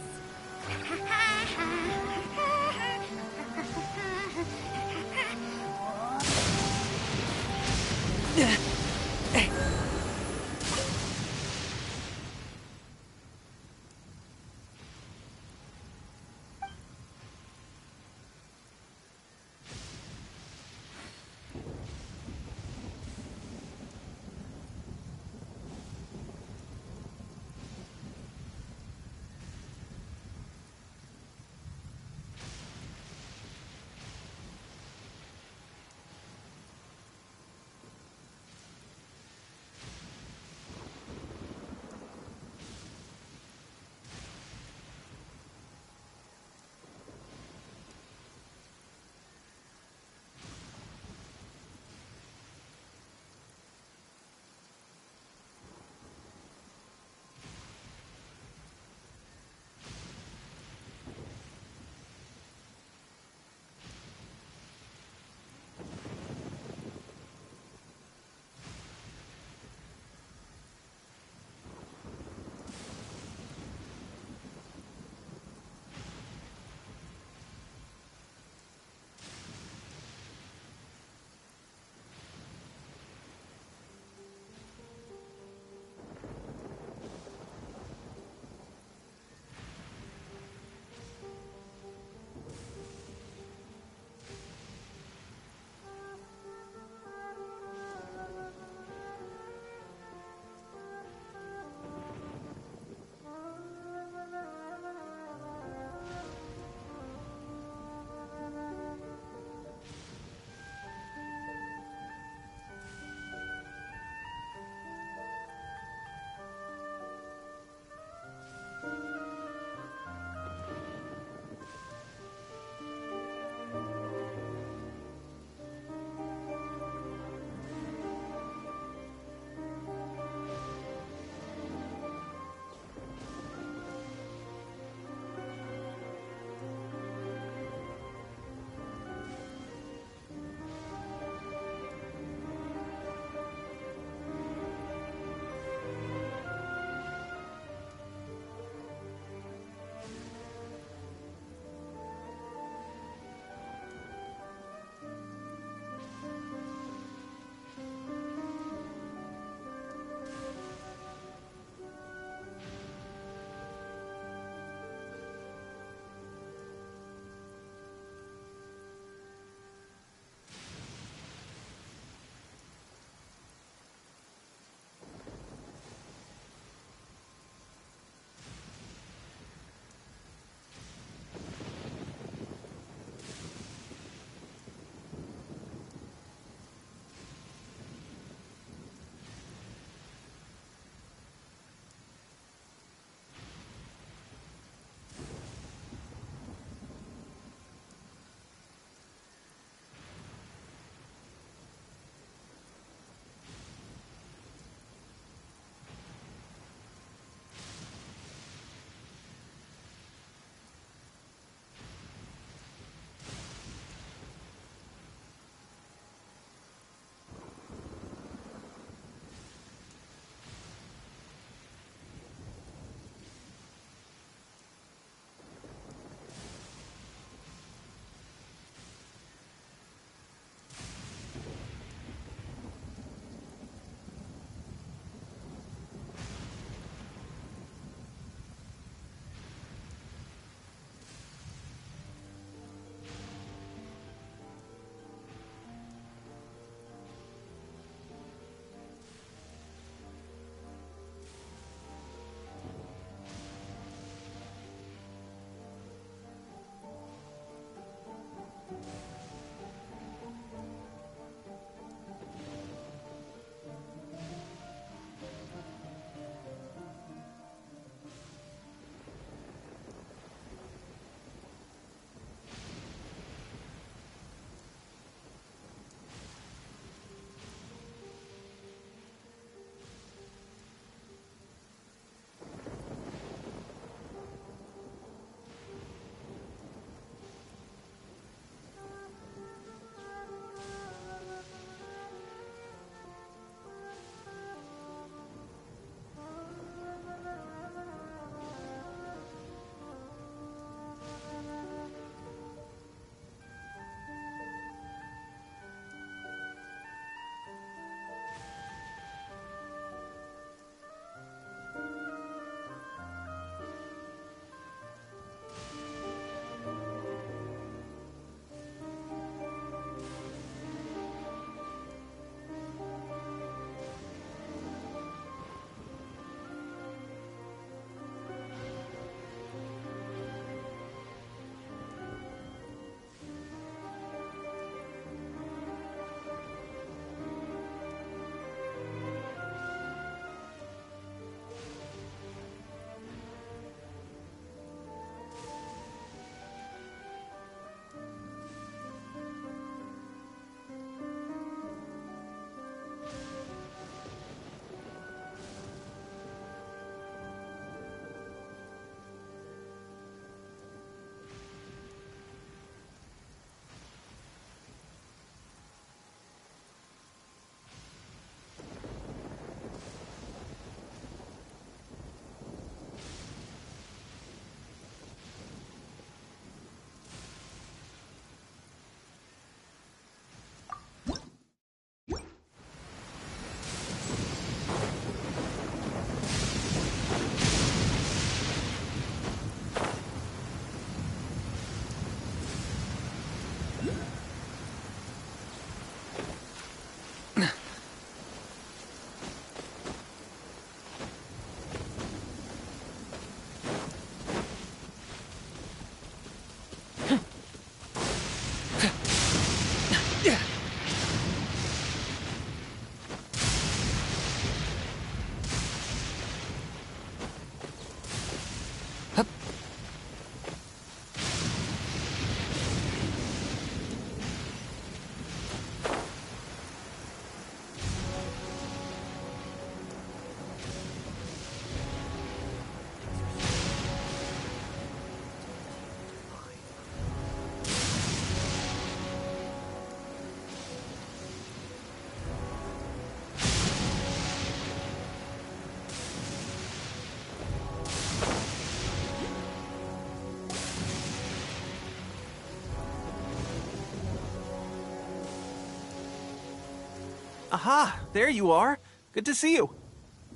Aha, there you are. Good to see you.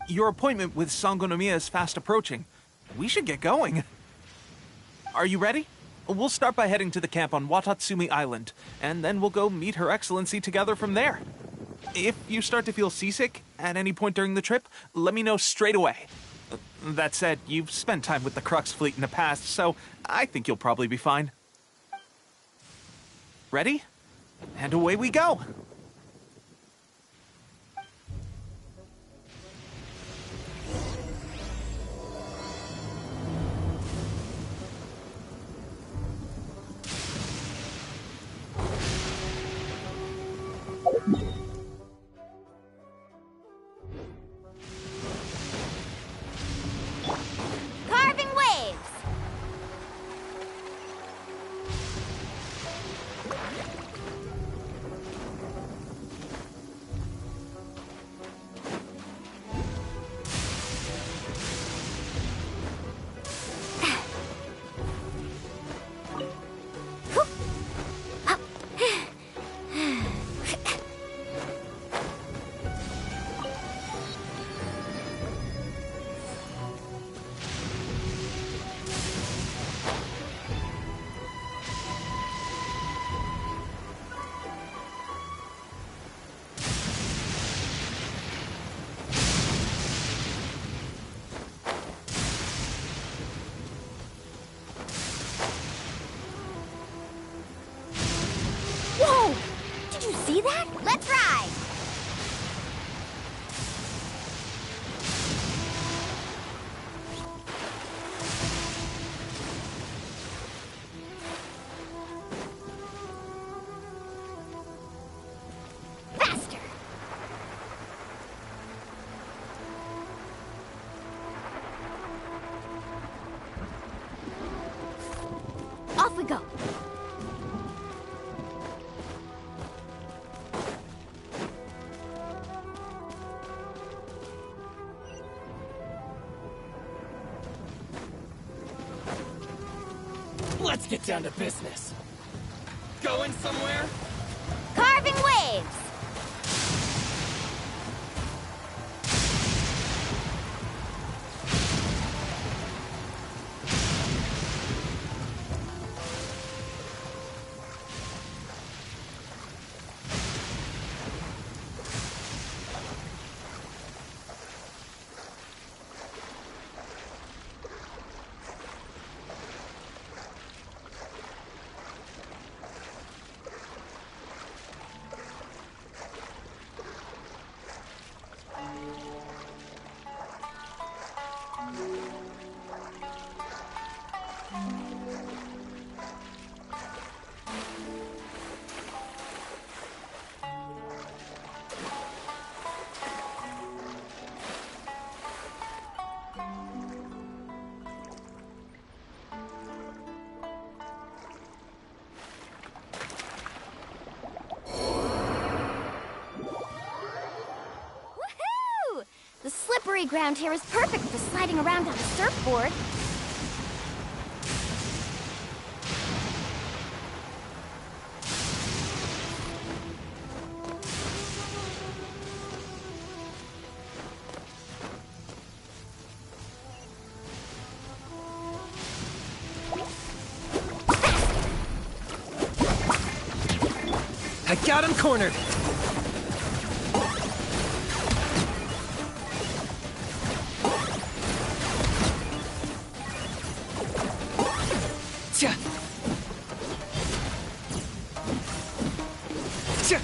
Your appointment with Sangonomiya is fast approaching. We should get going. Are you ready? We'll start by heading to the camp on Watatsumi Island, and then we'll go meet Her Excellency together from there. If you start to feel seasick at any point during the trip, let me know straight away. That said, you've spent time with the Crux fleet in the past, so I think you'll probably be fine. Ready? And away we go! Carving waves! Whoa! Did you see that? Let's ride! Faster! Off we go! Let's get down to business. Going somewhere? Carving waves! Woohoo! The slippery ground here is perfect for sliding around on a surfboard. I got him cornered. Tja. Tja.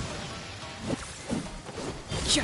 Tja.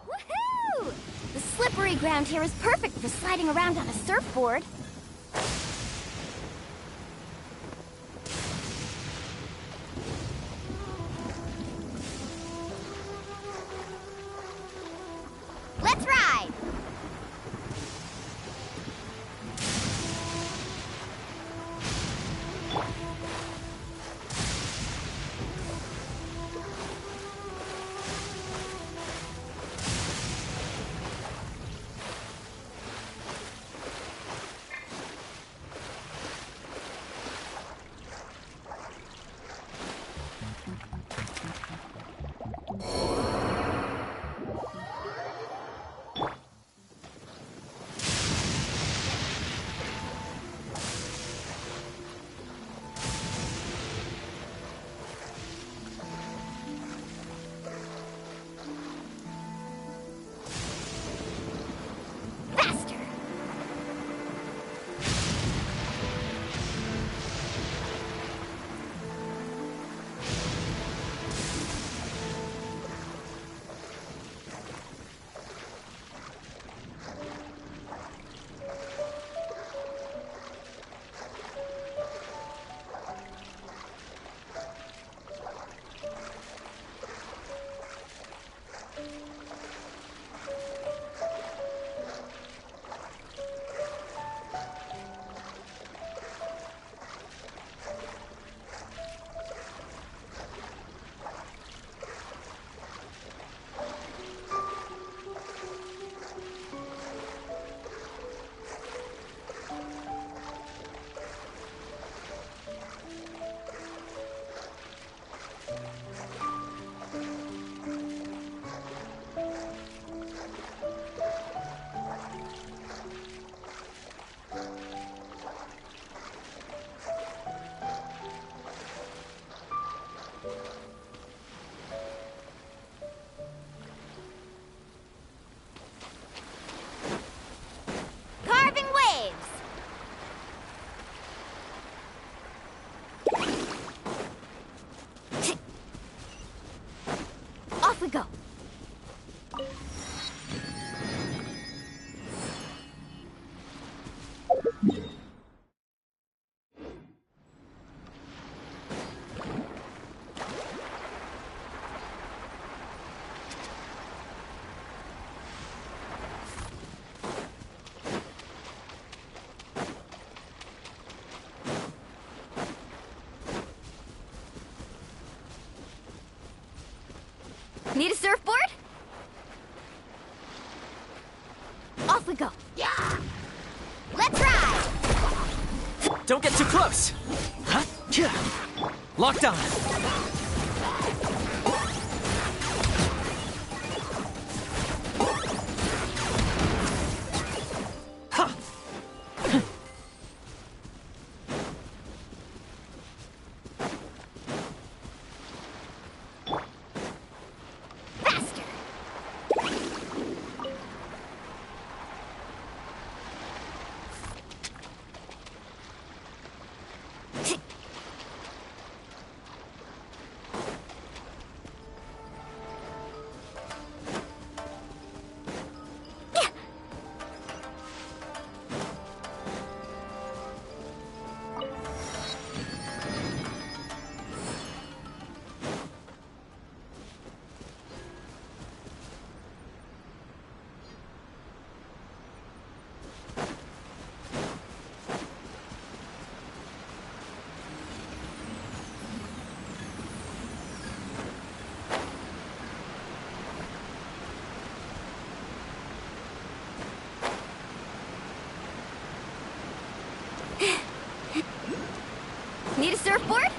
Woohoo! The slippery ground here is perfect for sliding around on a surfboard. Let's ride! Carving waves! Off we go! Need a surfboard? Off we go. Yeah! Let's ride! Don't get too close! Huh? Locked on! Need a surfboard?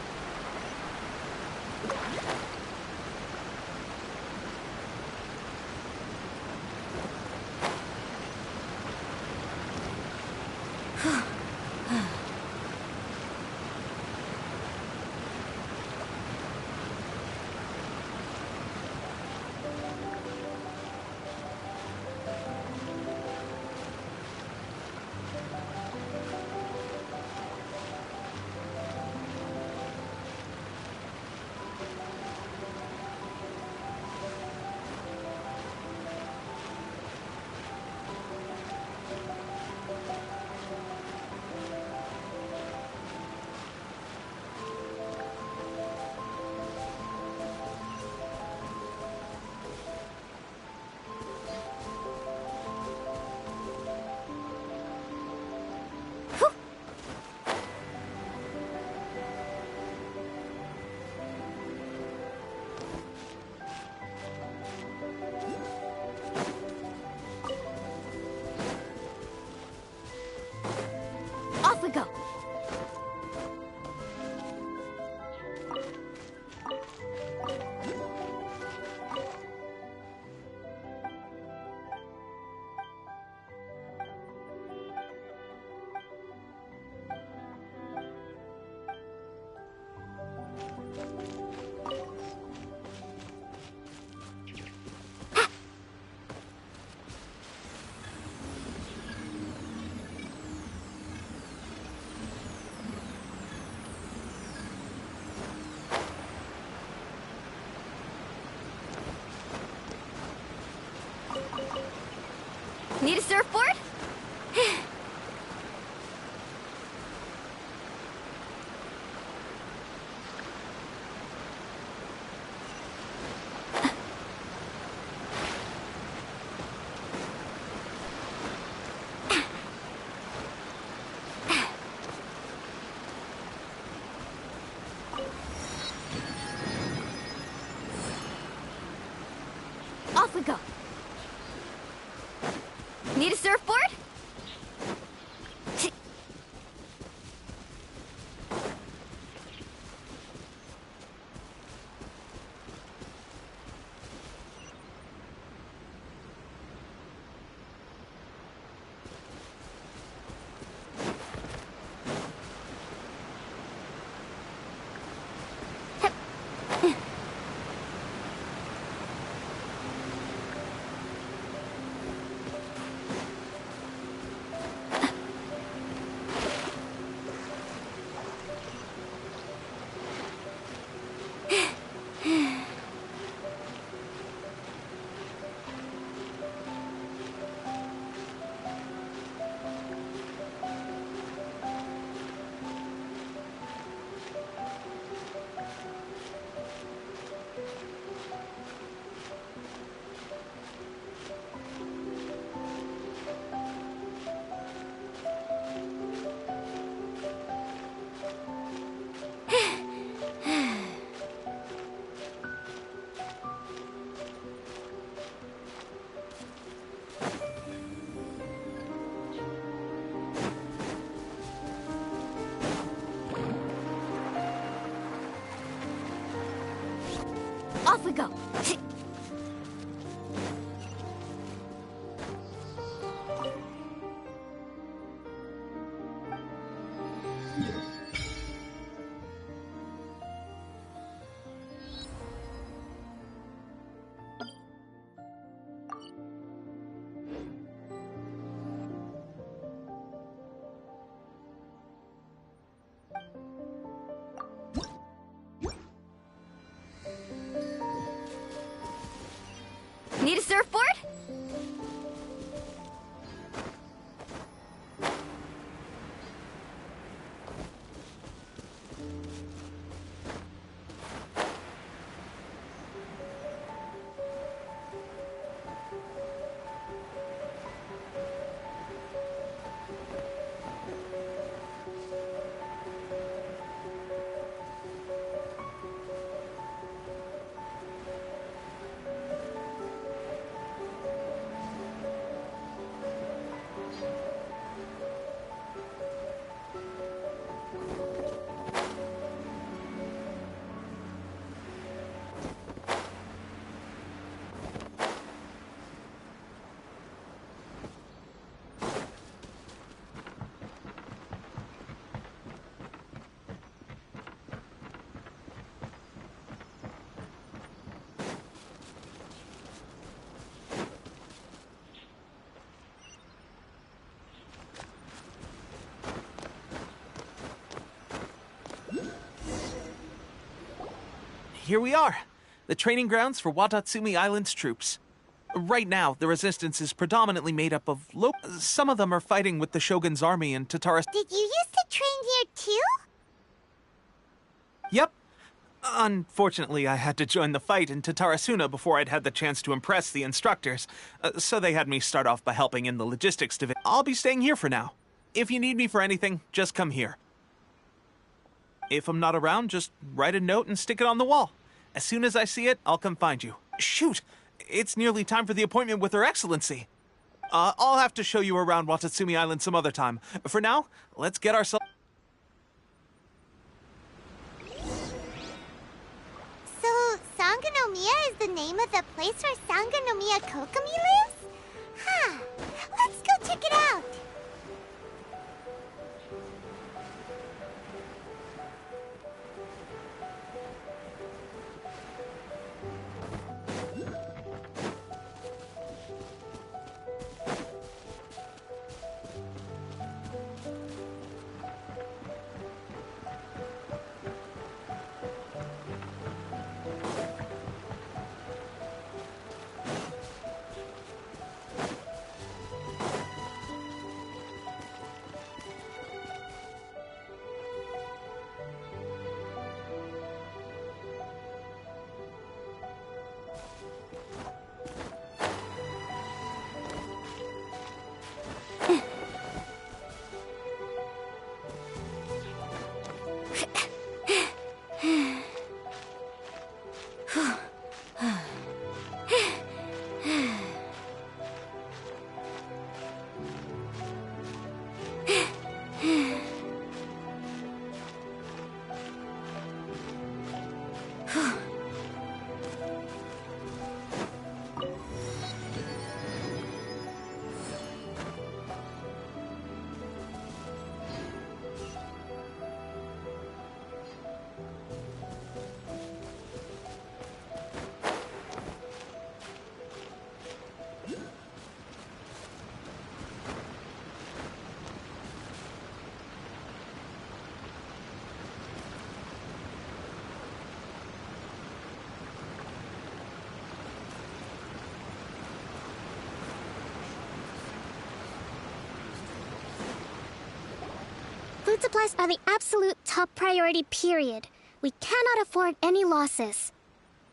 Need a surfboard? Off we go. Need a surfboard? Off we go. Need a surfboard? Here we are, the training grounds for Watatsumi Island's troops. Right now, the resistance is predominantly made up of some of them are fighting with the Shogun's army in Tatara. Did you used to train here too? Yep. Unfortunately, I had to join the fight in Tatarasuna before I'd had the chance to impress the instructors, so they had me start off by helping in the logistics division. I'll be staying here for now. If you need me for anything, just come here. If I'm not around, just write a note and stick it on the wall. As soon as I see it, I'll come find you. Shoot! It's nearly time for the appointment with Her Excellency. I'll have to show you around Watatsumi Island some other time. For now, let's get ourselves... So, Sanganomiya is the name of the place where Sanganomiya Kokomi lives? Huh. Let's go check it out. Food supplies are the absolute top priority, period. We cannot afford any losses.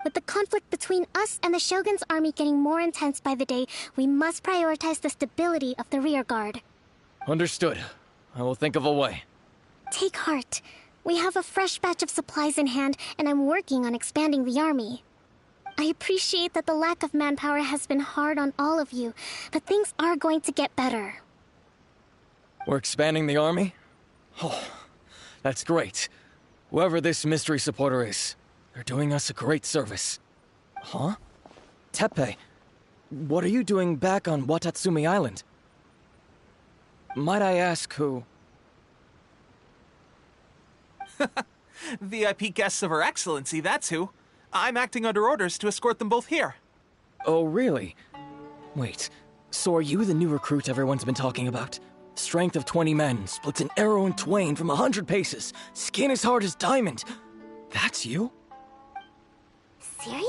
With the conflict between us and the Shogun's army getting more intense by the day, we must prioritize the stability of the rear guard. Understood. I will think of a way. Take heart. We have a fresh batch of supplies in hand, and I'm working on expanding the army. I appreciate that the lack of manpower has been hard on all of you, but things are going to get better. We're expanding the army? Oh, that's great. Whoever this mystery supporter is, they're doing us a great service. Huh? Teppei, what are you doing back on Watatsumi Island? Might I ask who? VIP guests of Her Excellency, that's who. I'm acting under orders to escort them both here. Oh, really? Wait, so are you the new recruit everyone's been talking about? Strength of 20 men, splits an arrow in twain from 100 paces, skin as hard as diamond. That's you? Seriously?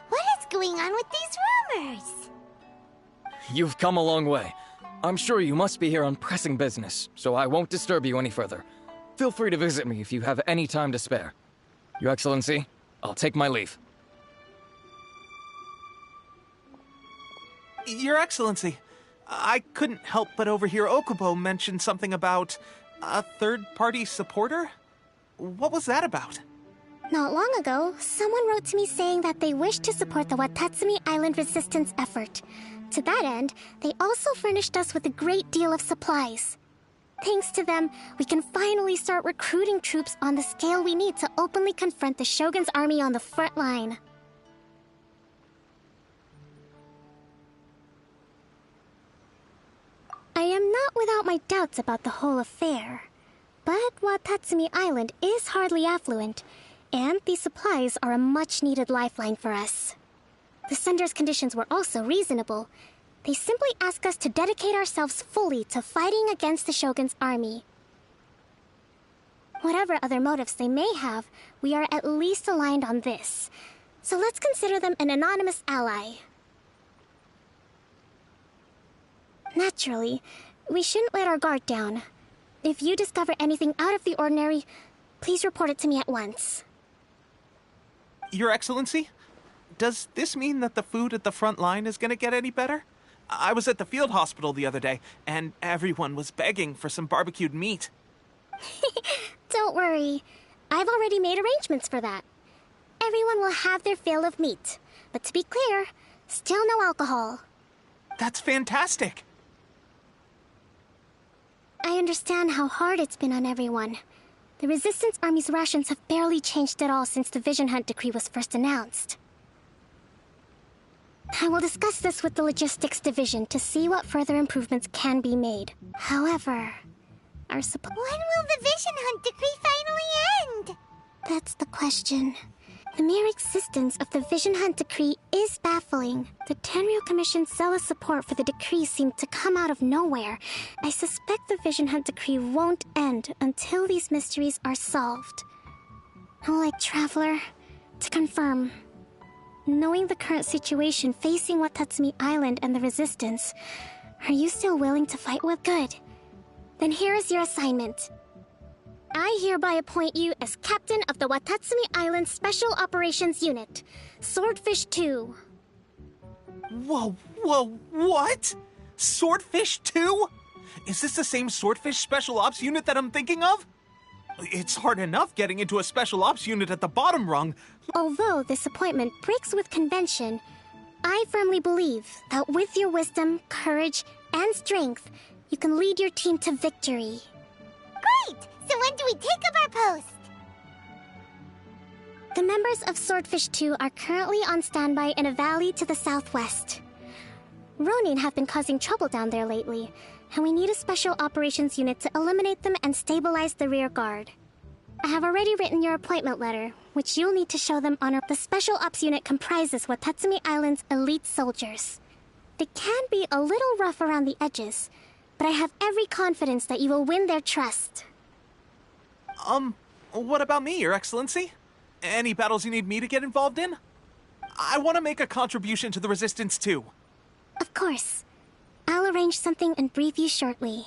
What is going on with these rumors? You've come a long way. I'm sure you must be here on pressing business, so I won't disturb you any further. Feel free to visit me if you have any time to spare. Your Excellency, I'll take my leave. Your Excellency, I couldn't help but overhear Okubo mention something about a third-party supporter? What was that about? Not long ago, someone wrote to me saying that they wished to support the Watatsumi Island resistance effort. To that end, they also furnished us with a great deal of supplies. Thanks to them, we can finally start recruiting troops on the scale we need to openly confront the Shogun's army on the front line. I am not without my doubts about the whole affair. But Watatsumi Island is hardly affluent, and these supplies are a much-needed lifeline for us. The sender's conditions were also reasonable. They simply ask us to dedicate ourselves fully to fighting against the Shogun's army. Whatever other motives they may have, we are at least aligned on this. So let's consider them an anonymous ally. Naturally, we shouldn't let our guard down. If you discover anything out of the ordinary, please report it to me at once. Your Excellency? Does this mean that the food at the front line is gonna get any better? I was at the field hospital the other day, and everyone was begging for some barbecued meat. Don't worry. I've already made arrangements for that. Everyone will have their fill of meat. But to be clear, still no alcohol. That's fantastic! I understand how hard it's been on everyone. The Resistance Army's rations have barely changed at all since the Vision Hunt decree was first announced. I will discuss this with the Logistics Division to see what further improvements can be made. However, our supply... When will the Vision Hunt decree finally end? That's the question. The mere existence of the Vision Hunt decree is baffling. The Tenryou Commission's zealous support for the decree seemed to come out of nowhere. I suspect the Vision Hunt decree won't end until these mysteries are solved. Alright, Traveler, to confirm. Knowing the current situation facing Watatsumi Island and the Resistance, are you still willing to fight with good? Then here is your assignment. I hereby appoint you as captain of the Watatsumi Island Special Operations Unit, Swordfish 2. Whoa, what? Swordfish 2? Is this the same Swordfish Special Ops unit that I'm thinking of? It's hard enough getting into a Special Ops unit at the bottom rung. Although this appointment breaks with convention, I firmly believe that with your wisdom, courage, and strength, you can lead your team to victory. Great! So when do we take up our post? The members of Swordfish 2 are currently on standby in a valley to the southwest. Ronin have been causing trouble down there lately, and we need a special operations unit to eliminate them and stabilize the rear guard. I have already written your appointment letter, which you'll need to show them on the special ops unit comprises Watatsumi Island's elite soldiers. They can be a little rough around the edges, but I have every confidence that you will win their trust. What about me, Your Excellency? Any battles you need me to get involved in? I want to make a contribution to the Resistance too. Of course. I'll arrange something and brief you shortly.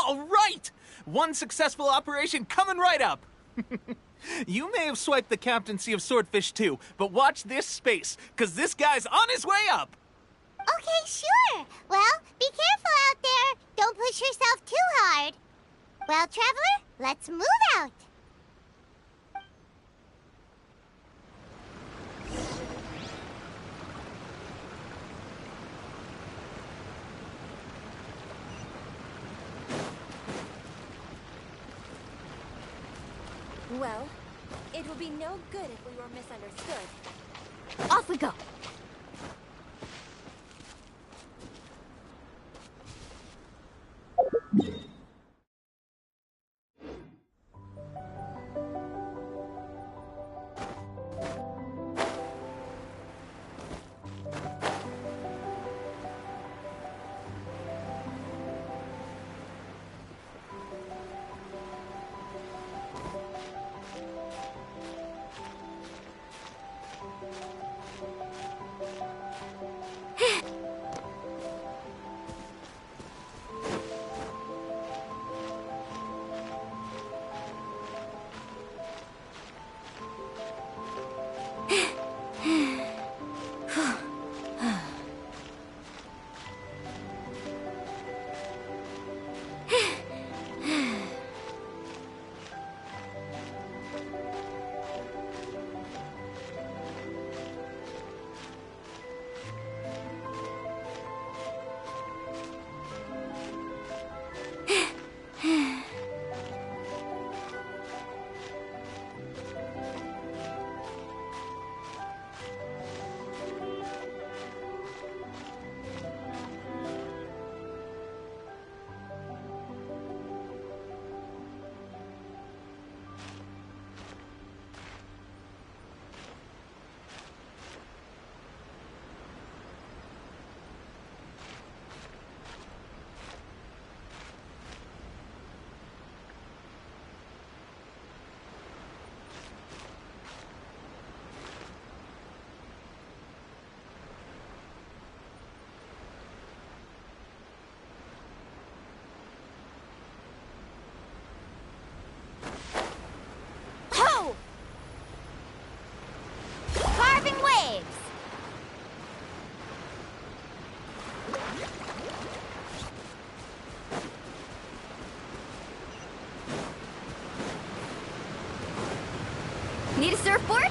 All right! One successful operation coming right up. You may have swiped the captaincy of Swordfish too, but watch this space, because this guy's on his way up. Okay, sure. Well, be careful out there. Don't push yourself too hard. Well, Traveler, let's move out. Well, it would be no good if we were misunderstood. Off we go. Carving waves. Need a surfboard?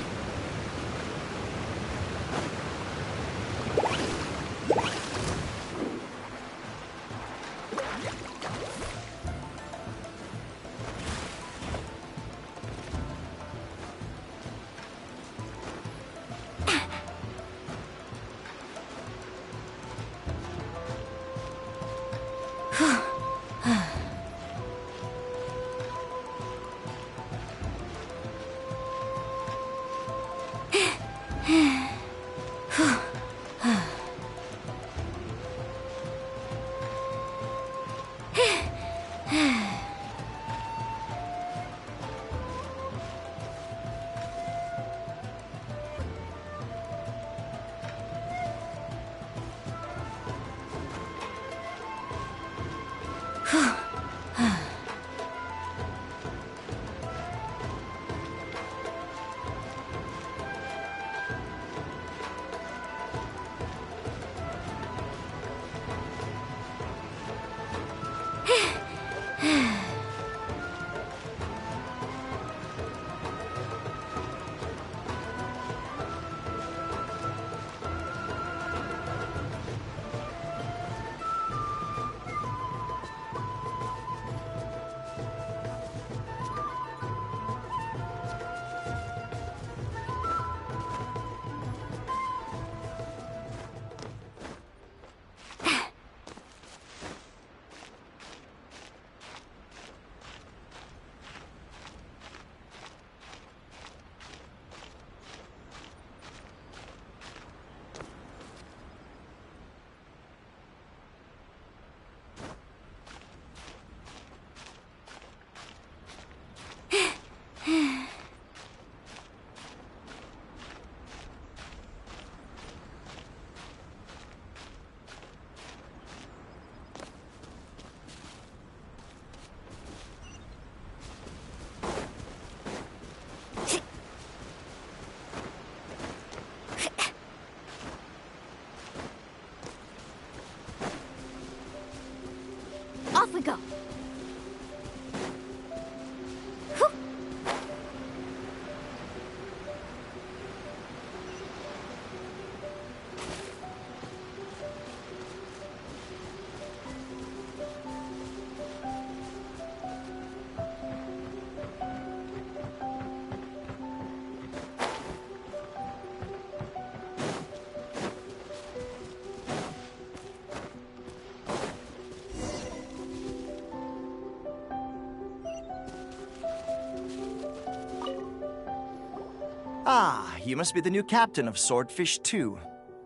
Ah, you must be the new captain of Swordfish 2.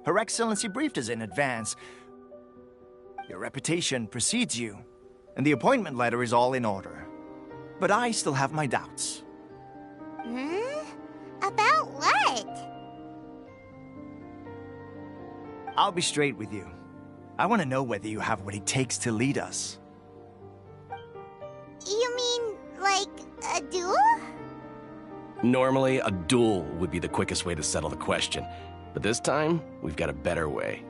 Her Excellency briefed us in advance. Your reputation precedes you, and the appointment letter is all in order. But I still have my doubts. About what? I'll be straight with you. I want to know whether you have what it takes to lead us. You mean, like, a duel? Normally, a duel would be the quickest way to settle the question. But this time, we've got a better way.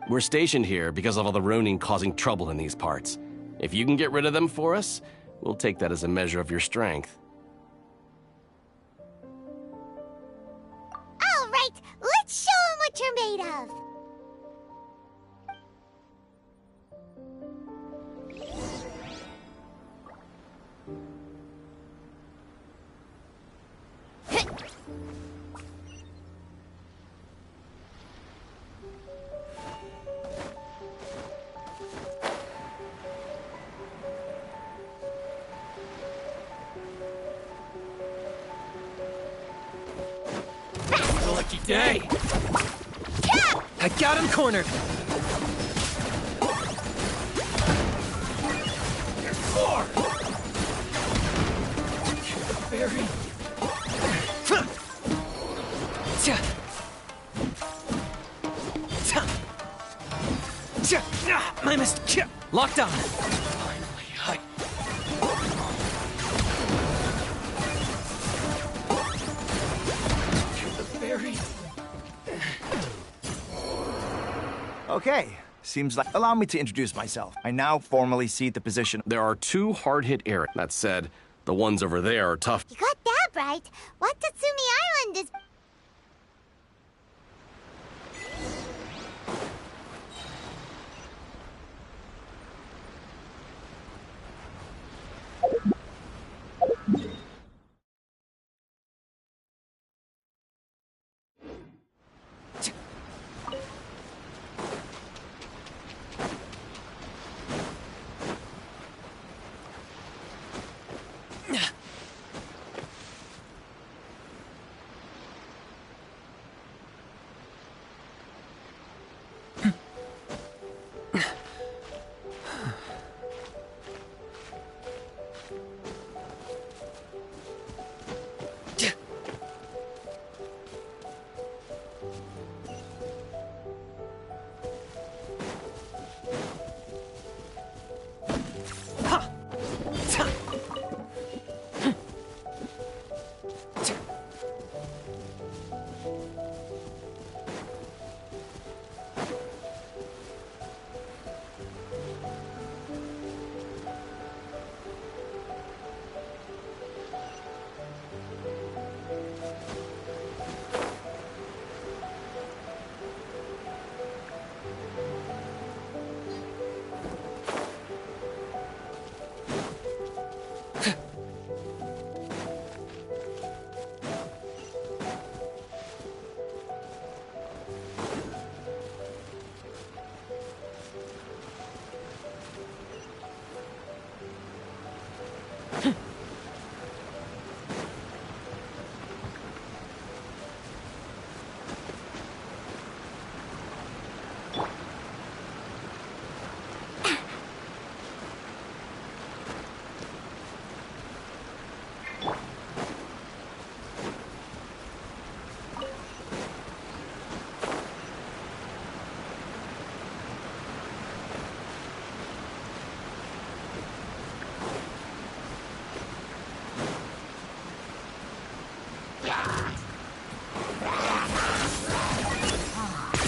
We're stationed here because of all the Ronin causing trouble in these parts. If you can get rid of them for us, we'll take that as a measure of your strength. All right, let's show 'em what you're made of. Lucky day! I got him cornered! Four! Very... My mistake! Locked on! Finally, Very... Okay, seems like... Allow me to introduce myself. I now formally cede the position. There are 2 hard-hit areas. That said, the ones over there are tough. You got that right. Watatsumi Island is...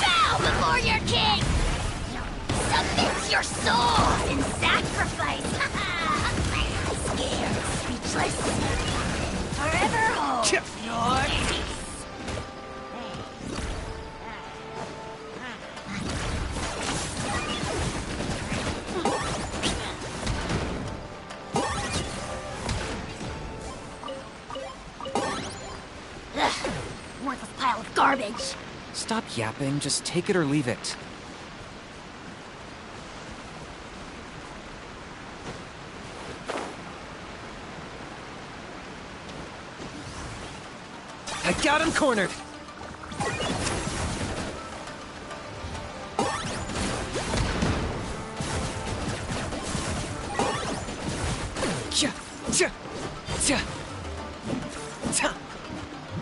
Bow before your king! Submit your soul in sacrifice! Scared, speechless. Forever hold your peace. Ugh, worthless pile of garbage. Stop yapping, just take it or leave it. I got him cornered! Cha! Cha! Cha! Cha!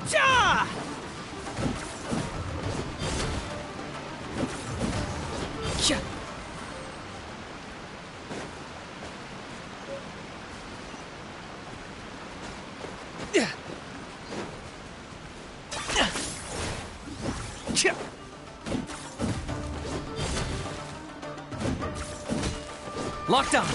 Cha! Cha! Yeah! Cha! Locked on!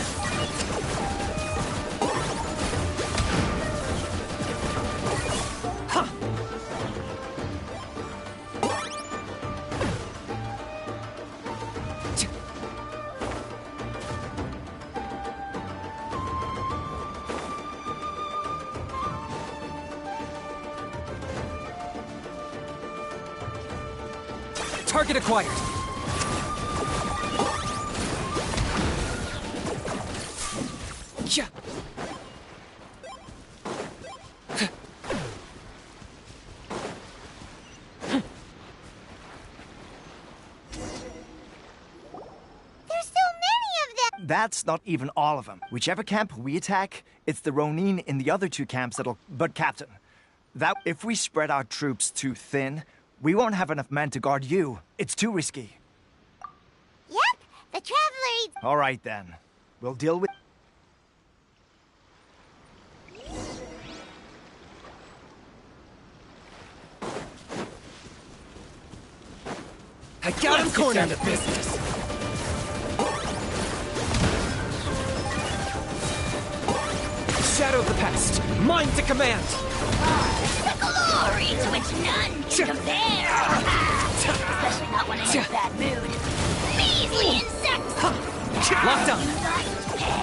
Target acquired. Yeah. That's not even all of them. Whichever camp we attack, it's the Ronin in the other two camps that'll... But Captain, that if we spread our troops too thin, we won't have enough men to guard you. It's too risky. Yep, the Traveler... All right, then. We'll deal with... I got him cornered! Let's get down to business. Shadow of the past, mine to command! The glory to which none can compare! Especially not when I'm in a bad mood. Measly insects! Locked on! You must pay!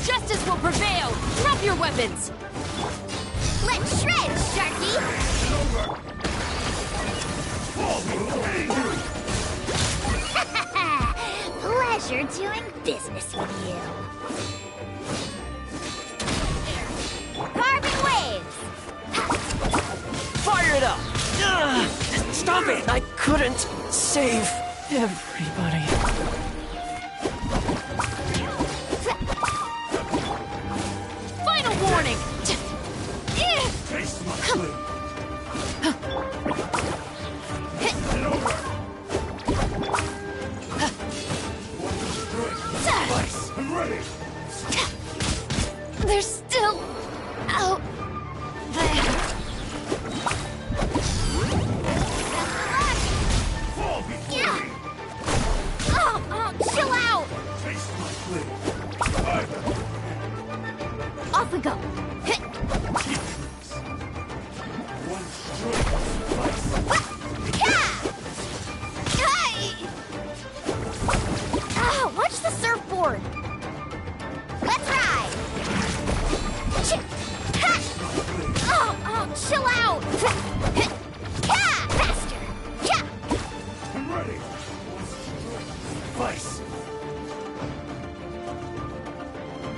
Justice will prevail! Drop your weapons! Let's shred, Sharky! Pleasure doing business with you. Carving waves! Fire it up! Stop it! I couldn't save everybody. Final warning! Taste my blade. I'm ready. They're still out there. Fall before Yeah. me. Oh, chill out! Taste my blade. Off we go. One stroke Hey! Oh, watch the surfboard! Let's ride! Oh, chill out! Faster! I'm ready. Vice.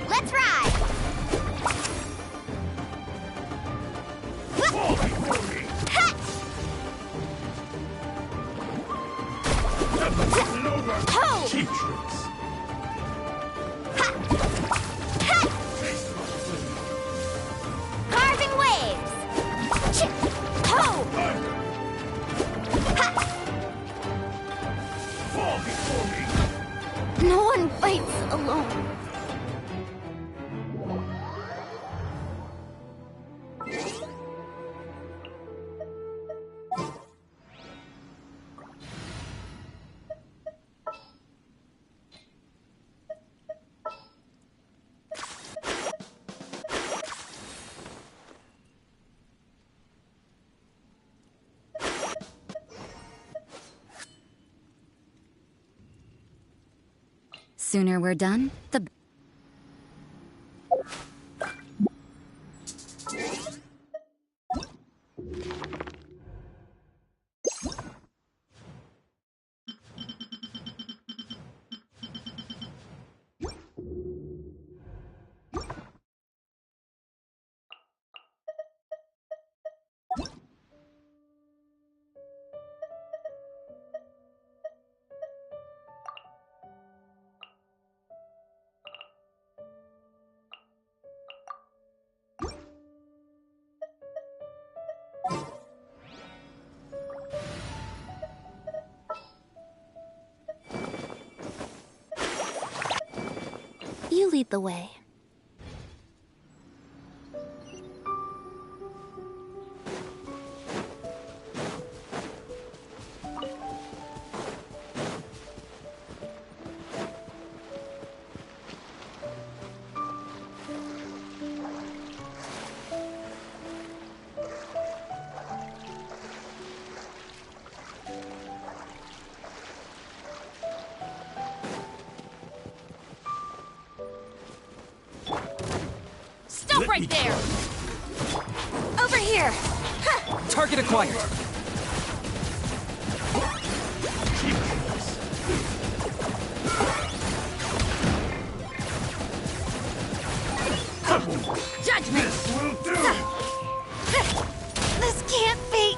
Let's ride! Fall before me. Episode over. Cheap tricks. Taste my blade. Carving waves! Ho! Fall before me. No one fights alone. Sooner we're done, the... lead the way. Stop right there! Over here! Target acquired. Judgment! This will do! This can't be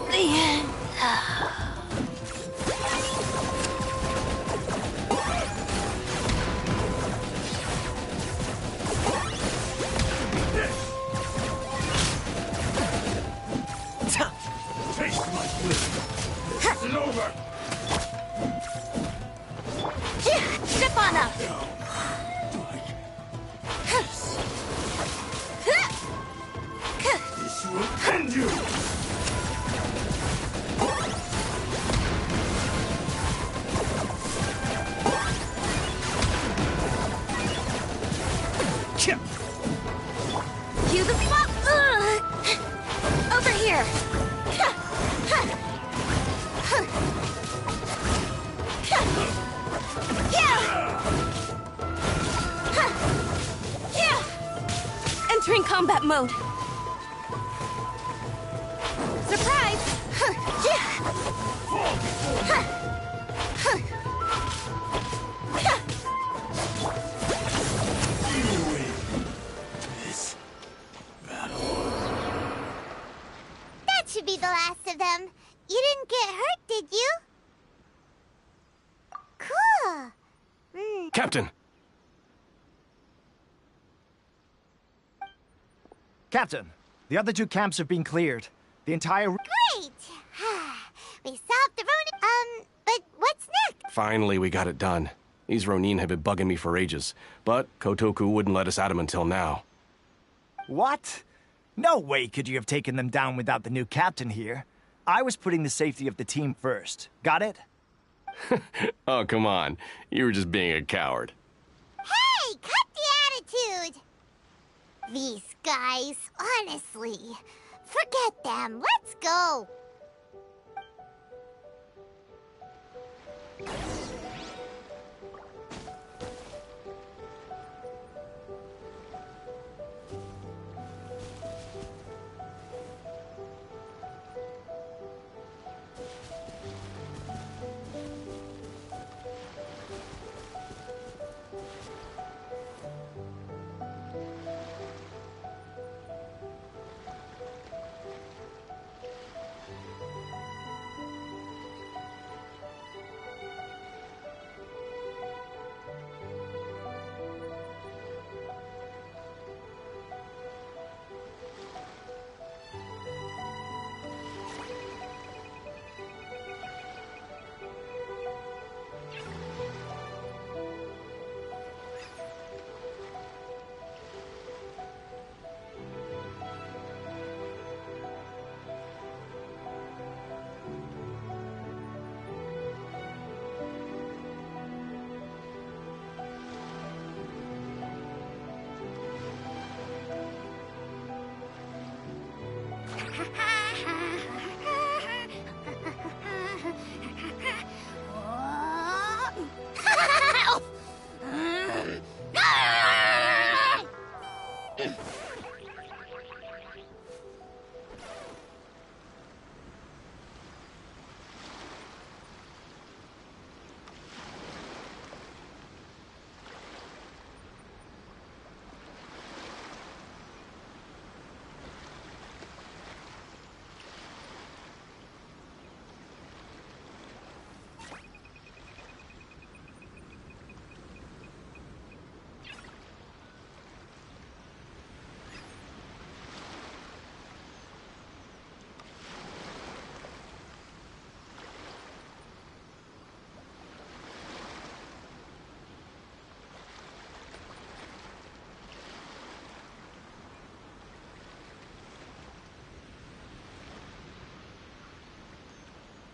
the end. Taste my wisdom. This is over. Step on up! This will end you. Cue the swap! Over here! Entering combat mode. Surprise! That should be the last of them. You didn't get hurt, did you? Cool. Captain! Captain, the other two camps have been cleared. The entire... Great! We solved the Ronin... but what's next? Finally, we got it done. These Ronin have been bugging me for ages, but Kotoku wouldn't let us at them until now. What? No way could you have taken them down without the new captain here. I was putting the safety of the team first. Got it? Oh, come on. You were just being a coward. Hey, cut the attitude! These guys, honestly. Forget them. Let's go.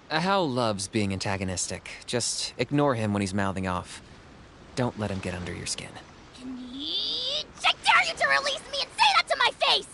Hal loves being antagonistic. Just ignore him when he's mouthing off. Don't let him get under your skin. I dare you to release me and say that to my face!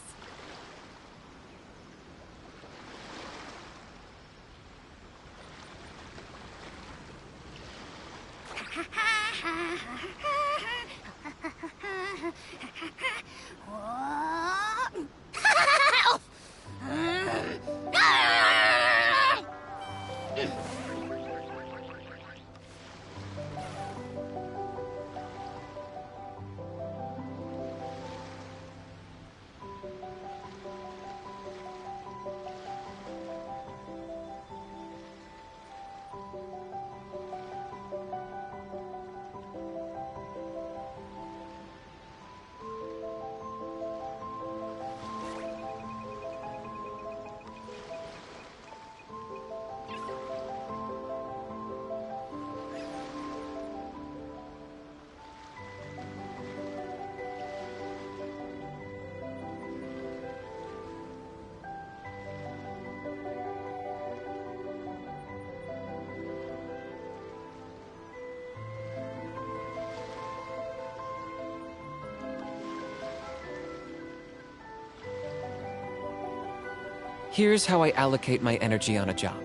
Here's how I allocate my energy on a job.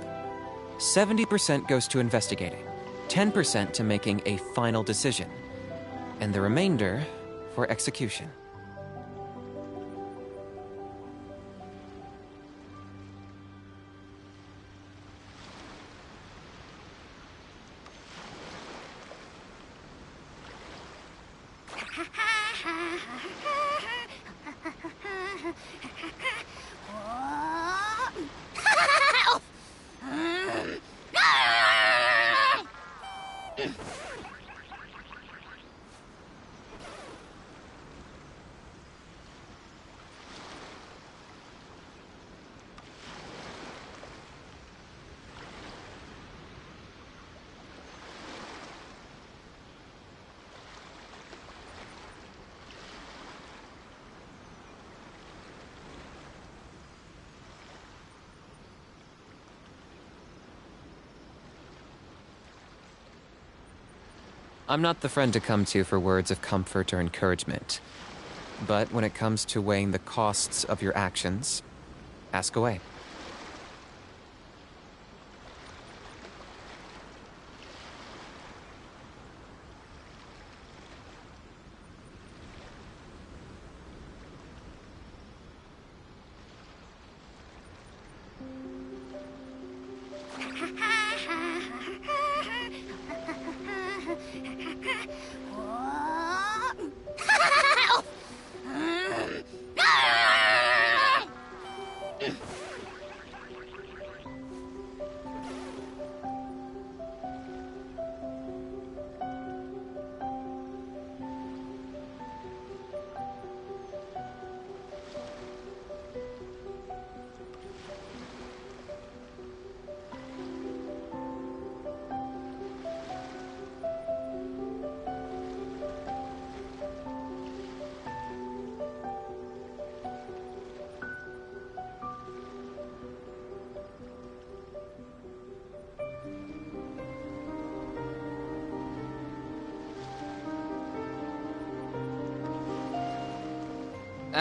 70% goes to investigating, 10% to making a final decision, and the remainder for execution. I'm not the friend to come to for words of comfort or encouragement. But when it comes to weighing the costs of your actions, ask away.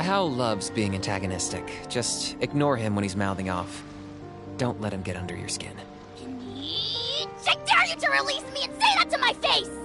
Hal loves being antagonistic. Just ignore him when he's mouthing off. Don't let him get under your skin. I dare you to release me and say that to my face!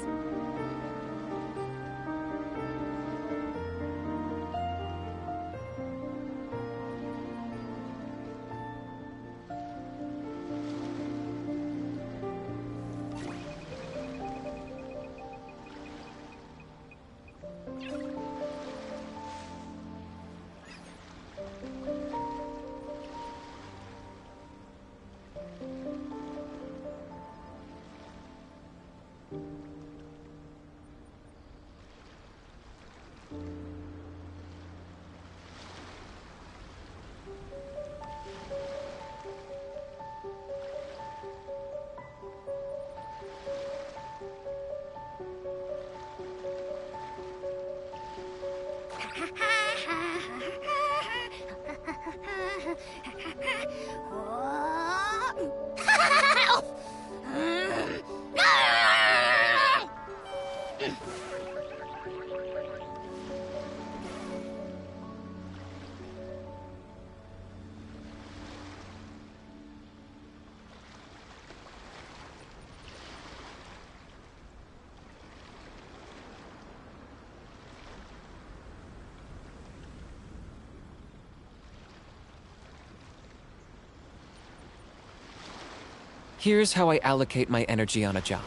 Here's how I allocate my energy on a job.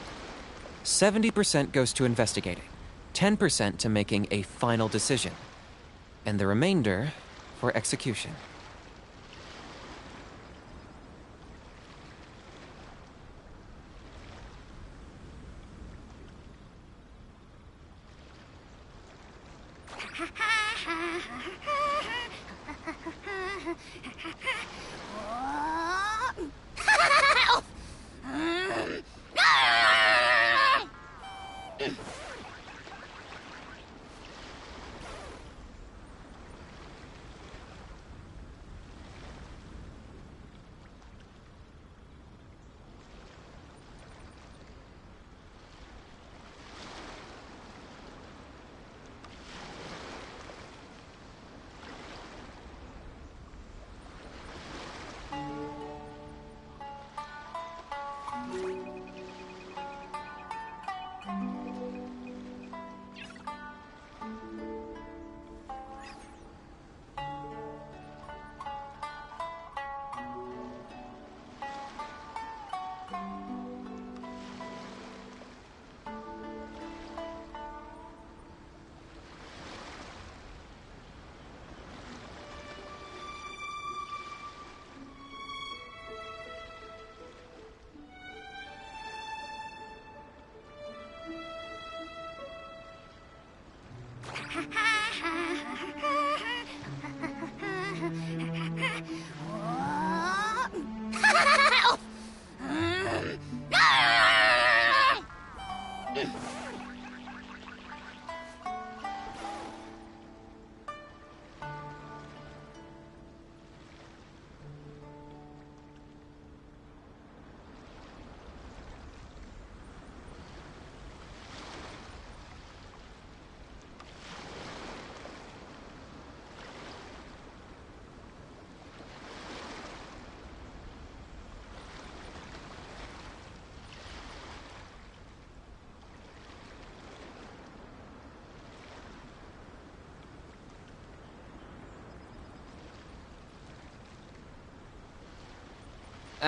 70% goes to investigating, 10% to making a final decision, and the remainder for execution.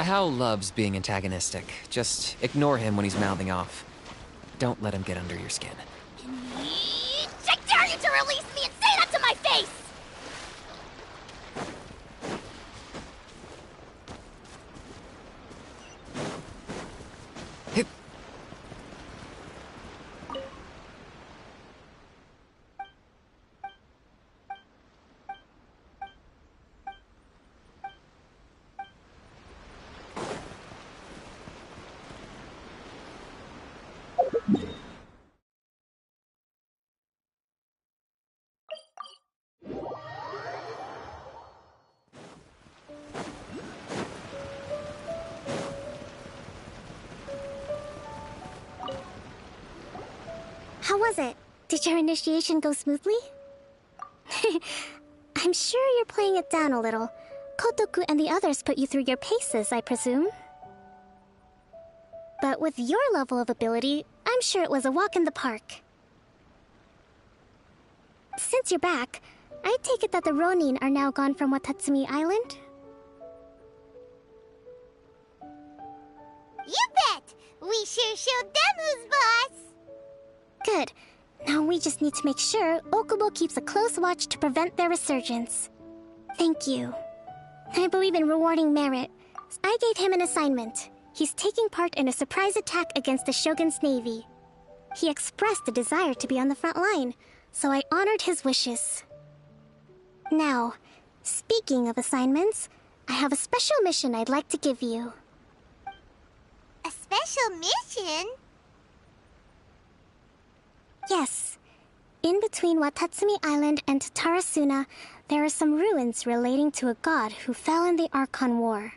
Hal loves being antagonistic. Just ignore him when he's mouthing off. Don't let him get under your skin. I dare you to release me and say that to my face! How was it? Did your initiation go smoothly? I'm sure you're playing it down a little. Kotoku and the others put you through your paces, I presume. But with your level of ability, I'm sure it was a walk in the park. Since you're back, I take it that the Ronin are now gone from Watatsumi Island? You bet! We sure showed them who's boss! Good. Now we just need to make sure Okubo keeps a close watch to prevent their resurgence. Thank you. I believe in rewarding merit. I gave him an assignment. He's taking part in a surprise attack against the Shogun's navy. He expressed a desire to be on the front line, so I honored his wishes. Now, speaking of assignments, I have a special mission I'd like to give you. A special mission? Yes. In between Watatsumi Island and Tarasuna, there are some ruins relating to a god who fell in the Archon War.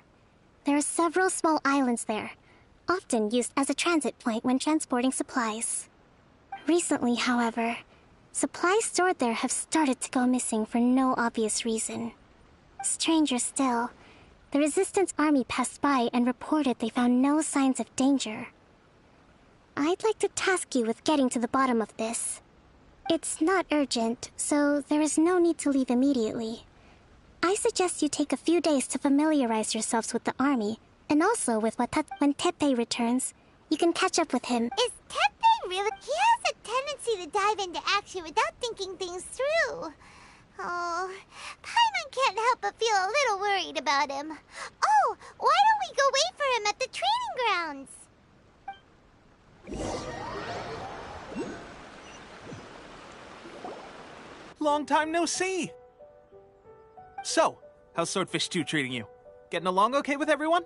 There are several small islands there, often used as a transit point when transporting supplies. Recently, however, supplies stored there have started to go missing for no obvious reason. Stranger still, the Resistance Army passed by and reported they found no signs of danger. I'd like to task you with getting to the bottom of this. It's not urgent, so there is no need to leave immediately. I suggest you take a few days to familiarize yourselves with the army, and also with when Teppei returns, you can catch up with him. Is Teppei really? He has a tendency to dive into action without thinking things through. Oh, Paimon can't help but feel a little worried about him. Oh, why don't we go wait for him at the training grounds? Long time no see! So, how's Swordfish 2 treating you? Getting along okay with everyone?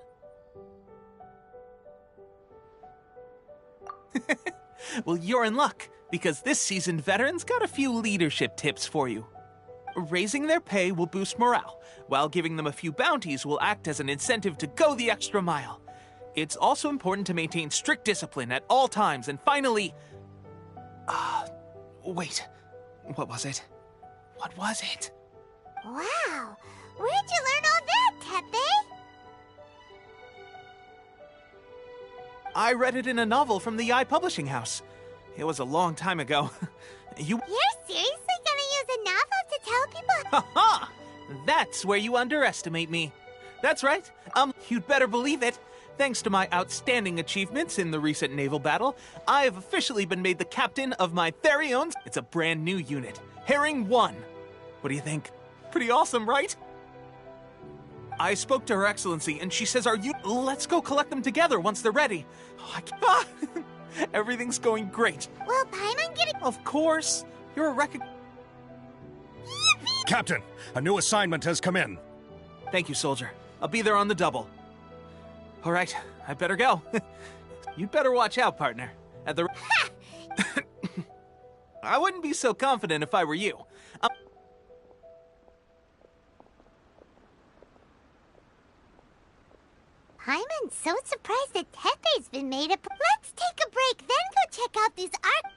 Well, you're in luck, because this seasoned veteran's got a few leadership tips for you. Raising their pay will boost morale, while giving them a few bounties will act as an incentive to go the extra mile. It's also important to maintain strict discipline at all times, and finally... wait. What was it? What was it? Wow! Where'd you learn all that, Teppei? I read it in a novel from the Yae Publishing House. It was a long time ago. You're seriously gonna use a novel to tell people? Ha-ha! That's where you underestimate me. That's right. You'd better believe it. Thanks to my outstanding achievements in the recent naval battle, I have officially been made the captain of my very own... It's a brand new unit, Herring 1. What do you think? Pretty awesome, right? I spoke to Her Excellency, and she says let's go collect them together once they're ready. Everything's going great. Will Paimon get it? Of course. You're a Captain, a new assignment has come in. Thank you, soldier. I'll be there on the double. All right, I better go. You'd better watch out, partner. At the... I wouldn't be so confident if I were you. Paimon's so surprised that Teppei's been made up. Let's take a break, then go check out these art...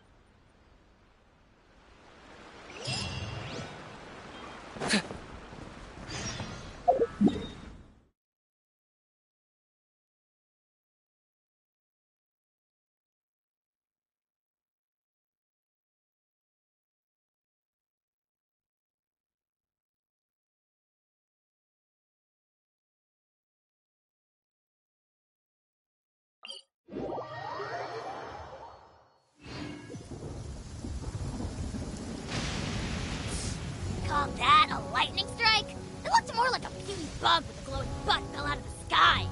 Call that a lightning strike? It looked more like a puny bug with a glowing butt fell out of the sky.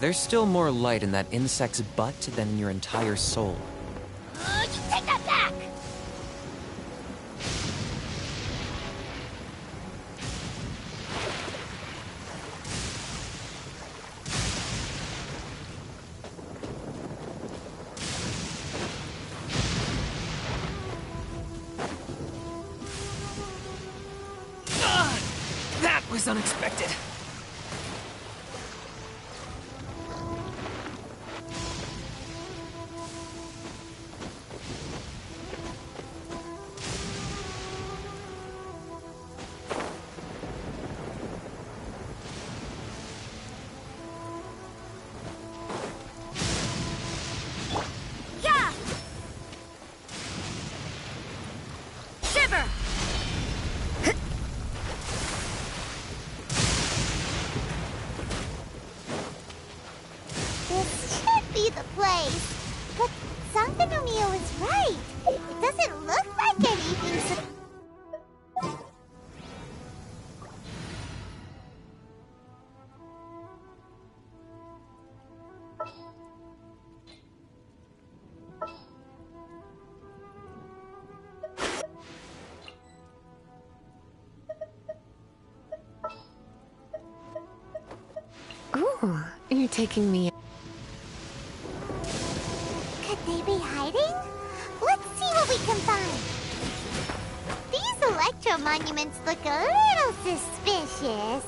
There's still more light in that insect's butt than in your entire soul. You take that back! That was unexpected. Yeah! Shiver! This should be the place. But Sankanomio is right. It doesn't look like anything. Ooh, you're taking me... Could they be hiding? Let's see what we can find. These electro monuments look a little suspicious.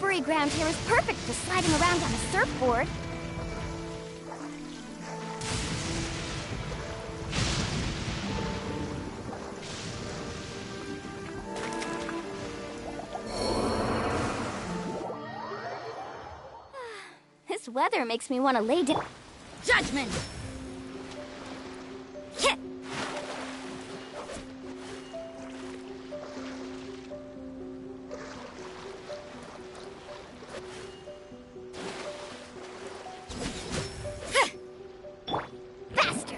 slippery ground here is perfect for sliding around on a surfboard. This weather makes me want to lay down. Judgment! Hit! Faster!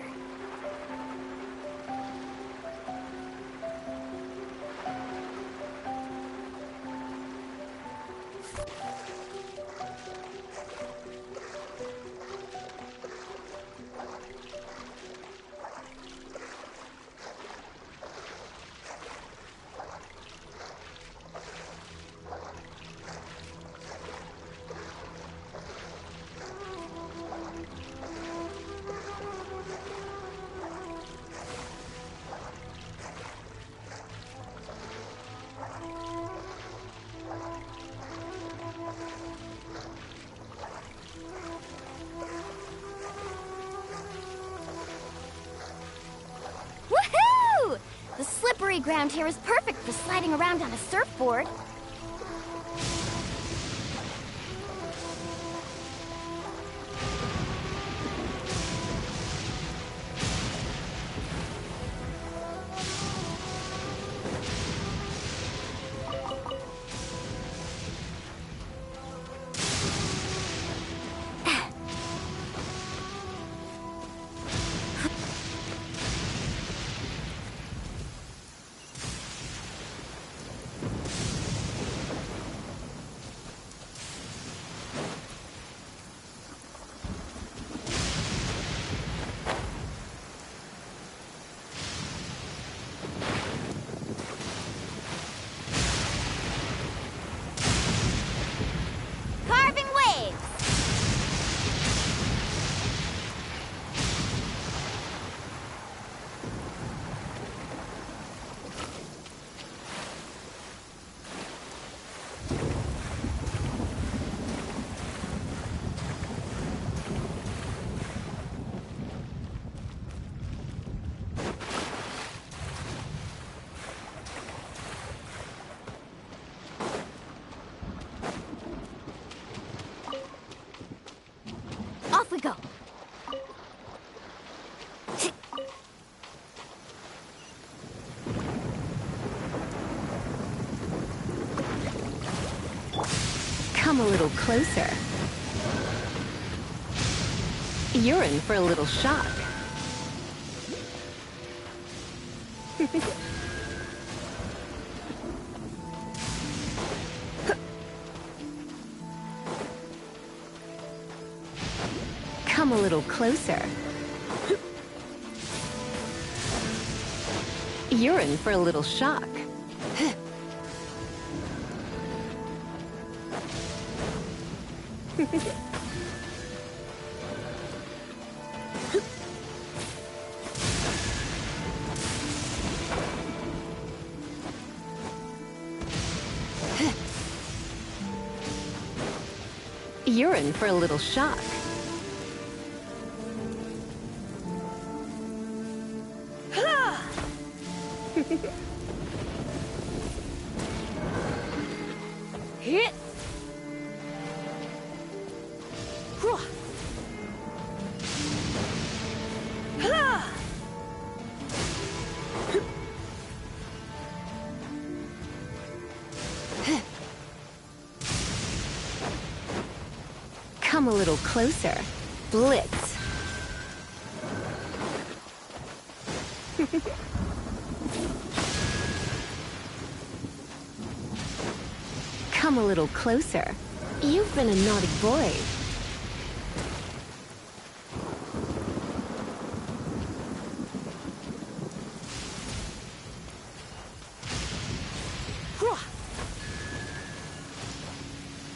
Woohoo! The slippery ground here is perfect for sliding around on a surfboard. Carving waves! Off we go. Come a little closer. You're in for a little shock. Come a little closer. You're in for a little shock. You're in for a little shock. Hit! Come a little closer. Blitz. Come a little closer. You've been a naughty boy.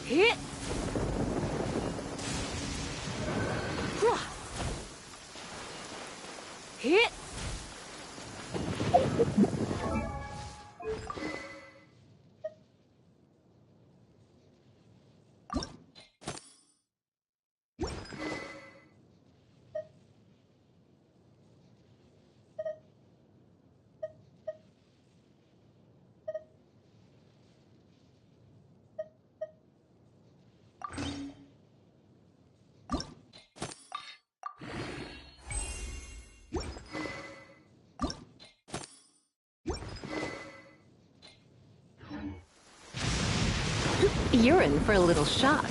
Hit! Hit! You're in for a little shock.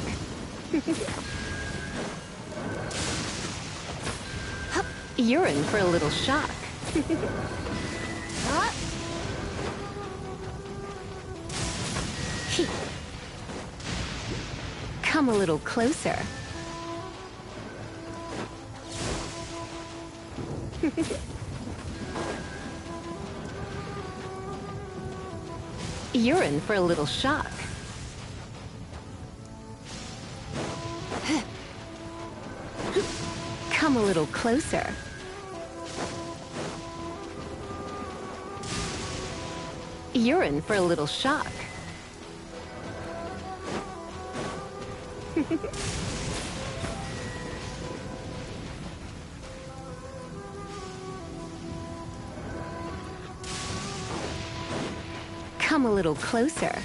You're in for a little shock. Come a little closer. You're in for a little shock. Come a little closer. You're in for a little shock. Come a little closer.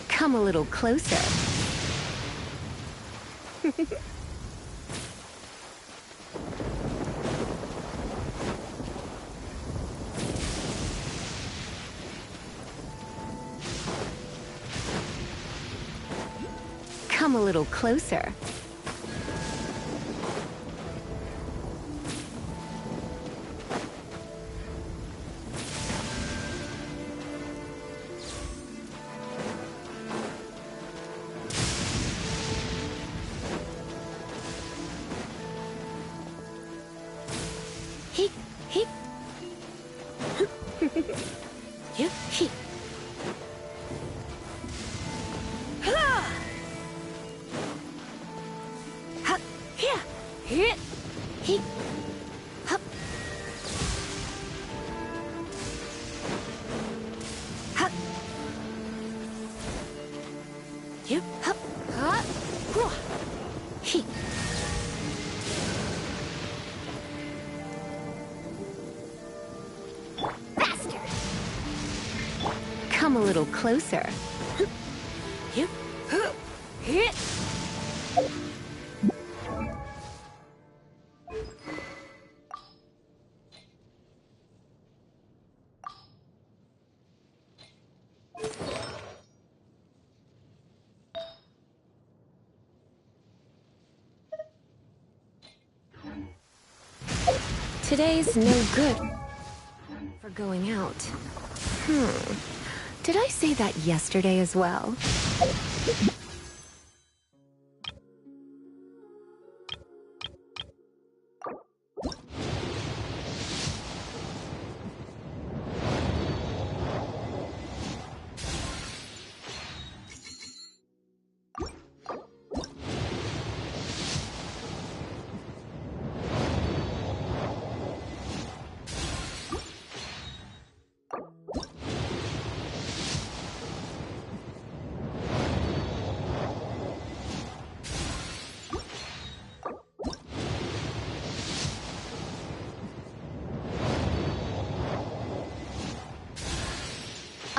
Come a little closer. Come a little closer. Hit! He... Hup! Hup! Yep, hup! Hup! Whew. He... Faster! Come a little closer. Yep. Hit! Today's no good for going out. Did I say that yesterday as well?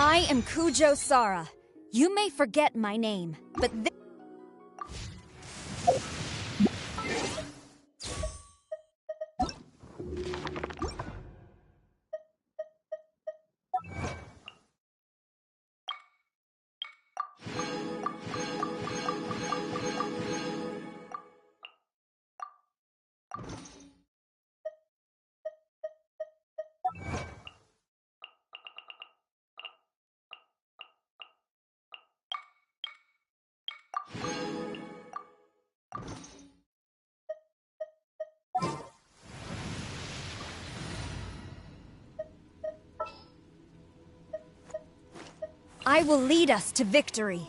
I am Kujo Sara. You may forget my name, but I will lead us to victory.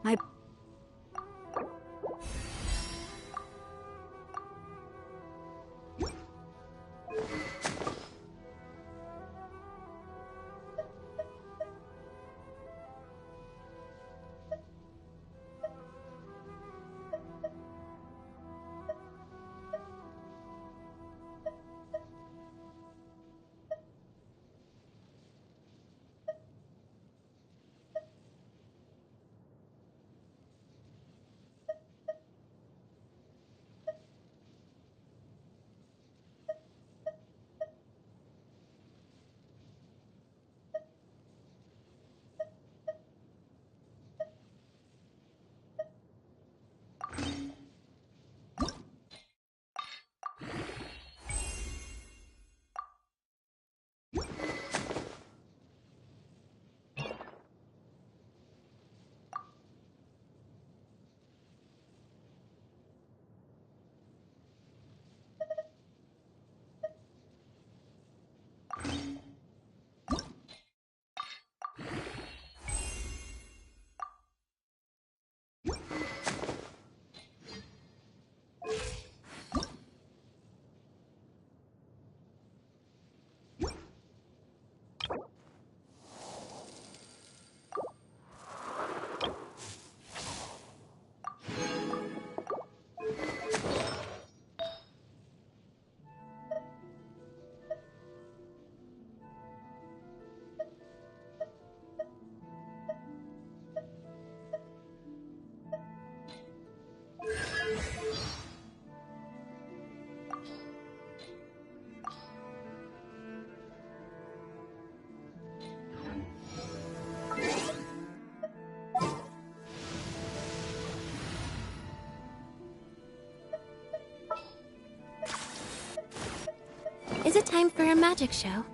My Is it time for a magic show?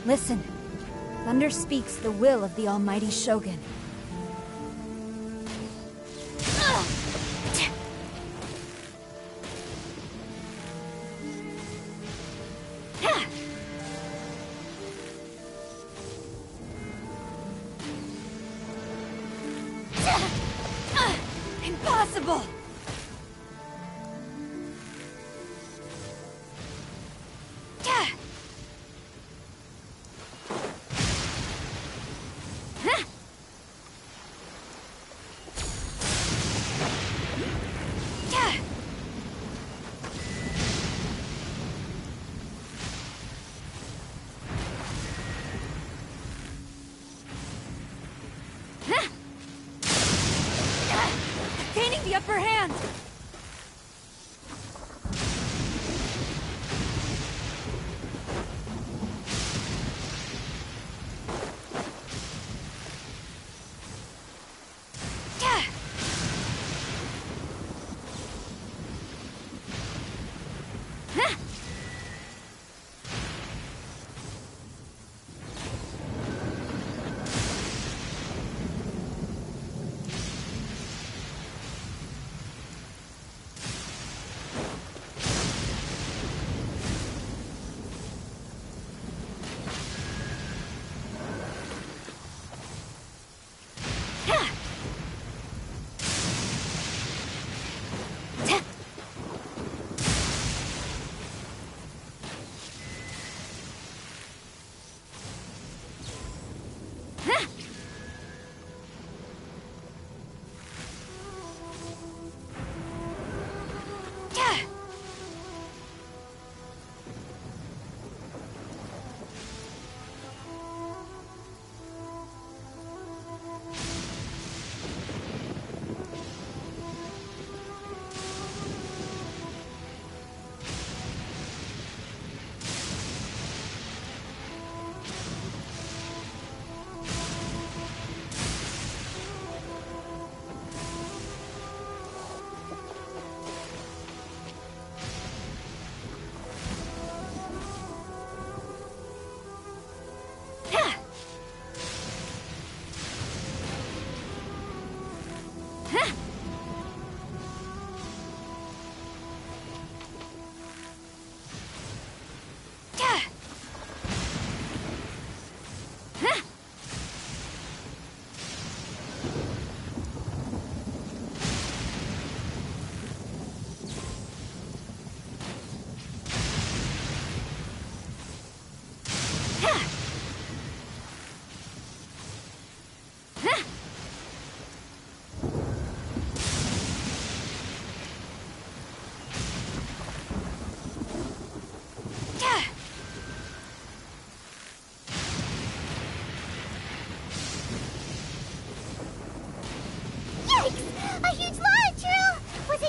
Listen. Thunder speaks the will of the almighty Shogun. Impossible! Gaining the upper hand!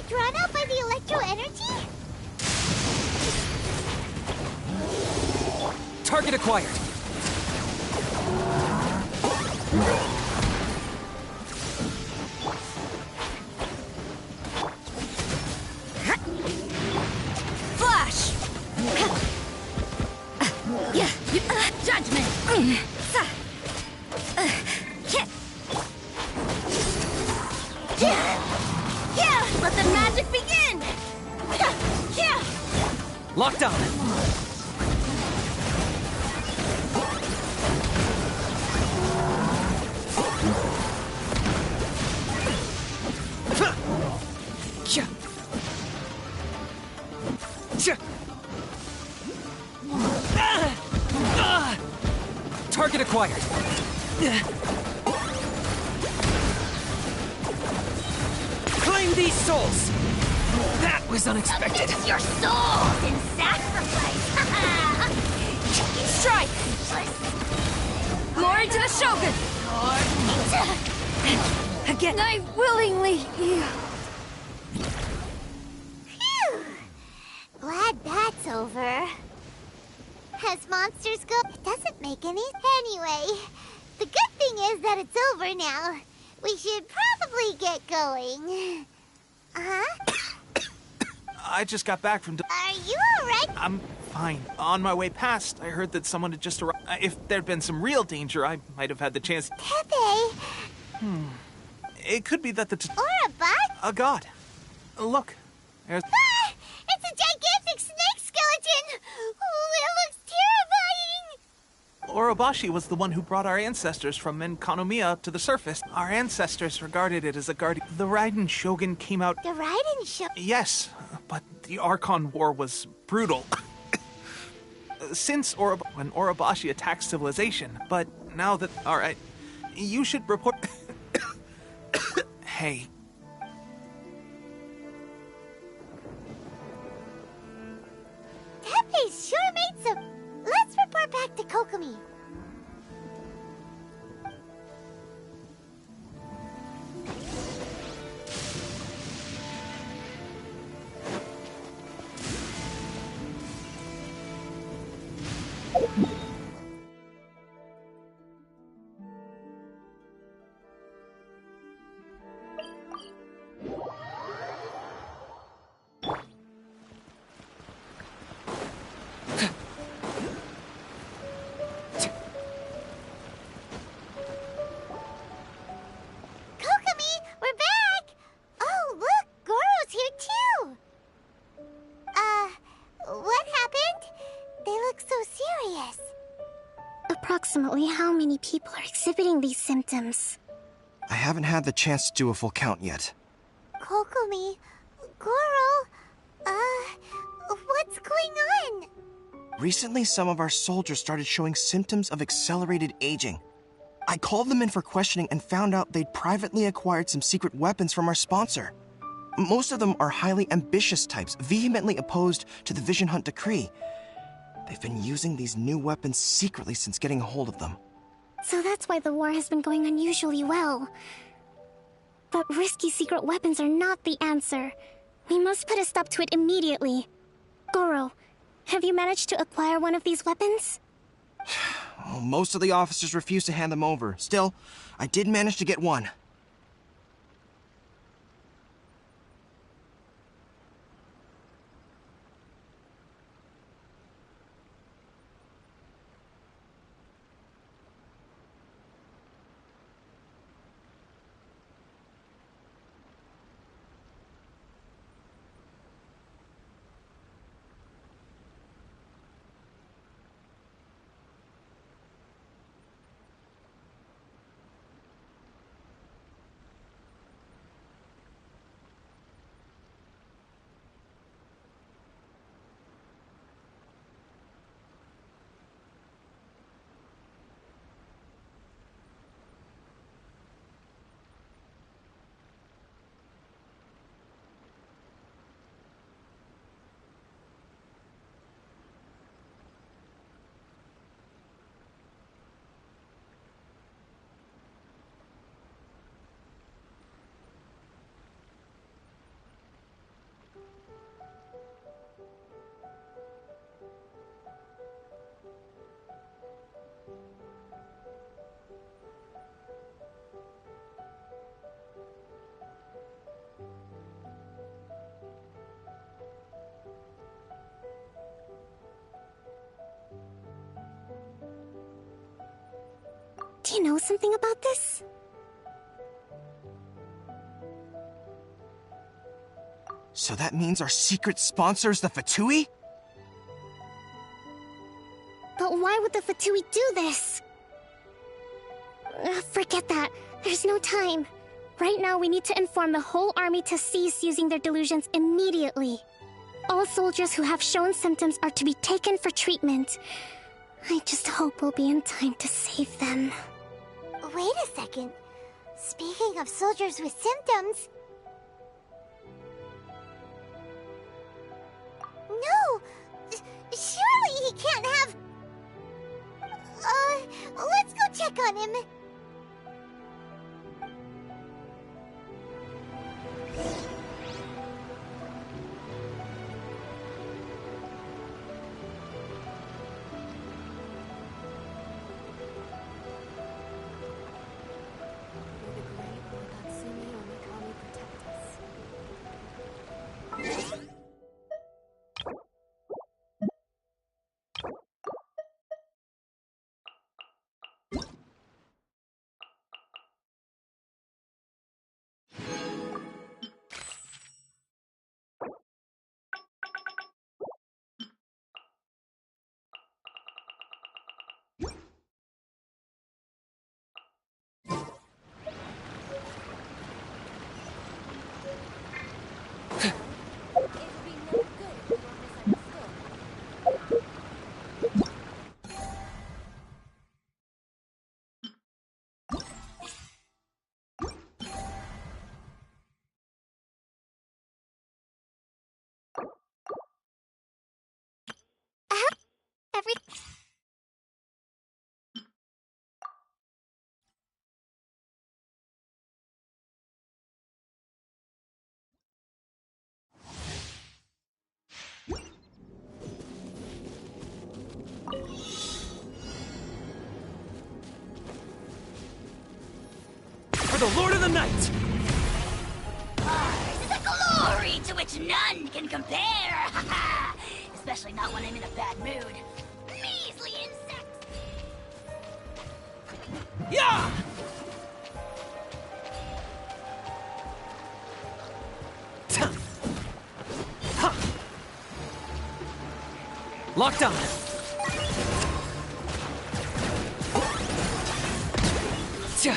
Drawn out by the electro energy? Target acquired. Flash! Judgment! Let the magic begin! Locked on! Target acquired. Claim these souls! That was unexpected. Your souls in sacrifice! Strike! Glory to the Shogun! Again, I willingly yield. Phew! Glad that's over. As monsters go, it doesn't make any... Anyway, the good thing is that it's over now. We should probably get going. I just got back from... Are you alright? I'm fine. On my way past, I heard that someone had just arrived. If there'd been some real danger, I might have had the chance. Pepe! It could be that the... Or a bot? A god. Look. There's... Ah! It's a gigantic snake skeleton! Oh, it looks terrifying! Orobashi was the one who brought our ancestors from Enkanomiya to the surface. Our ancestors regarded it as a guardian. The Raiden Shogun came out... The Raiden Shogun? Yes, but the Archon War was brutal. Since when Orobashi attacked civilization, but now that... Alright, you should report... Hey. Tepe's sure made some... Let's report back to Kokomi. Approximately how many people are exhibiting these symptoms? I haven't had the chance to do a full count yet. Kokomi, Goro, what's going on? Recently, some of our soldiers started showing symptoms of accelerated aging. I called them in for questioning and found out they'd privately acquired some secret weapons from our sponsor. Most of them are highly ambitious types, vehemently opposed to the Vision Hunt decree. They've been using these new weapons secretly since getting a hold of them. So that's why the war has been going unusually well. But risky secret weapons are not the answer. We must put a stop to it immediately. Goro, have you managed to acquire one of these weapons? Well, most of the officers refused to hand them over. Still, I did manage to get one. Do you know something about this? So that means our secret sponsor is the Fatui? But why would the Fatui do this? Forget that. There's no time. Right now, we need to inform the whole army to cease using their delusions immediately. All soldiers who have shown symptoms are to be taken for treatment. I just hope we'll be in time to save them. Wait a second. Speaking of soldiers with symptoms... No! Surely he can't have... let's go check on him. everything. For the Lord of the Night! Ours is a glory to which none can compare! Especially not when I'm in a bad mood. Measly insects! Yeah! Locked on! Tja.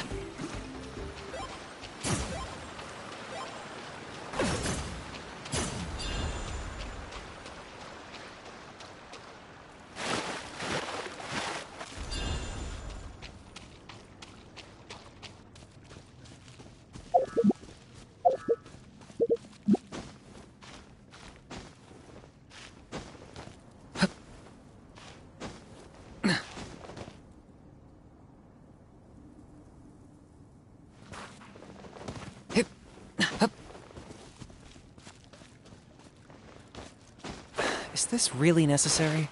Is this really necessary?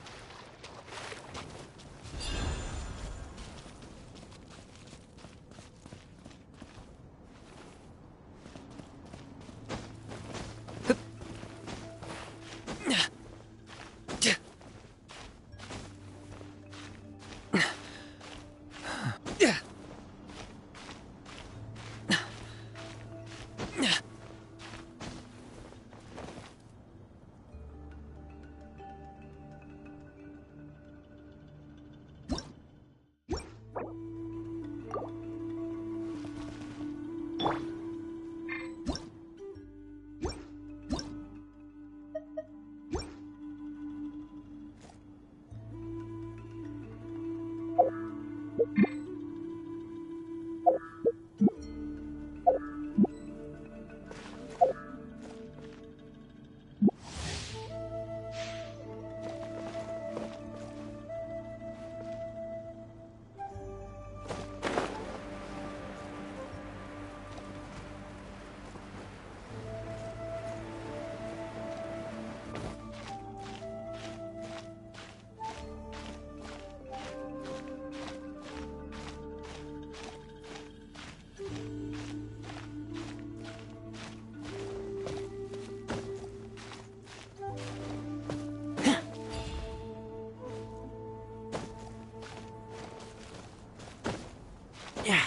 Yeah.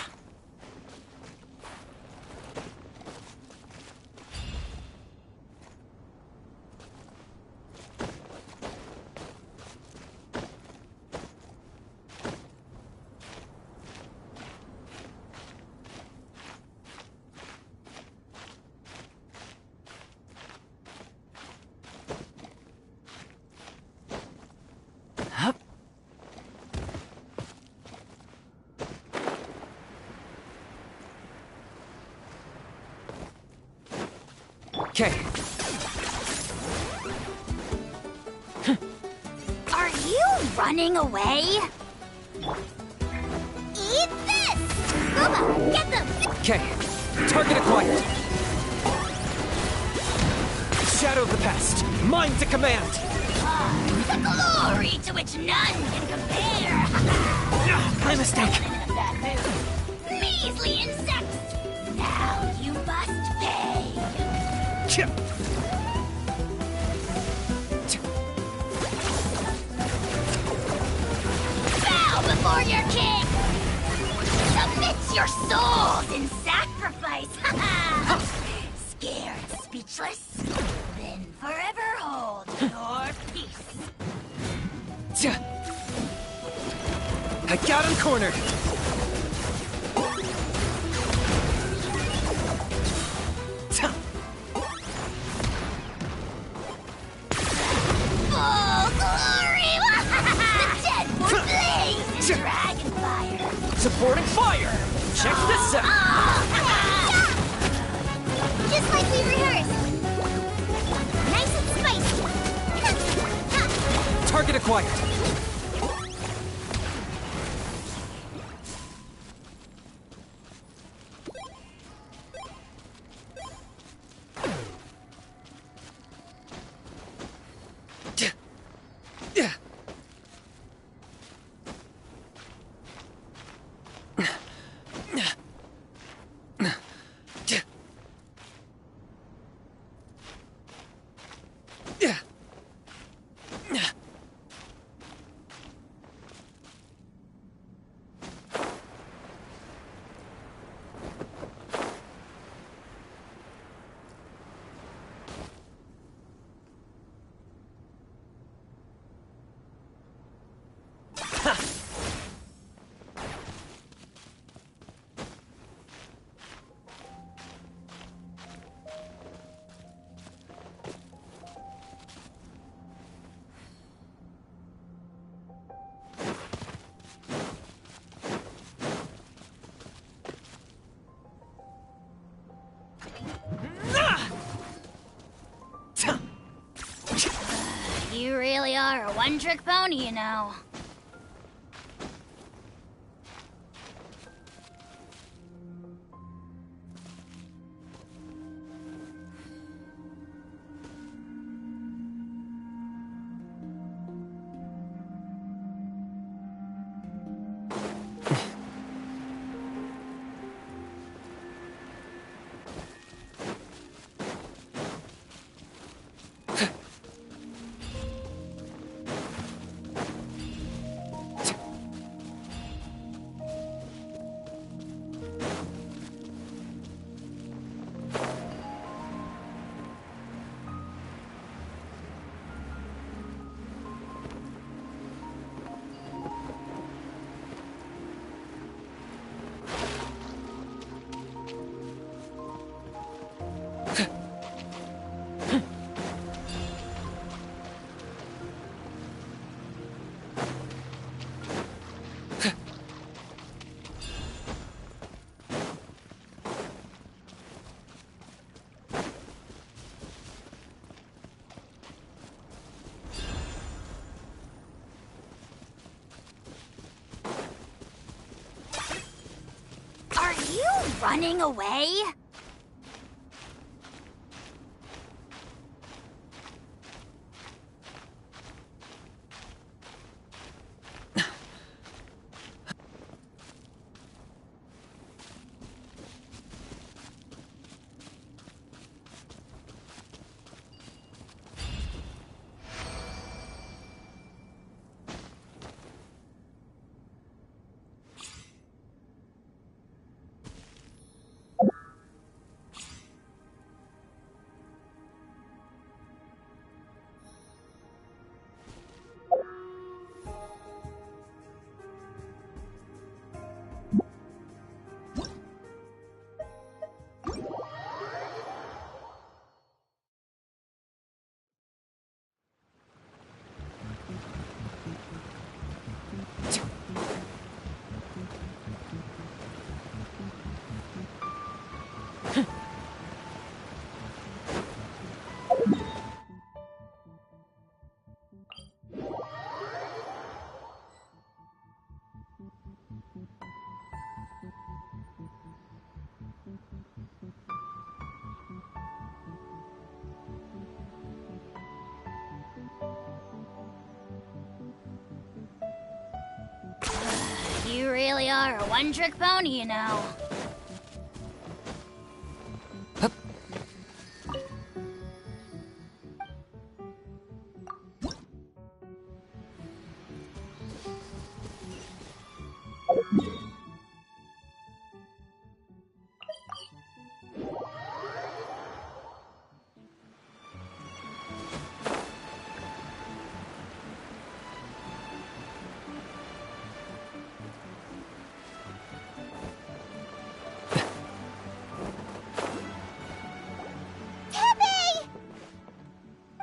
Okay. Are you running away? Eat this! Booba, get them! Okay. Target acquired. Shadow the pest. Mine to command. The glory to which none can compare! My mistake. In a bad mood. Measly insects! Now you must pay! Bow before your king! Submit your souls in sacrifice! Scared speechless? Then forever hold your peace! I got him cornered. Full glory! The dead will blaze in dragon fire! Supporting fire. Check this out. Just like we rehearsed! Nice and spicy! Target acquired. are a one-trick pony, you know. Are you running away? You really are a one-trick pony, you know.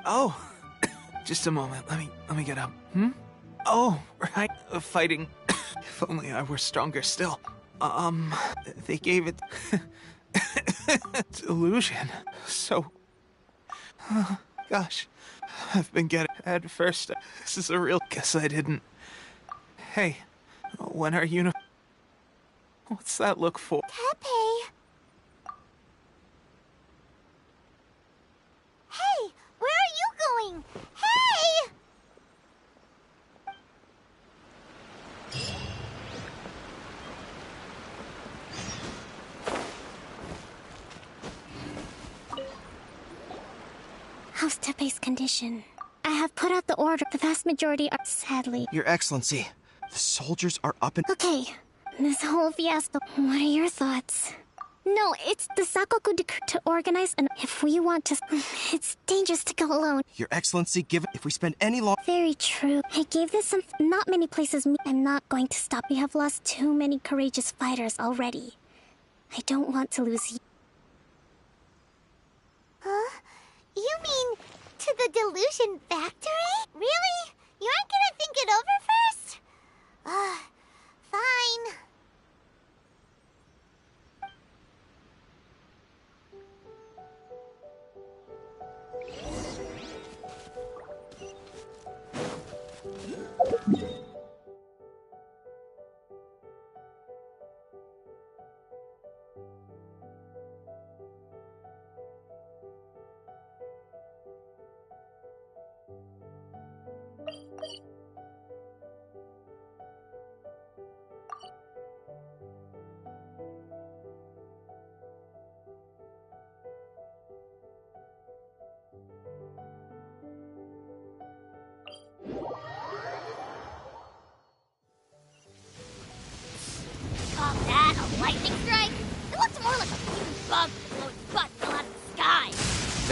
Oh, just a moment. Let me get up. Oh, right. Fighting. If only I were stronger still. They gave it delusion. So, gosh, I've been getting at first. This is a real. Guess I didn't. Hey, when are you? What's that look for? Pepe! Hey, where are you going? Hey! How's Tepe's condition? I have put out the order. The vast majority are sadly. Your Excellency, the soldiers are up and. Okay, this whole fiasco. What are your thoughts? No, it's the Sakoku decree to organize, and if we want to, it's dangerous to go alone. Your Excellency, given if we spend any long. Very true. I gave this some. Not many places. I'm not going to stop. We have lost too many courageous fighters already. I don't want to lose you. Huh? You mean to the delusion factory? Really? You aren't gonna think it over first? Fine.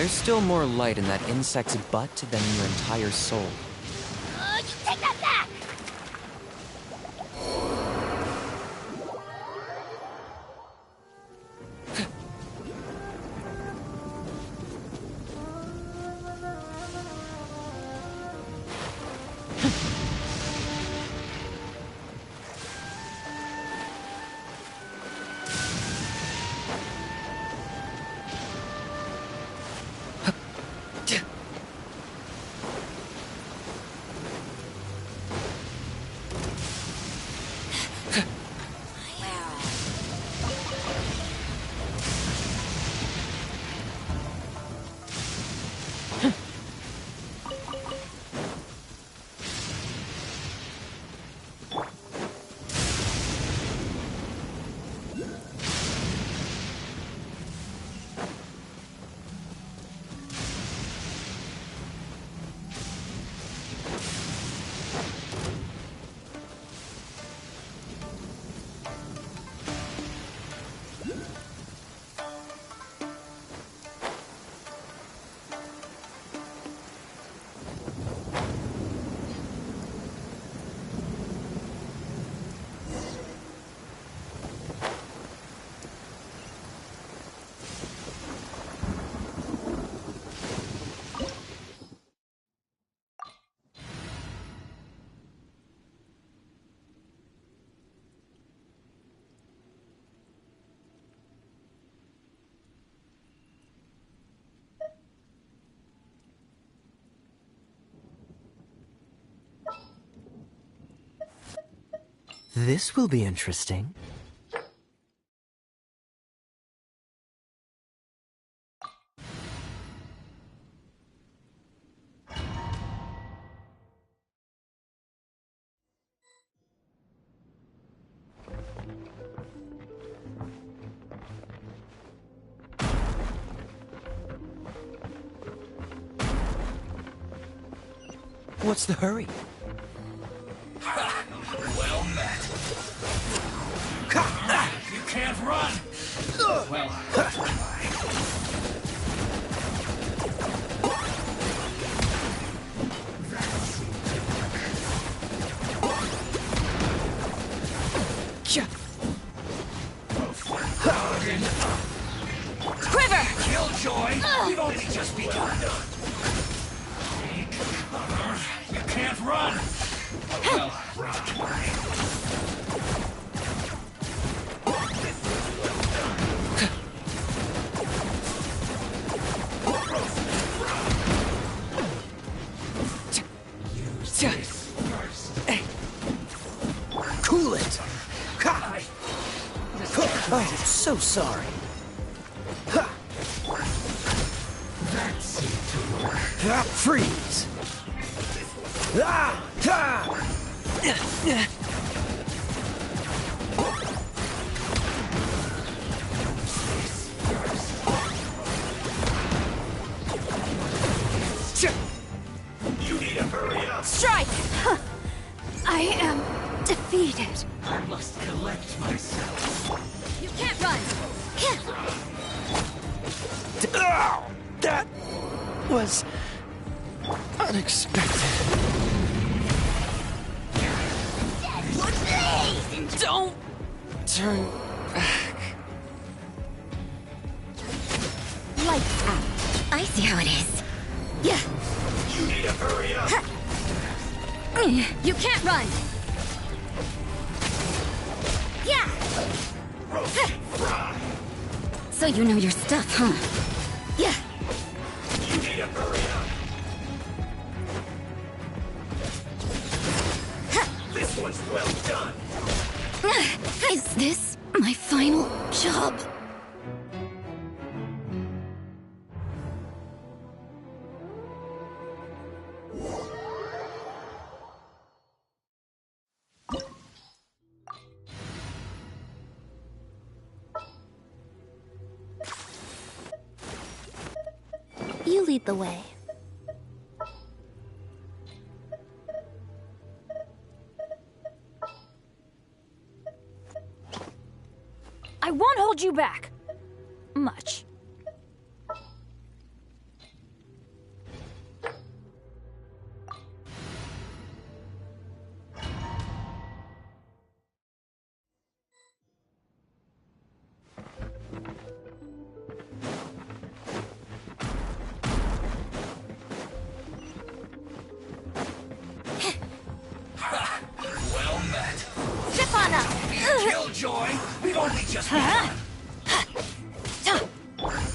There's still more light in that insect's butt than your entire soul. You take that back! This will be interesting. What's the hurry? Well met. You can't run! Well, Quiver! Killjoy! We've only just begun. You can't run! Well, Cool it! Oh, so sorry. Freeze! you need to hurry up! Strike! I am defeated. I must collect myself. You can't run! That was unexpected. Don't turn back. Lights out. I see how it is. Yeah. You need to hurry up! You can't run! Yeah! So you know your stuff, huh? Yeah. You need to hurry up! This one's well done! Is this my final job? You lead the way. I won't hold you back. Much. Killjoy! We've only just begun!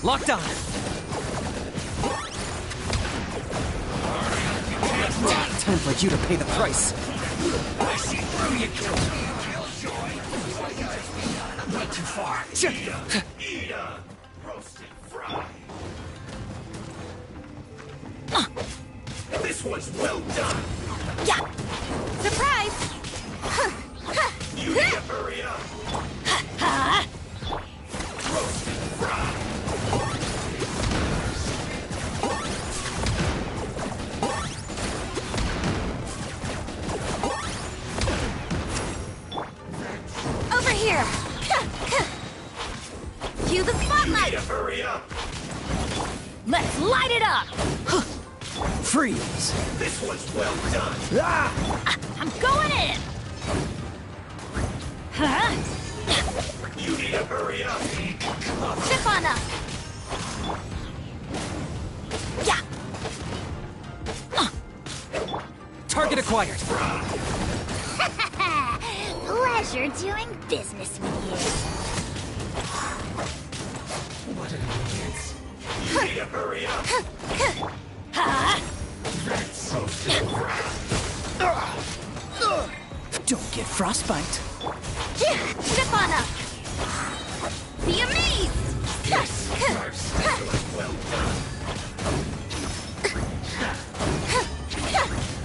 Locked on. Time for you to pay the price. I see through you, Killjoy! Went too far. Ida! Roasted fry! This one's well done! Yeah! Surprise! You need to hurry up! Roasted fry! Over here! Cue the spotlight! You need to hurry up! Let's light it up! Freeze! This one's well done! I'm going in! Huh? You need to hurry up! Step on up! Yeah! Target acquired. Pleasure doing business with What an audience! You need to hurry up! you. Huh? That's roasted fry! Don't get frostbite. Step on up! Be amazed! Yes! Well done!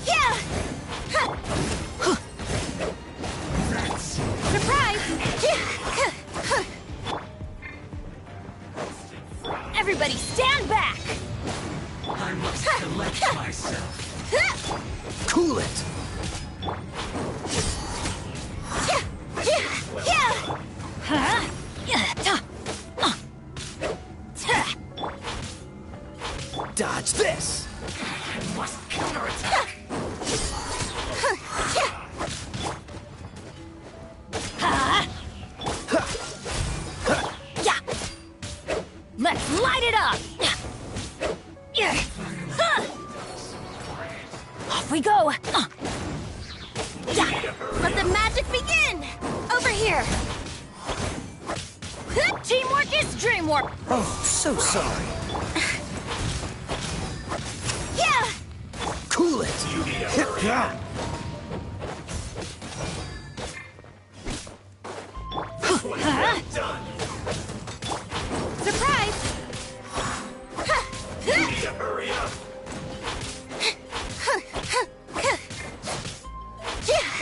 Yeah! Surprise! Everybody stand back! I must collect myself. Cool it. Huh? Dodge this. I must counterattack. Yeah! Let's light it up! Off we go! Yeah! Let the magic begin! Over here! Teamwork is dreamwork! Oh, so sorry. Yeah! Cool it. Yeah. Done! Surprise! You need to hurry up!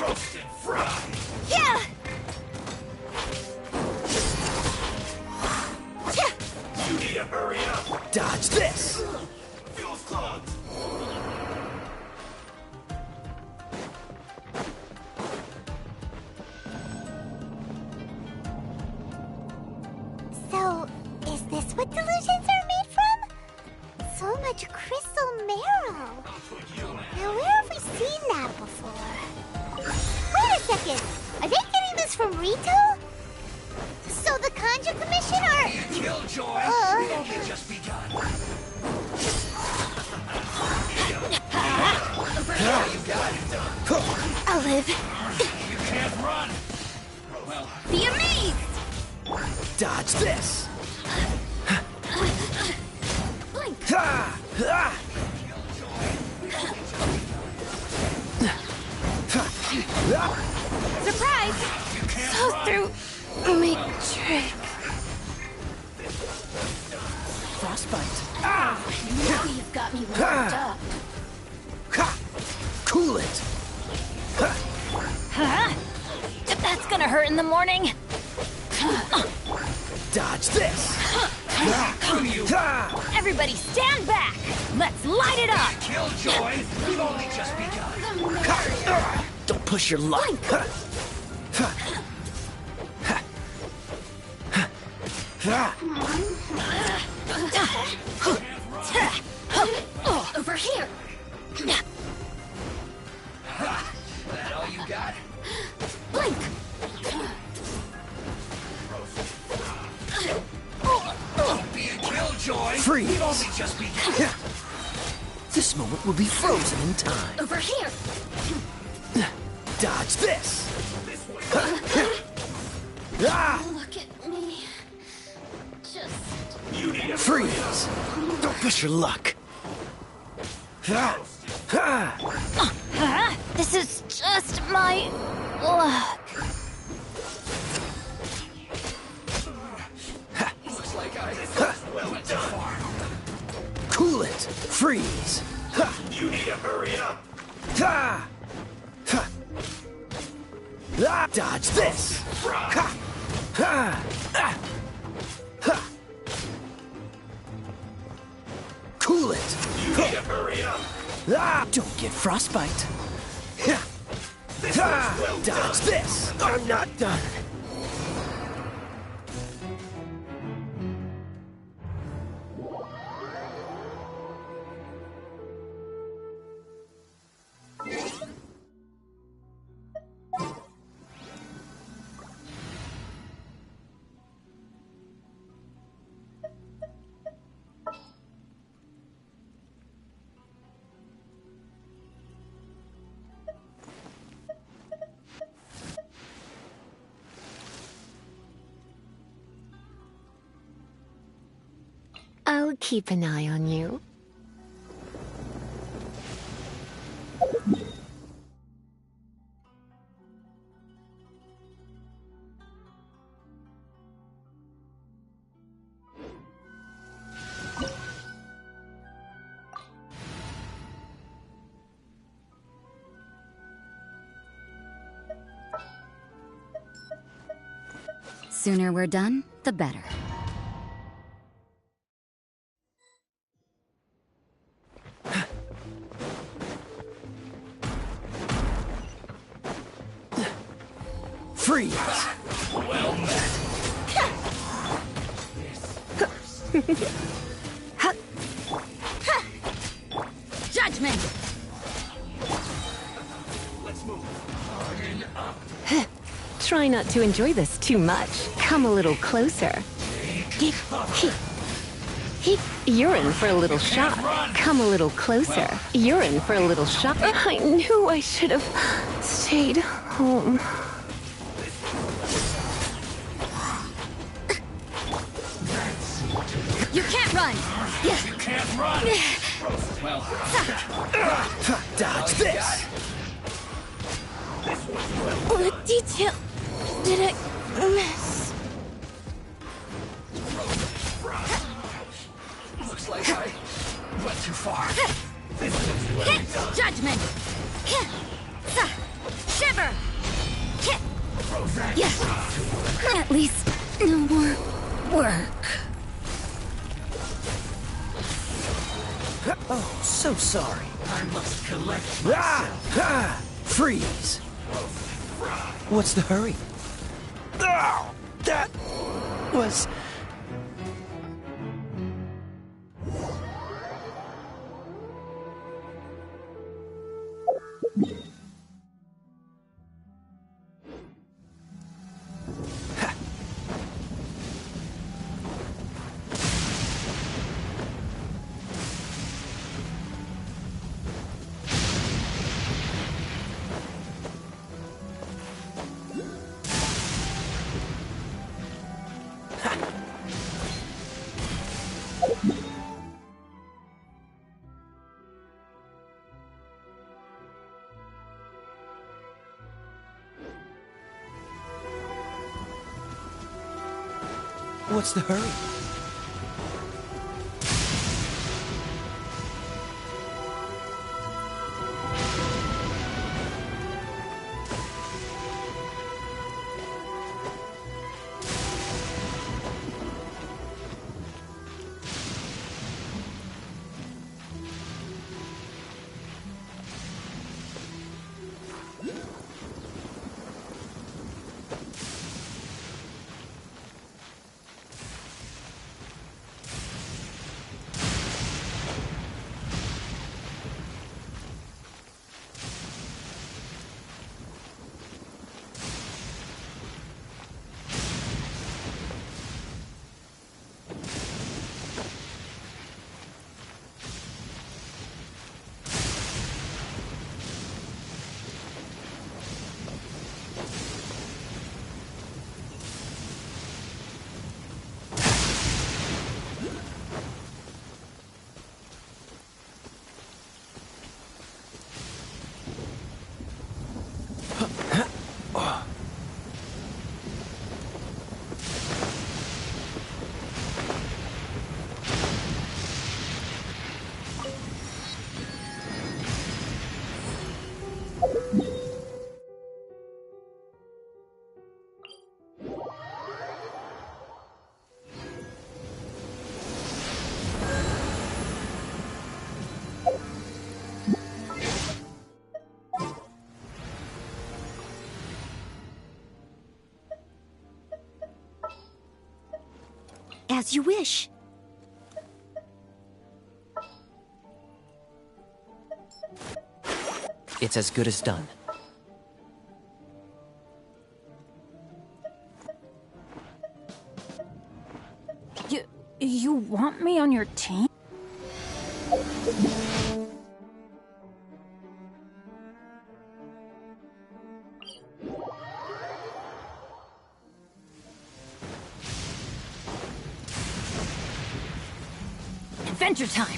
Roasted fry! Yeah! You need to hurry up! Dodge this. Fuel's clogged! So, is this what delusions are made from? So much crystal marrow. Now, where have we seen that before? Wait a second. Are they getting this from Rito? So the Conjure Commission are... Killjoy! We've only just begun! You got it done! Olive, You can't run! Well, be amazed! Dodge this. Blink! Ha! Ha! Surprise! So through matrix. Frostbite. Now you've got me worked up. Ha! Cool it. Huh? That's gonna hurt in the morning. Dodge this. Everybody stand back! Let's light it up! Killjoy! We've only just begun! Don't push your luck. Over here! That all you got? Blink! Don't be a killjoy! Freeze. We've only just begun! This moment will be frozen in time. Over here! Dodge this. Look at me. Just... Freeze! Don't push your luck. This is just my luck. Looks like well done. Cool it. Freeze. You need to hurry up. Dodge this. Cool it. You need to hurry up. Don't get frostbite. Dodge this. I'm not done. I'll keep an eye on you. Sooner we're done, the better. Freeze! Well met. Judgment! Let's move. Try not to enjoy this too much. Come a little closer. You're in for a little shot. Come a little closer. You're in for a little shot. I knew I should have stayed home. You can't run! You can't run! Well, dodge this! What detail did I miss? Looks like I went too far. Judgment! Shiver! At least no more work. Oh, so sorry. I must collect myself. Freeze! What's the hurry? Oh, that was... What's the hurry? As you wish. It's as good as done. You want me on your team? Adventure time!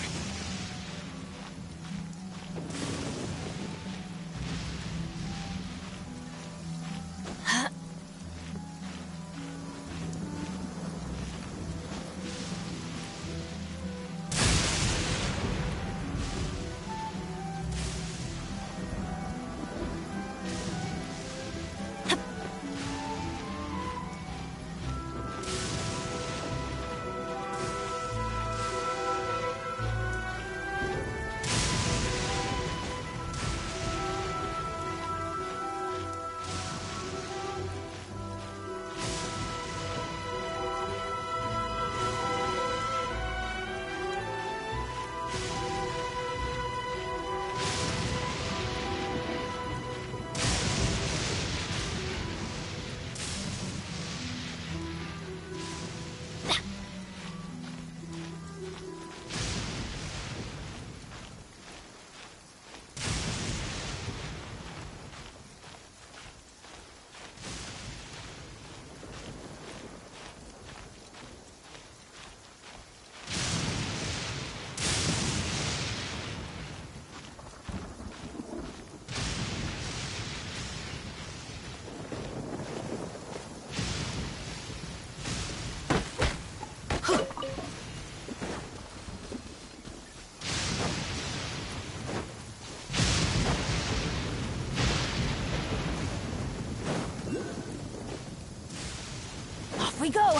We go!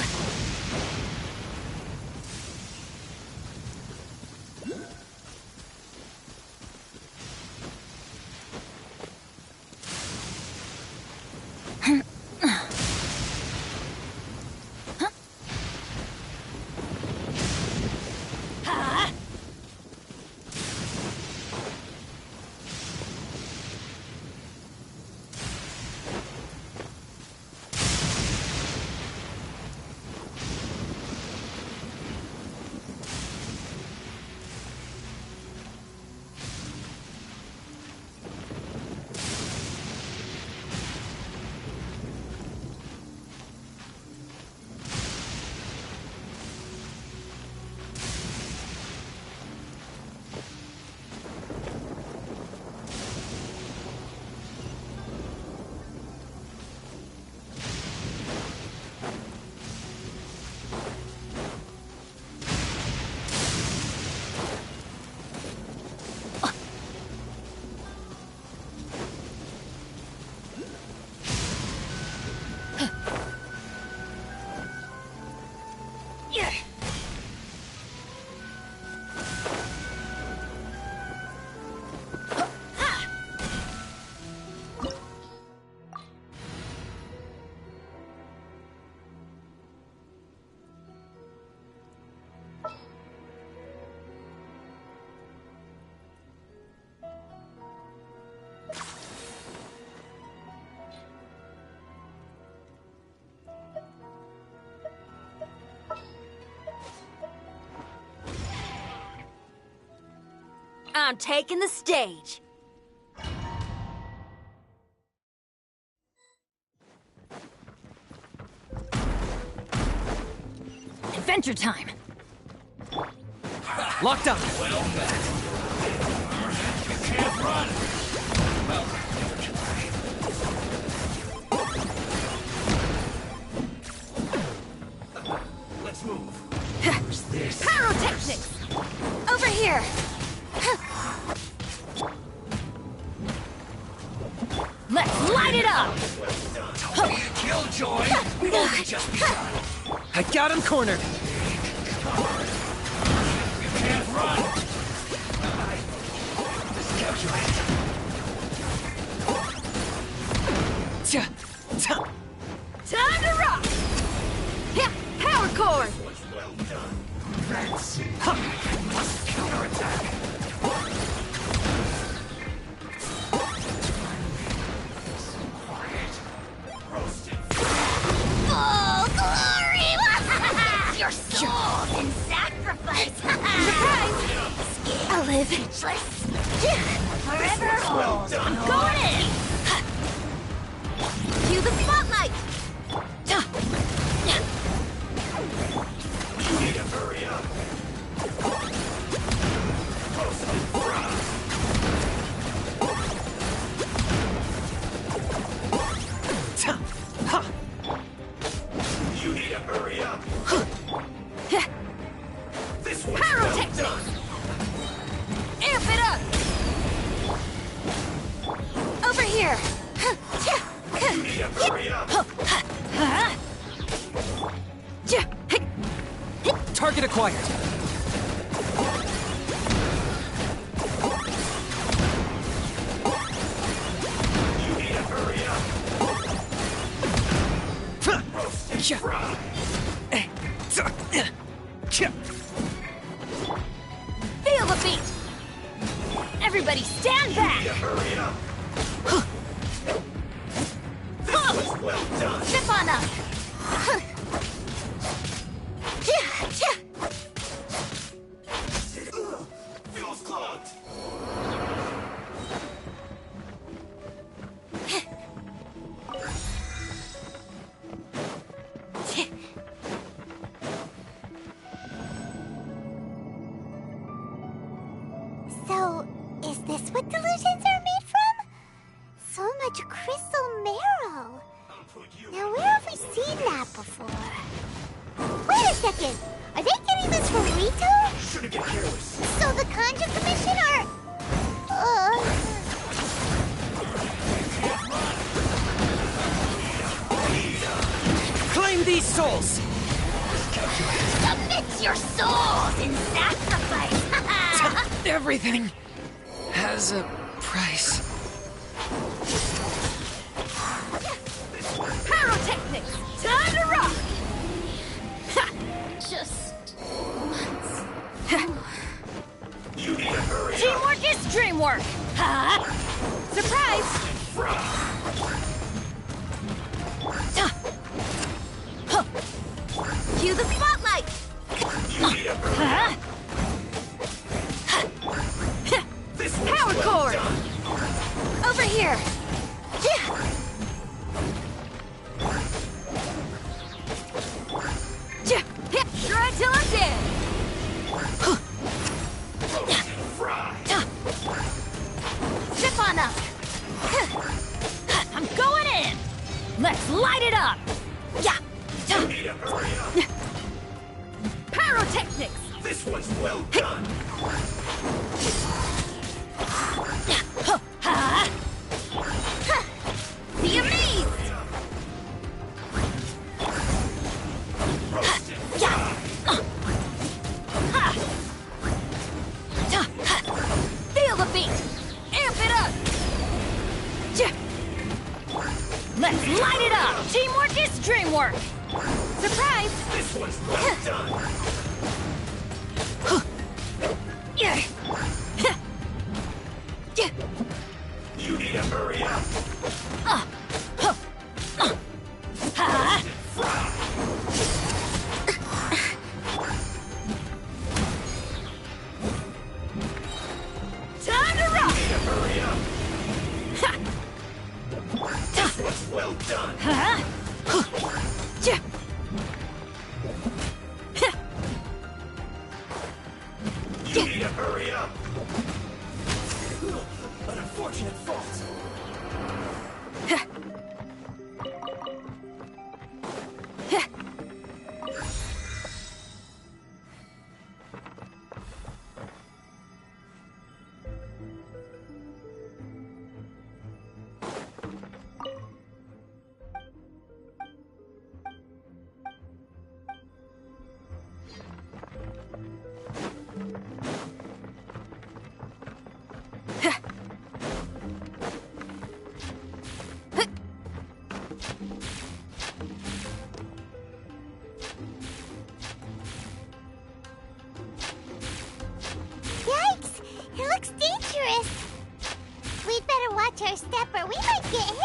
I'm taking the stage. Adventure time! Locked on! Well met. You can't run! Well, let's move. What's this? Pyrotechnics! Over here! Let's light it up! Don't be a killjoy! We've only just begun. I got him cornered! You can't run! Miscalculate. Time to rock! Yeah, power chord! Fancy. Must counterattack. Full glory! Your soul in sacrifice! Surprise! I'll live. Speechless. Forever hold. I'm going in! Cue the spotlight! You need to hurry up. You need to hurry up. This one's well done. Amp it up! Over here! You need to hurry up. Target acquired. You need to hurry up. Roasted fry. Feel the beat! Everybody stand back! Hurry up. This was well done. Step on up! Feels clogged. So, is this what delusions are made from? So much crystal marrow. Now, where have we seen that before? Wait a second! Are they getting this from Rito? Shouldn't get careless. So the Conjure Commission are... Claim these souls! Submit your souls in sacrifice! Everything has a price. Pyrotechnics! Time to rock! Just once. You need to hurry up. Teamwork is dreamwork! Surprise! Cue the spotlight! You need to hurry up. This one's Power well cord! done. Over here! Shred till I'm dead! Step on up! I'm going in! Let's light it up! Yeah! You need to hurry up. Pyrotechnics! This one's well done. Be amazed! Feel the beat! Amp it up! Let's light it up! Teamwork is dreamwork! Surprise! This one's well done. You need to hurry up. Time to rock! You need to hurry up. This one's well done. You need to hurry up. An unfortunate fault. watch our step or we might get hit.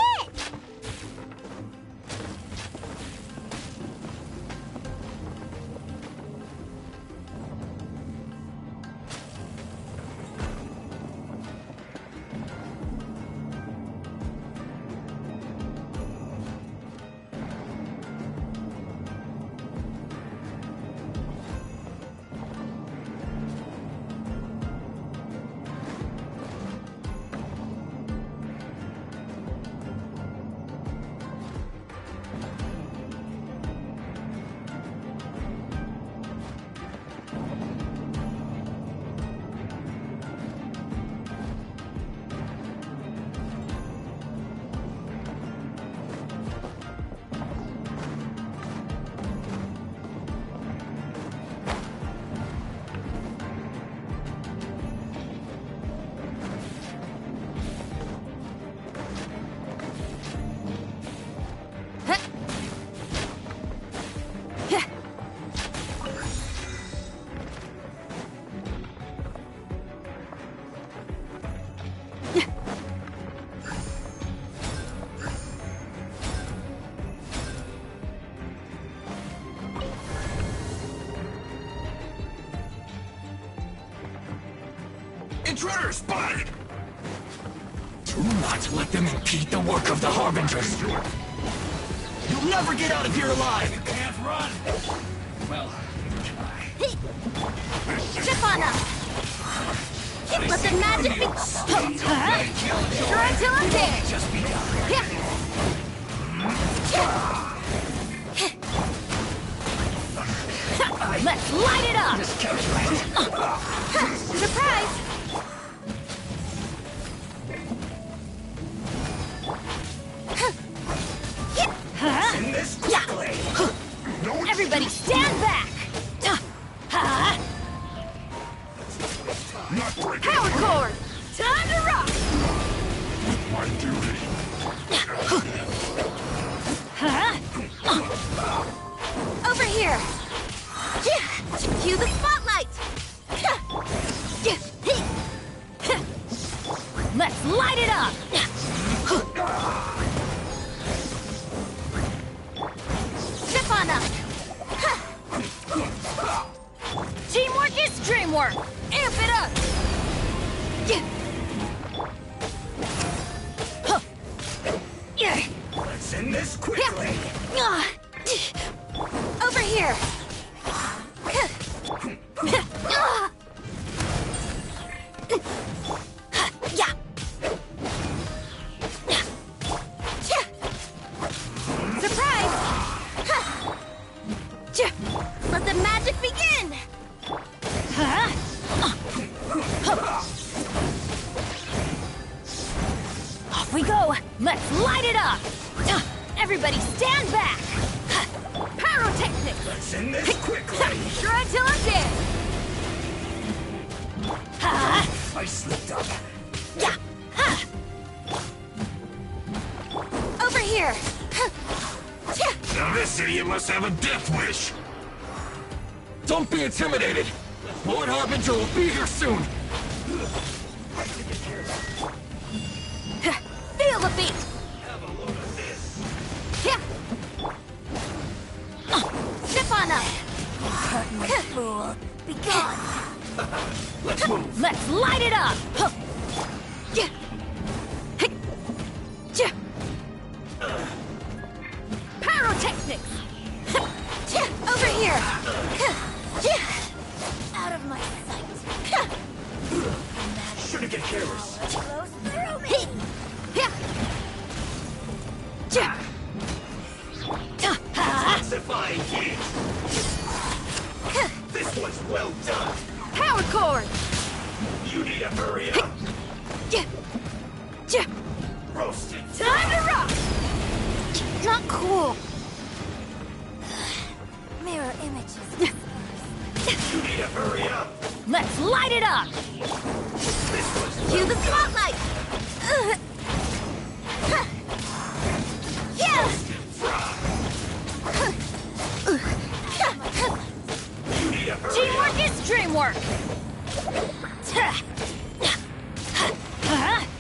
Intruder spotted! Do not let them impede the work of the Harbingers. You'll never get out of here alive! You can't run! Well, Chip on up! Let the magic be... Try till I'm dead! Just be Let's light it up! Surprise! In this quickly! Everybody stand back! Power cord! Time to rock! My duty. Over here! Cue the spotlight! Let's light it up! Chip on up! Teamwork is dreamwork! Amp it up! Let's end this quickly! Over here! Surprise! Let the magic begin! Off we go! Let's light it up! Everybody stand back! Pyrotechnics! Let's end this quickly! Try till I'm dead! I slipped up. Over here! Now this idiot must have a death wish! Don't be intimidated! Lord Harbinger will be here soon! Feel the beat! Have a look at this! Step on up! Fool! Be gone! Let's move! Let's light it up! Pyrotechnics! Over here! Out of my sight! Shouldn't get careless! Flows through me! Intensifying heat! This one's well done! Power cord! You need to hurry up! Roasted! Time to rock! Not cool! Mirror images. You need to hurry up! Let's light it up! This one's Cue the spotlight! Yeah! You need to hurry Teamwork is dreamwork!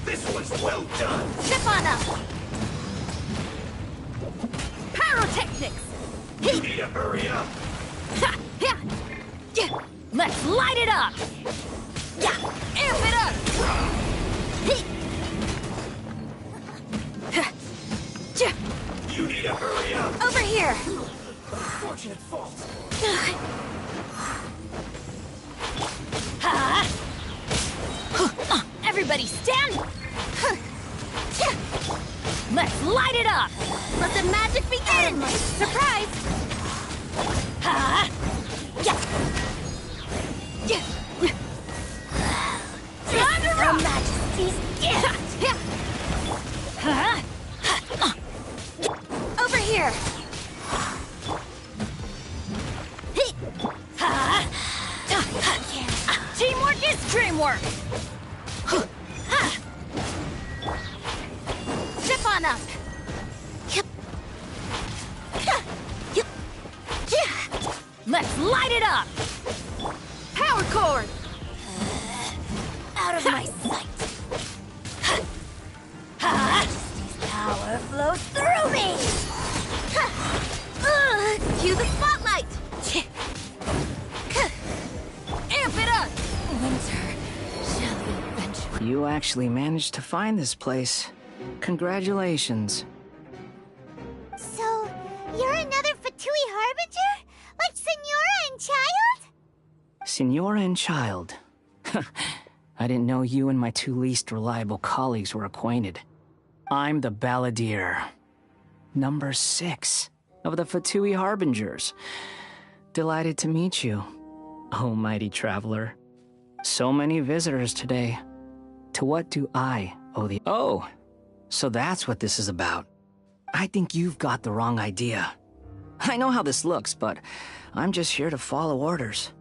This one's well done! to hurry up. Ha! Yeah! Yeah! Let's light it up! Yeah! Amp it up! You need to hurry up. Over here! Unfortunate fault. Everybody stand! Let's light it up! Let the magic begin! Surprise! Your Majesty's over here! Teamwork is dreamwork! Step on up! Let's light it up! Power cord! Out of my sight! Majesty's power flows through me! Cue the spotlight! Amp it up! Winter shall be venture. You actually managed to find this place. Congratulations. So, you're another Fatui Harbinger? Like Senora and Child? Senora and Child. I didn't know you and my two least reliable colleagues were acquainted. I'm the Balladeer. Number 6 of the Fatui Harbingers. Delighted to meet you, oh mighty traveler. So many visitors today. To what do I owe the— Oh, so that's what this is about. I think you've got the wrong idea. I know how this looks, but I'm just here to follow orders.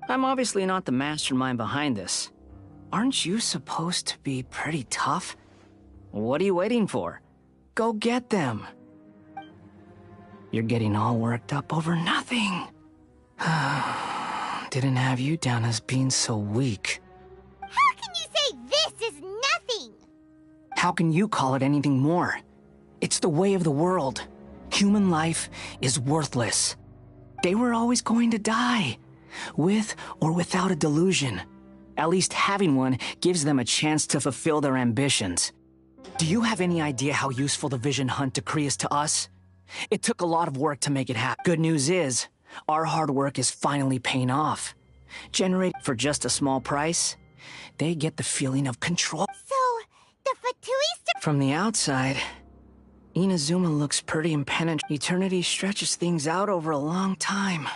I'm obviously not the mastermind behind this. Aren't you supposed to be pretty tough? What are you waiting for? Go get them. You're getting all worked up over nothing. Didn't have you down as being so weak. How can you say this is nothing? How can you call it anything more? It's the way of the world. Human life is worthless. They were always going to die, with or without a delusion. At least having one gives them a chance to fulfill their ambitions. Do you have any idea how useful the Vision Hunt decree is to us? It took a lot of work to make it happen. Good news is, our hard work is finally paying off. Generated for just a small price, they get the feeling of control. So, the Fatui From the outside, Inazuma looks pretty impenetrable. Eternity stretches things out over a long time.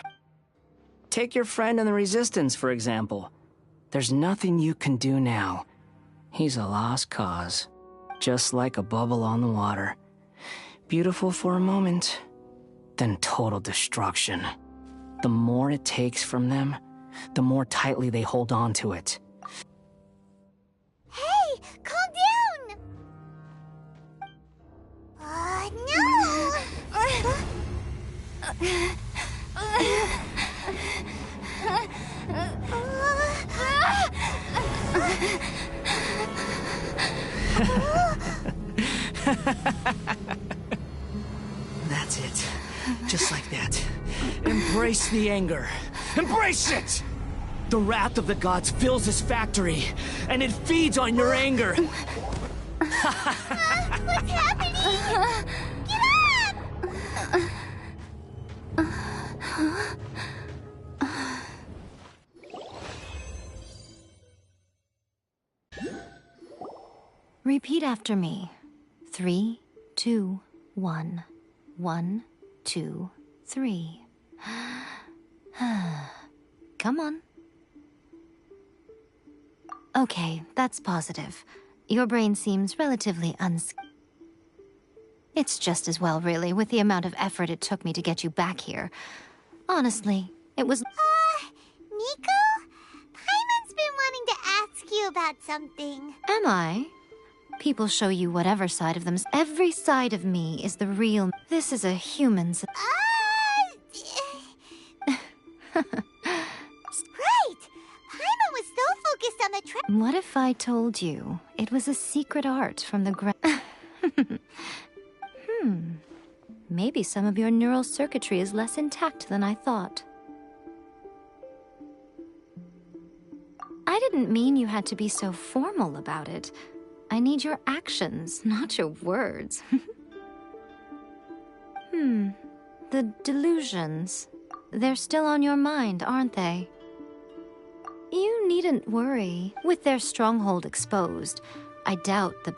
Take your friend in the Resistance, for example. There's nothing you can do now. He's a lost cause. Just like a bubble on the water. Beautiful for a moment, then total destruction. The more it takes from them, the more tightly they hold on to it. Hey, calm down! No! That's it. Just like that. Embrace the anger. Embrace it! The wrath of the gods fills this factory, and it feeds on your anger. What's happening? Get Repeat after me. 3, 2, 1. 1, 2, 3. Come on. Okay, that's positive. Your brain seems relatively It's just as well, really, with the amount of effort it took me to get you back here. Honestly, it was— Nico? Paimon's been wanting to ask you about something. Am I? People show you whatever side of them. Every side of me is the real— This is a human's— Right! Paimon was so focused on the What if I told you it was a secret art from the Maybe some of your neural circuitry is less intact than I thought. I didn't mean you had to be so formal about it. I need your actions, not your words. The delusions. They're still on your mind, aren't they? You needn't worry. With their stronghold exposed, I doubt the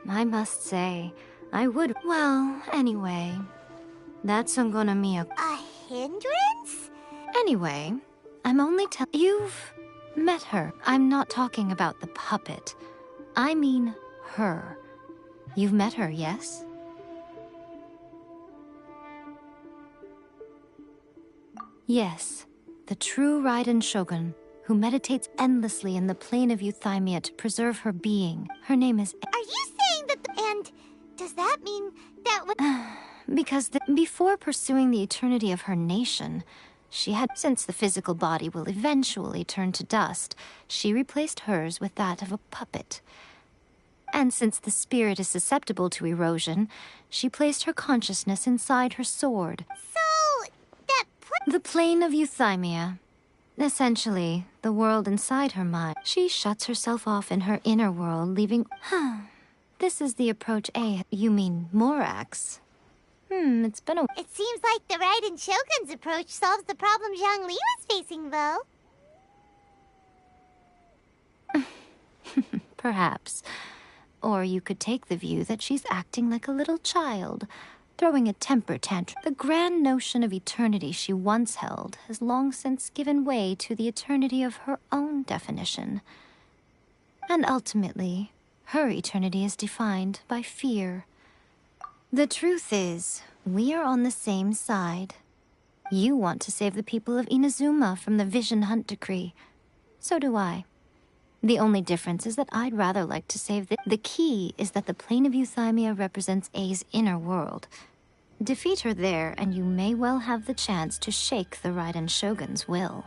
I must say, I would. Well, anyway, that's gonna be a hindrance? Anyway, I'm only you've met her. I'm not talking about the puppet. I mean her. You've met her, yes? Yes, the true Raiden Shogun, who meditates endlessly in the plane of Euthymia to preserve her being. Her name is... Are you saying that and does that mean that Because before pursuing the eternity of her nation, she had... Since the physical body will eventually turn to dust, she replaced hers with that of a puppet. And since the spirit is susceptible to erosion, she placed her consciousness inside her sword. So, that the plane of Euthymia. Essentially, the world inside her mind. She shuts herself off in her inner world, leaving... This is the approach You mean Morax? It's been a... It seems like the Raiden Shogun's approach solves the problem Zhongli was facing, though. Perhaps. Or you could take the view that she's acting like a little child, throwing a temper tantrum. The grand notion of eternity she once held has long since given way to the eternity of her own definition. And ultimately, her eternity is defined by fear. The truth is, we are on the same side. You want to save the people of Inazuma from the Vision Hunt decree. So do I. The only difference is that I'd rather like to save the key is that the plane of Euthymia represents A's inner world. Defeat her there, and you may well have the chance to shake the Raiden Shogun's will.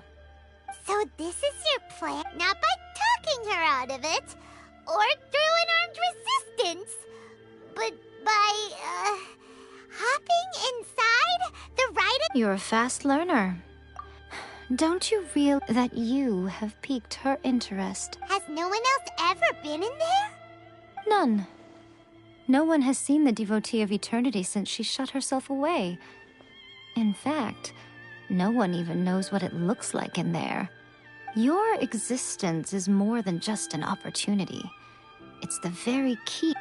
So this is your plan? Not by talking her out of it, or through an armed resistance, but by, hopping inside the Raiden... You're a fast learner. Don't you realize that you have piqued her interest? Has no one else ever been in there? None. No one has seen the devotee of eternity since she shut herself away. In fact, no one even knows what it looks like in there. Your existence is more than just an opportunity. It's the very key.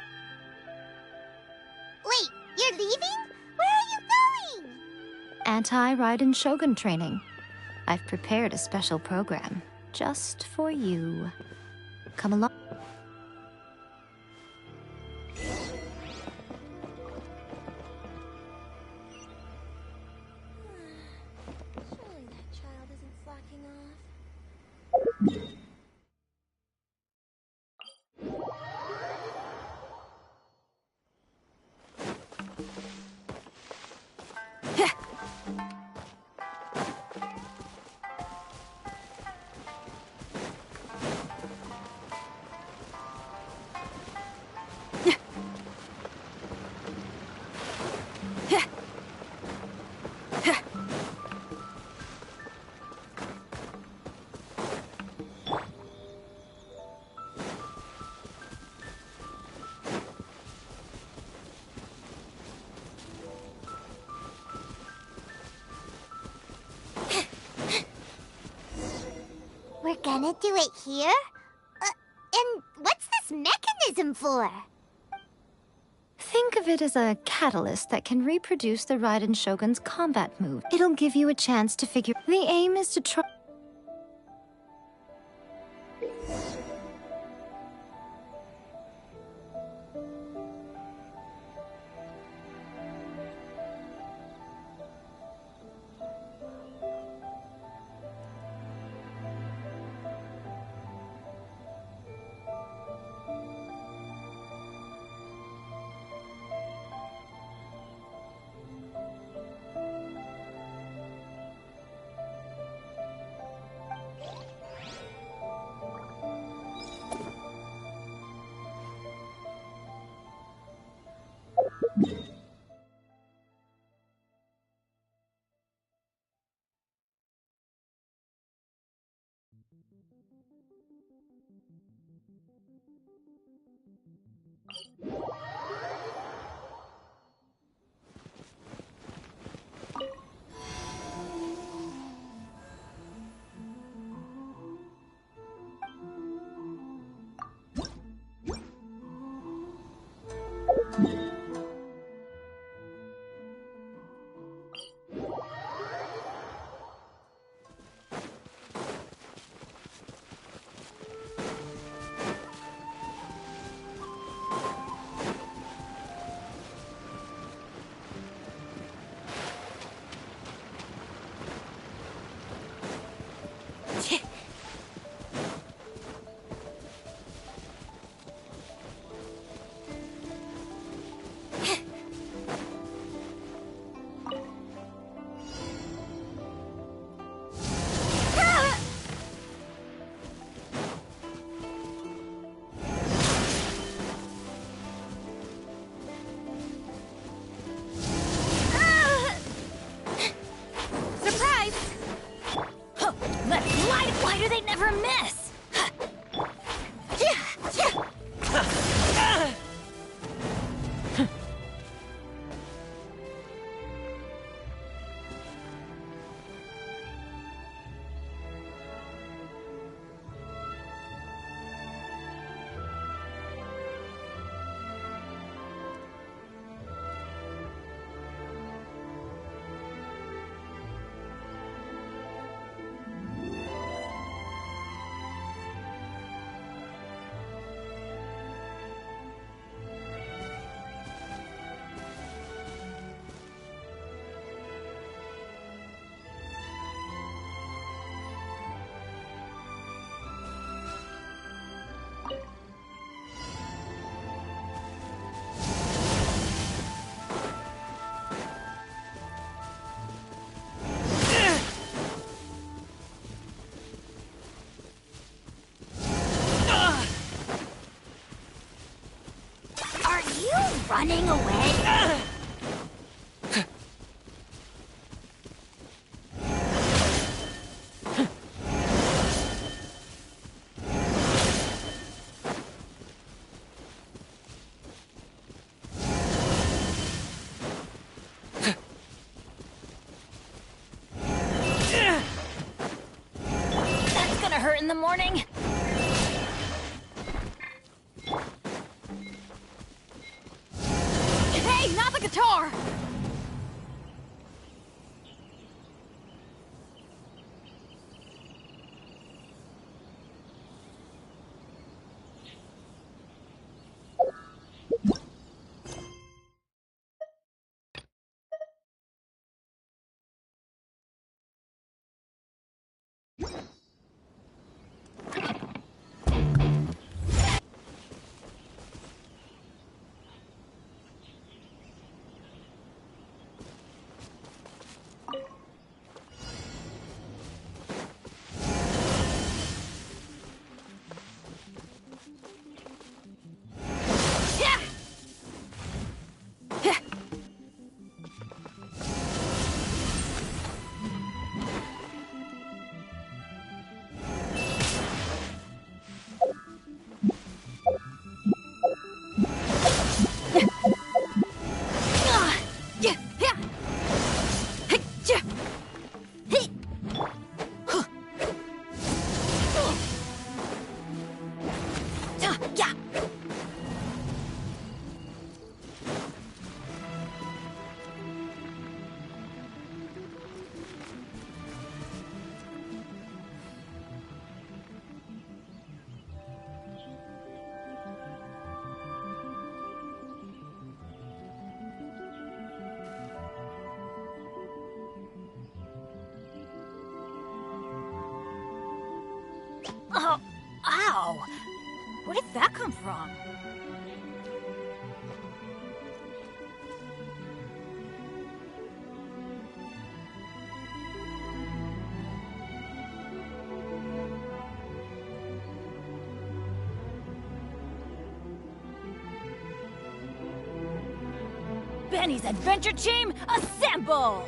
Wait, you're leaving? Where are you going? Anti-Raiden Shogun training. I've prepared a special program just for you. Come along. Surely that child isn't slacking off. We're gonna do it here? And what's this mechanism for? Think of it as a catalyst that can reproduce the Raiden Shogun's combat move. It'll give you a chance to figure... The aim is to try... Running away? That's gonna hurt in the morning. Hey, not the guitar! Oh, ow! Where did that come from? Benny's Adventure Team, assemble!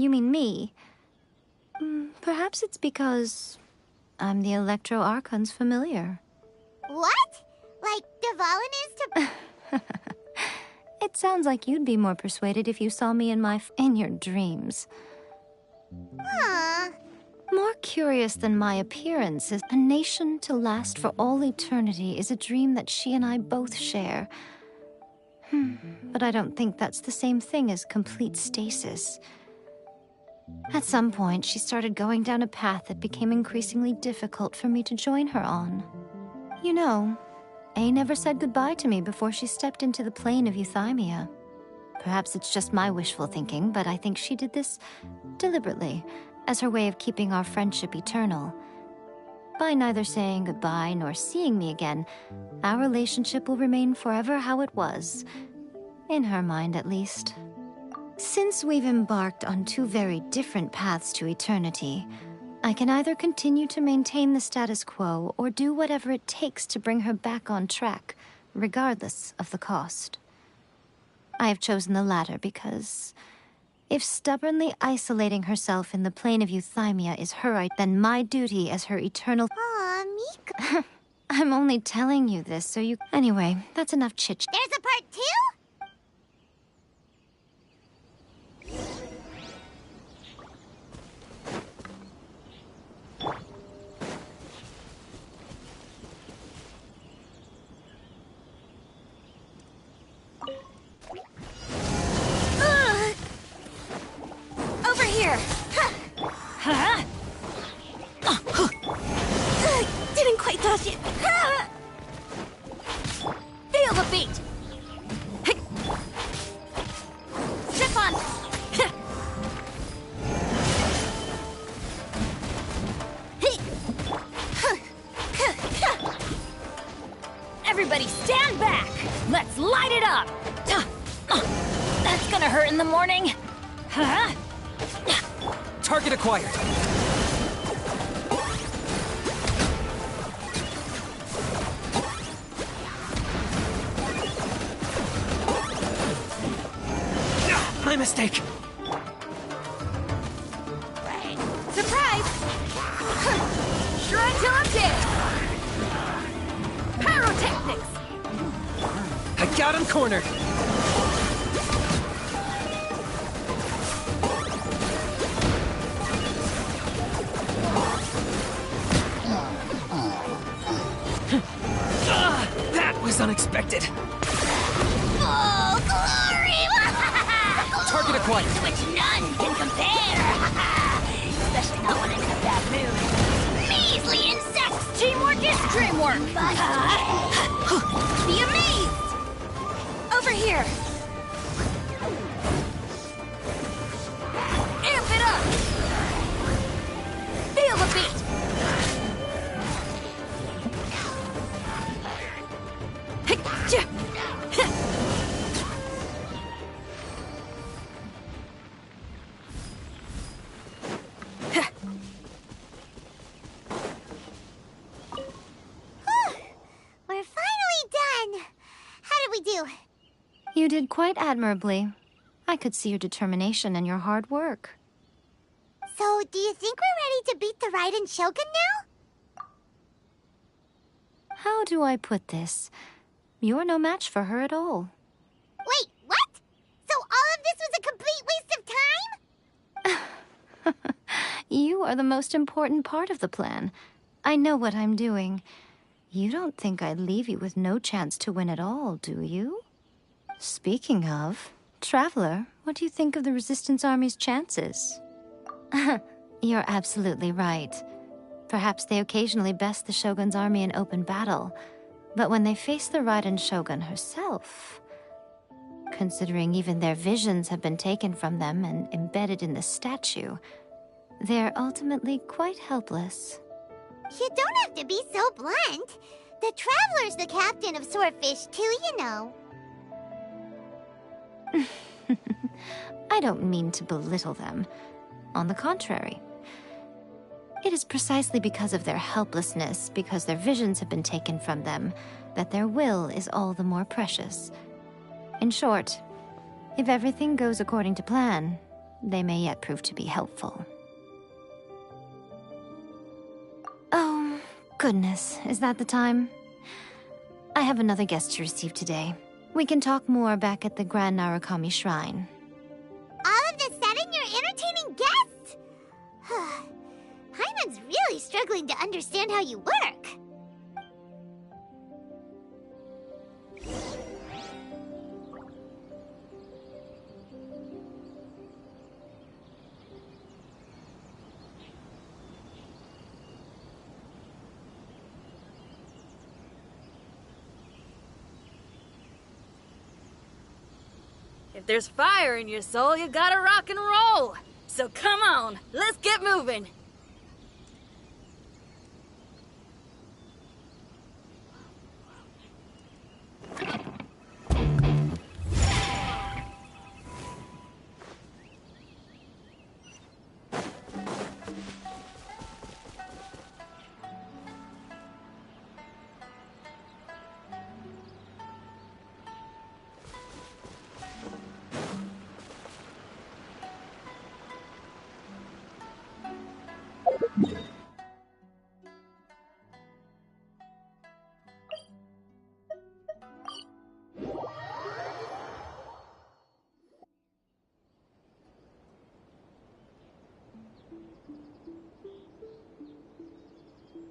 you mean me. Perhaps it's because I'm the Electro Archon's familiar. What? Like Devalin is to... It sounds like you'd be more persuaded if you saw me in your dreams. Aww. More curious than my appearance is a nation to last for all eternity is a dream that she and I both share. But I don't think that's the same thing as complete stasis. At some point, she started going down a path that became increasingly difficult for me to join her on. You know, A never said goodbye to me before she stepped into the plane of Euthymia. Perhaps it's just my wishful thinking, but I think she did this deliberately, as her way of keeping our friendship eternal. By neither saying goodbye nor seeing me again, our relationship will remain forever how it was. In her mind, at least. Since we've embarked on two very different paths to eternity, I can either continue to maintain the status quo or do whatever it takes to bring her back on track, regardless of the cost. I have chosen the latter because if stubbornly isolating herself in the plane of Euthymia is her right, then my duty as her eternal— Aw, Mika. I'm only telling you this so you— Anyway, that's enough chit-chat. There's a part 2? Over here! Huh? Didn't quite touch it. Feel the beat! Step on! Everybody stand back! Let's light it up! That's gonna hurt in the morning. Huh? Target acquired. My mistake. Surprise! Shrug till I'm dead! Pyrotechnics! I got him cornered. That was unexpected. Oh, glory! Target acquired. Which none can compare! Especially not when I'm in a bad mood. Measly insects! Teamwork is dreamwork! Be amazed! Over here! Amp it up! Feel the beat! We're finally done. How did we do? You did quite admirably. I could see your determination and your hard work. So, do you think we're ready to beat the Raiden Shogun now? How do I put this? You're no match for her at all. Wait, what? So all of this was a complete waste of time? You are the most important part of the plan. I know what I'm doing. You don't think I'd leave you with no chance to win at all, do you? Speaking of, Traveler, what do you think of the Resistance Army's chances? You're absolutely right. Perhaps they occasionally best the Shogun's army in open battle, but when they face the Raiden Shogun herself, considering even their visions have been taken from them and embedded in the statue, they're ultimately quite helpless. You don't have to be so blunt. The Traveler's the captain of Swordfish too, you know. I don't mean to belittle them. On the contrary. It is precisely because of their helplessness, because their visions have been taken from them, that their will is all the more precious. In short, if everything goes according to plan, they may yet prove to be helpful. Oh, goodness, is that the time? I have another guest to receive today. We can talk more back at the Grand Narukami Shrine. All of this said and you're entertaining guests? Hyman's really struggling to understand how you work. If there's fire in your soul, you gotta rock and roll. So come on, let's get moving.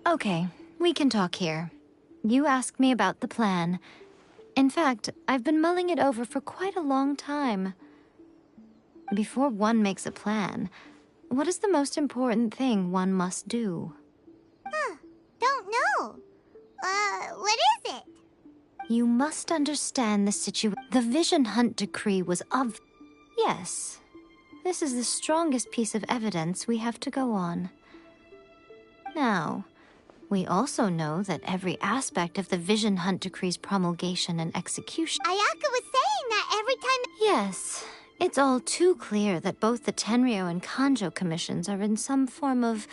Okay, we can talk here. You asked me about the plan. In fact, I've been mulling it over for quite a long time. Before one makes a plan, what is the most important thing one must do? Don't know. What is it? You must understand the situation. The Vision Hunt decree was of... Yes, this is the strongest piece of evidence we have to go on. Now, we also know that every aspect of the Vision Hunt decree's promulgation and execution... Ayaka was saying that every time... Yes, it's all too clear that both the Tenryo and Kanjo commissions are in some form of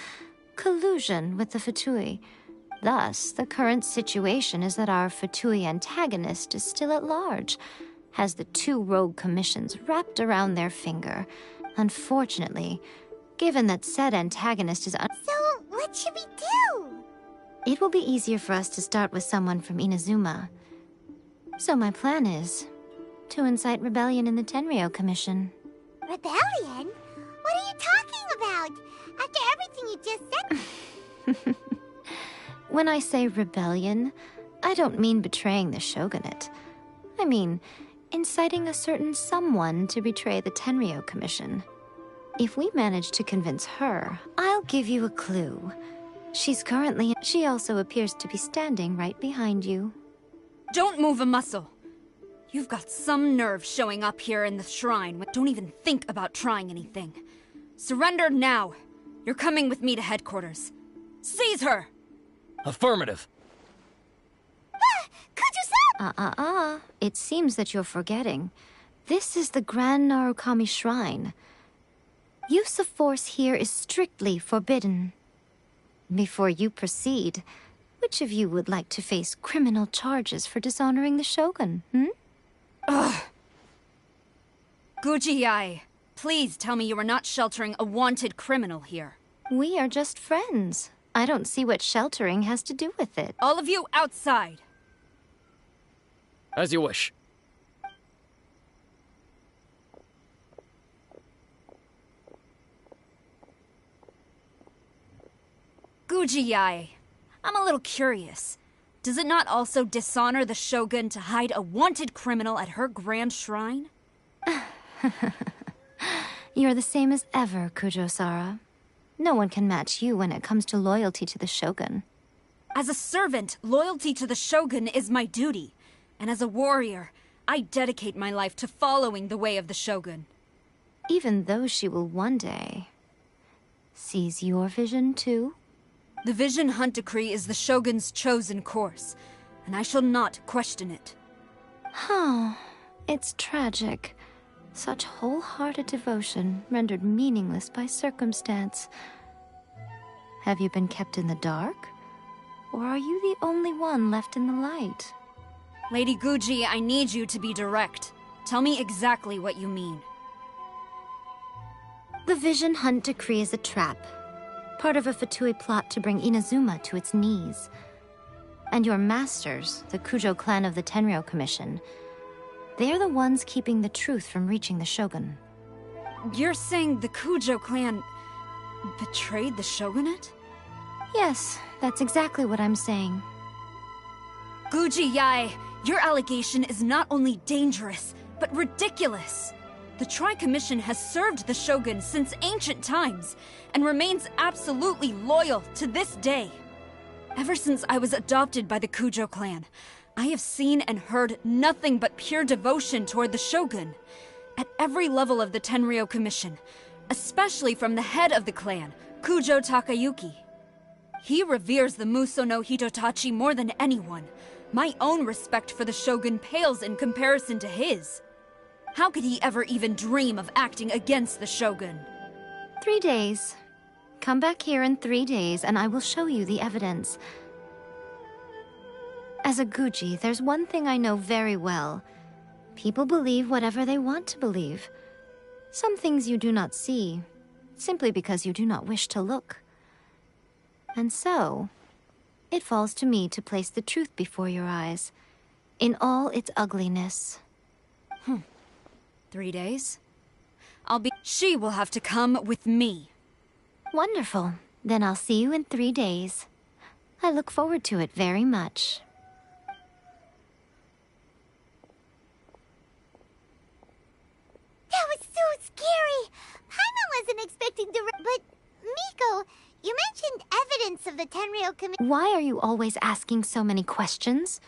collusion with the Fatui. Thus, the current situation is that our Fatui antagonist is still at large, has the two rogue commissions wrapped around their finger. Unfortunately, given that said antagonist is So, what should we do? It will be easier for us to start with someone from Inazuma. So my plan is to incite rebellion in the Tenryo Commission. Rebellion? What are you talking about? After everything you just said... When I say rebellion, I don't mean betraying the shogunate. I mean inciting a certain someone to betray the Tenryo Commission. If we manage to convince her, I'll give you a clue. She also appears to be standing right behind you. Don't move a muscle. You've got some nerve showing up here in the shrine. Don't even think about trying anything. Surrender now. You're coming with me to headquarters. Seize her! Affirmative. It seems that you're forgetting. This is the Grand Narukami Shrine. Use of force here is strictly forbidden. Before you proceed, which of you would like to face criminal charges for dishonoring the Shogun, Ugh. Guji-ai, please tell me you are not sheltering a wanted criminal here. We are just friends. I don't see what sheltering has to do with it. All of you outside. As you wish. Guji-ai, I'm a little curious. Does it not also dishonor the Shogun to hide a wanted criminal at her grand shrine? You're the same as ever, Kujo-sara. No one can match you when it comes to loyalty to the Shogun. As a servant, loyalty to the Shogun is my duty. And as a warrior, I dedicate my life to following the way of the Shogun. Even though she will one day seize your vision too? The Vision Hunt Decree is the Shogun's chosen course, and I shall not question it. It's tragic. Such wholehearted devotion rendered meaningless by circumstance. Have you been kept in the dark? Or are you the only one left in the light? Lady Guji, I need you to be direct. Tell me exactly what you mean. The Vision Hunt Decree is a trap. Part of a Fatui plot to bring Inazuma to its knees. And your masters, the Kujo clan of the Tenryou Commission, they're the ones keeping the truth from reaching the Shogun. You're saying the Kujo clan betrayed the shogunate? Yes, that's exactly what I'm saying. Guji Yae, your allegation is not only dangerous, but ridiculous. The Tri-Commission has served the Shogun since ancient times, and remains absolutely loyal to this day. Ever since I was adopted by the Kujo clan, I have seen and heard nothing but pure devotion toward the Shogun. At every level of the Tenryou Commission, especially from the head of the clan, Kujo Takayuki. He reveres the Muso no Hitotachi more than anyone. My own respect for the Shogun pales in comparison to his. How could he ever even dream of acting against the Shogun? 3 days. Come back here in 3 days and I will show you the evidence. As a Guji, there's one thing I know very well. People believe whatever they want to believe. Some things you do not see, simply because you do not wish to look. And so, it falls to me to place the truth before your eyes, in all its ugliness. 3 days? She will have to come with me. Wonderful. Then I'll see you in 3 days. I look forward to it very much. That was so scary! Paimon wasn't expecting to but, Miko, you mentioned evidence of the Tenryou Commission. Why are you always asking so many questions?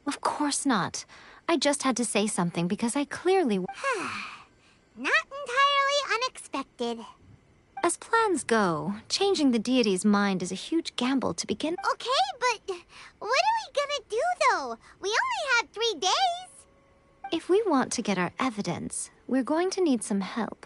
Of course not. I just had to say something because I clearly... Not entirely unexpected. As plans go, changing the deity's mind is a huge gamble to begin. Okay, but what are we gonna do, though? We only have 3 days. If we want to get our evidence, we're going to need some help.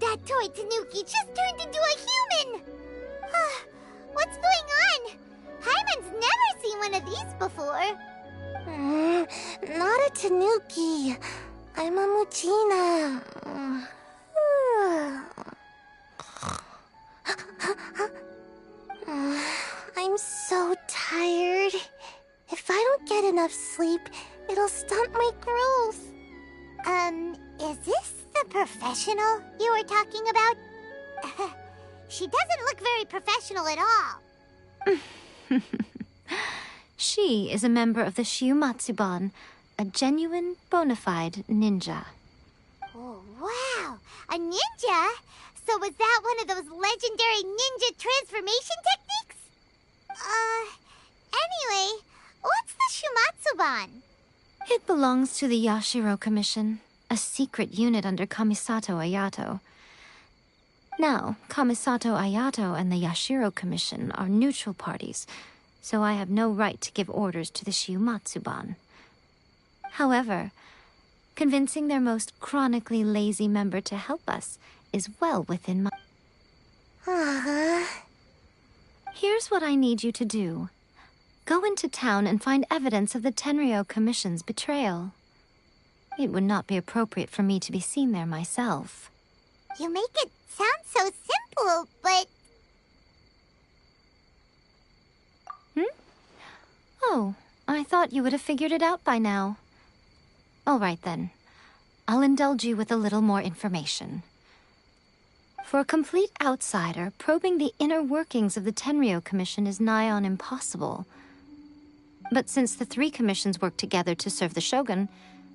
That toy Tanuki just turned into a human! What's going on? Paimon's never seen one of these before. Not a Tanuki. I'm a Muchina. I'm so tired. If I don't get enough sleep, it'll stunt my growth. Is this the professional you were talking about? She doesn't look very professional at all. She is a member of the Shiumatsuban, a genuine, bona fide ninja. Oh, wow! A ninja? So was that one of those legendary ninja transformation techniques? Anyway, what's the Shumatsuban? It belongs to the Yashiro Commission, a secret unit under Kamisato Ayato. Now, Kamisato Ayato and the Yashiro Commission are neutral parties, so I have no right to give orders to the Shiumatsuban. However, convincing their most chronically lazy member to help us is well within my... Here's what I need you to do. Go into town and find evidence of the Tenryou Commission's betrayal. It would not be appropriate for me to be seen there myself. You make it sound so simple, but... Oh, I thought you would have figured it out by now. All right then. I'll indulge you with a little more information. For a complete outsider, probing the inner workings of the Tenryou Commission is nigh on impossible. But since the three commissions work together to serve the Shogun,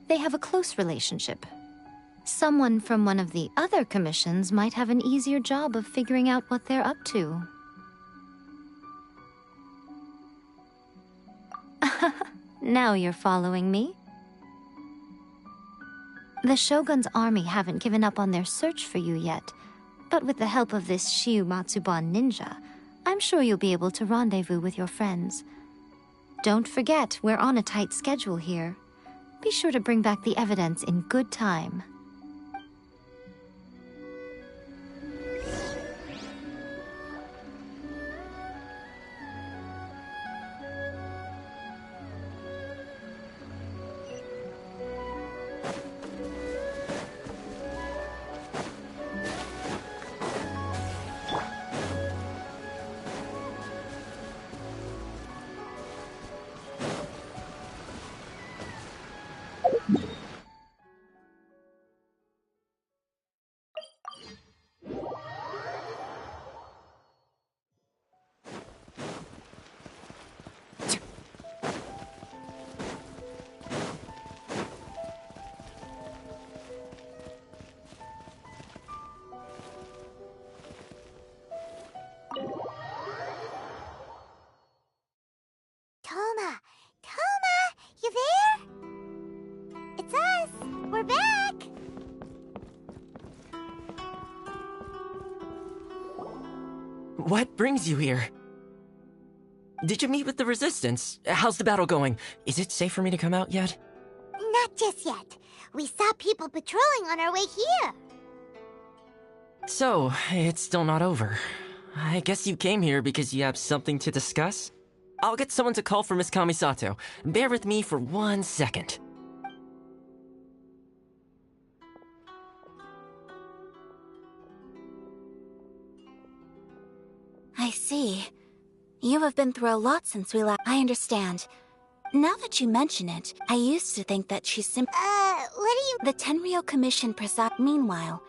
they have a close relationship. Someone from one of the other commissions might have an easier job of figuring out what they're up to. Now you're following me. The Shogun's army haven't given up on their search for you yet, but with the help of this Shiu Matsuban ninja, I'm sure you'll be able to rendezvous with your friends. Don't forget, we're on a tight schedule here. Be sure to bring back the evidence in good time. Toma! Toma! You there? It's us! We're back! What brings you here? Did you meet with the Resistance? How's the battle going? Is it safe for me to come out yet? Not just yet. We saw people patrolling on our way here. So, it's still not over. I guess you came here because you have something to discuss? I'll get someone to call for Miss Kamisato. Bear with me for 1 second. I see. You have been through a lot since we last... I understand. Now that you mention it, I used to think that she's simply... what do you... The Tenryou Commission preside... Meanwhile,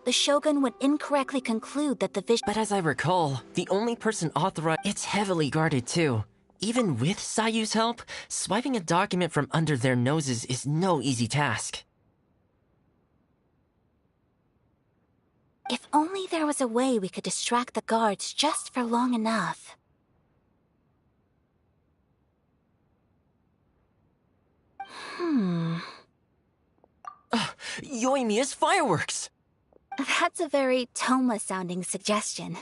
the Shogun would incorrectly conclude that the vision... But as I recall, the only person authorized... It's heavily guarded too. Even with Sayu's help, swiping a document from under their noses is no easy task. If only there was a way we could distract the guards just for long enough. Yoimiya's fireworks! That's a very Toma-sounding suggestion.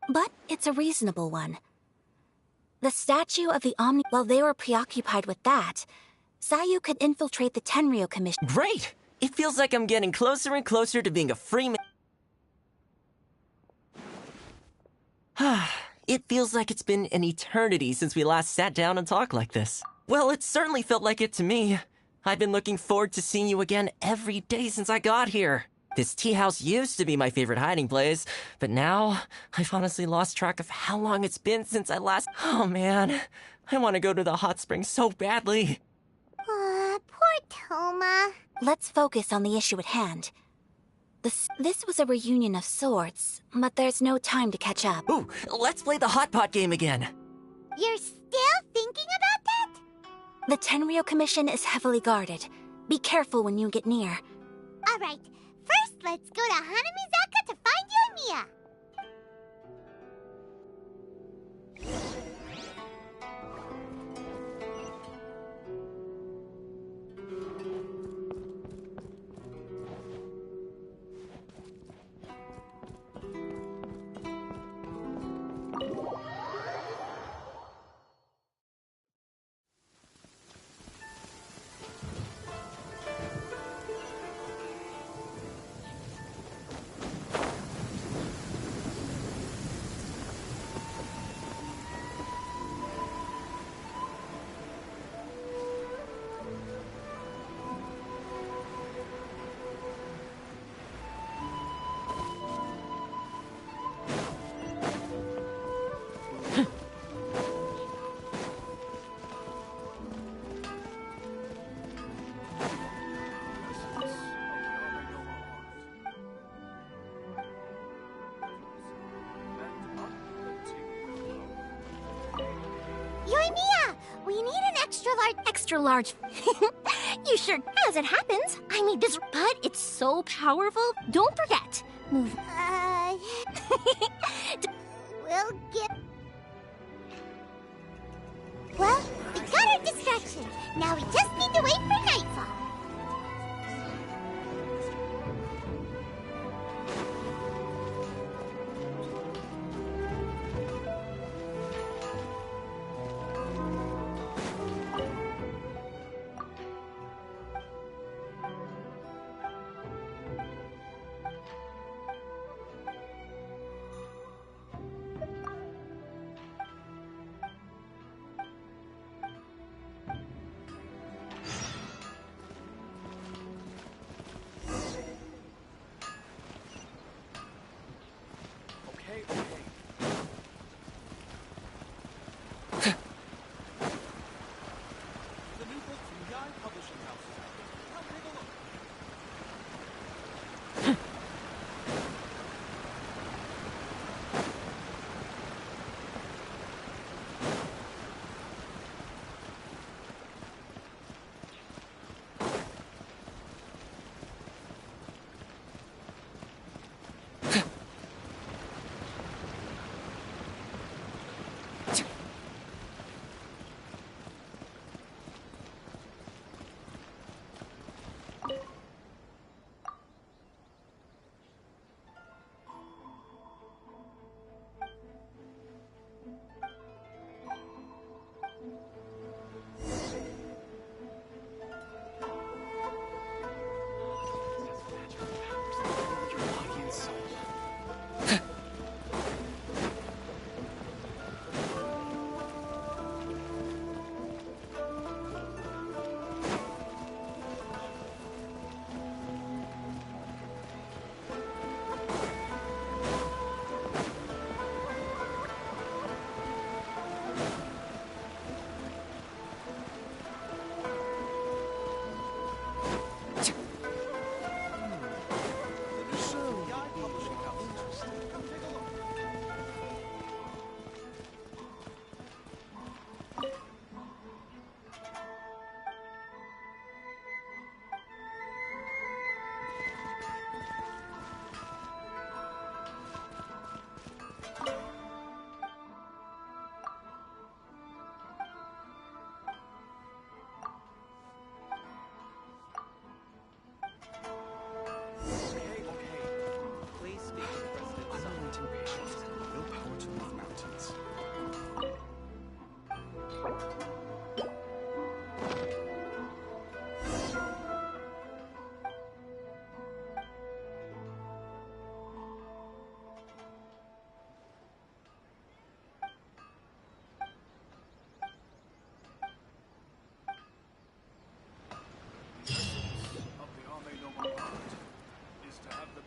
But it's a reasonable one. The statue of the Omni... While they were preoccupied with that, Sayu could infiltrate the Tenryou Commission. Great! It feels like I'm getting closer and closer to being a free man. It feels like it's been an eternity since we last sat down and talked like this. Well, it certainly felt like it to me. I've been looking forward to seeing you again every day since I got here. This tea house used to be my favorite hiding place, but now I've honestly lost track of how long it's been since I last... Oh man, I want to go to the hot springs so badly. Poor Toma. Let's focus on the issue at hand. This was a reunion of sorts, but there's no time to catch up. Ooh, let's play the hot pot game again. You're still thinking about that? The Tenryou Commission is heavily guarded. Be careful when you get near. All right. First, let's go to Hanamizaka to find Yoimiya. Yoimiya, we need an extra large. Extra large. You sure, as it happens, I made this, but it's so powerful. Don't forget. Move. We'll get. Well, we got our distraction. Now we just need to wait for nightfall. The new book from Yai Publishing House is out. Come take a look.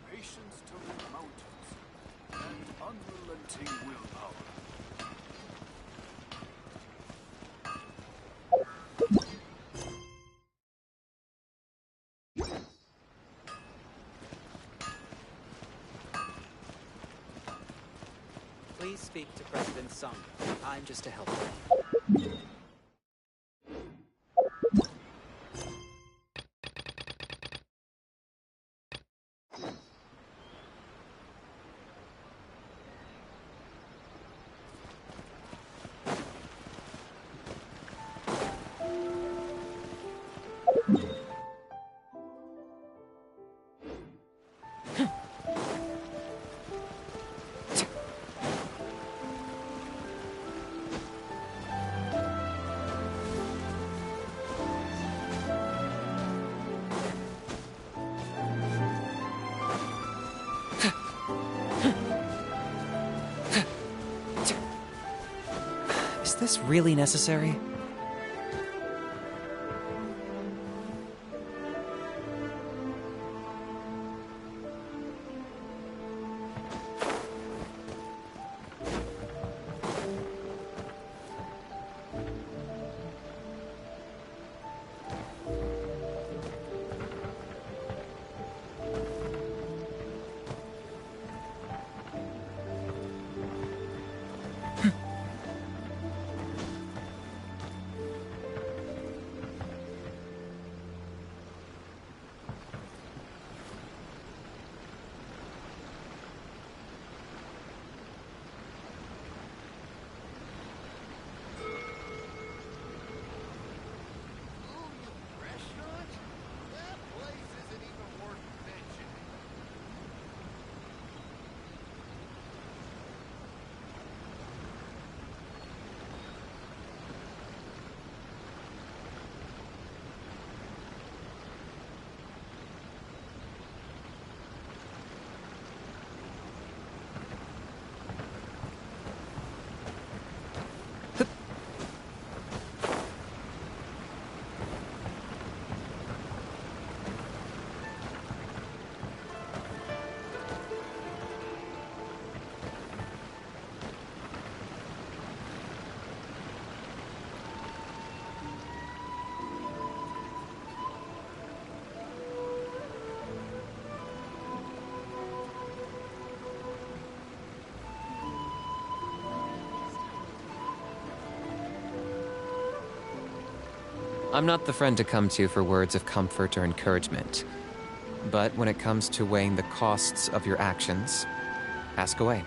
Patience to move mountains and unrelenting willpower. Please speak to President Sangha. I'm just a helper. Is this really necessary? I'm not the friend to come to for words of comfort or encouragement. But when it comes to weighing the costs of your actions, ask away.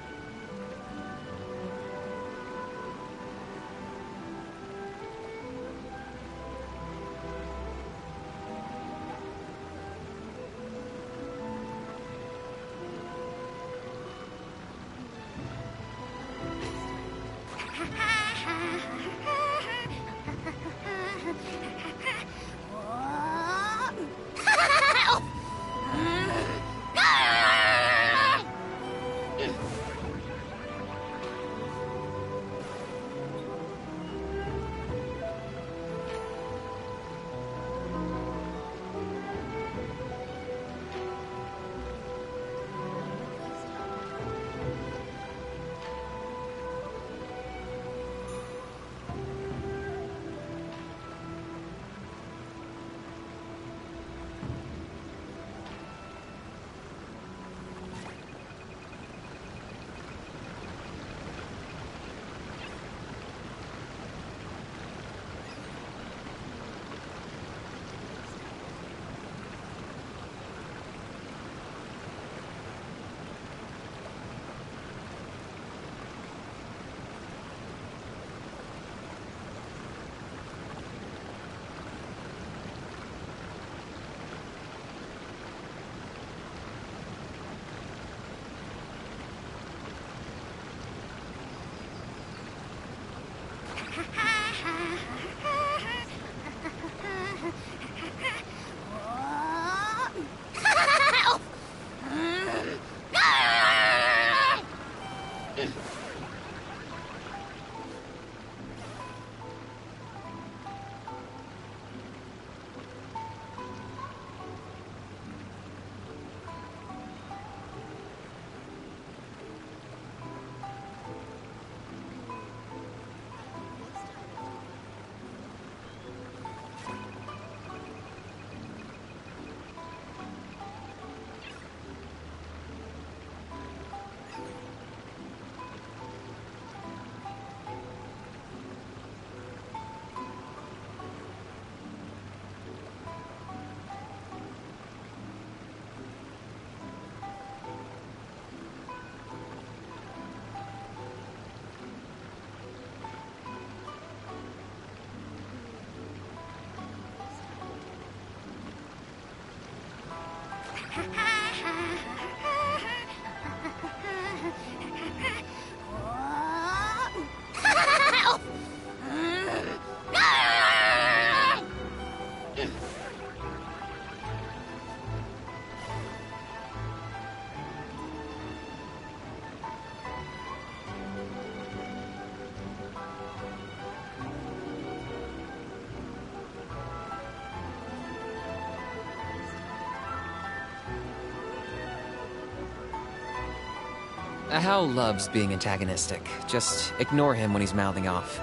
Hal loves being antagonistic. Just ignore him when he's mouthing off.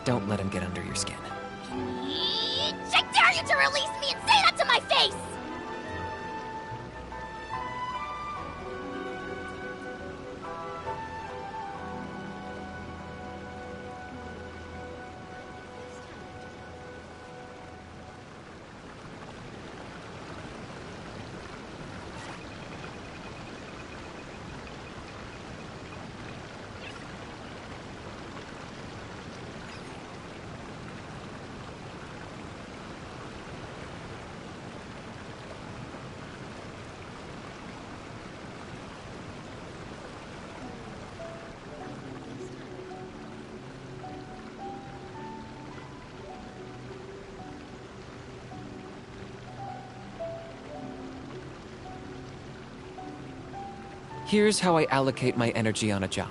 Don't let him get under your skin. I dare you to release me and say that to my face! Here's how I allocate my energy on a job.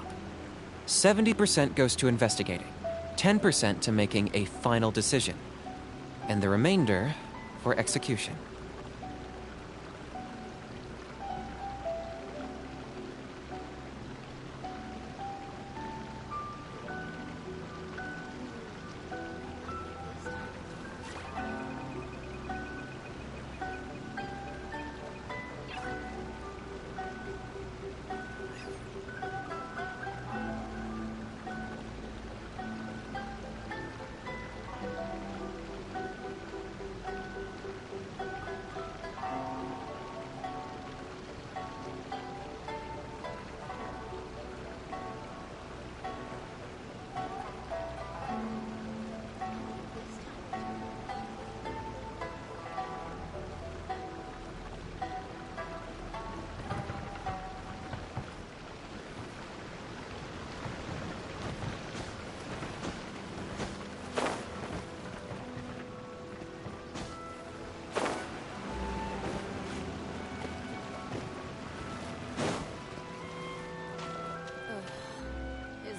70% goes to investigating, 10% to making a final decision, and the remainder for execution.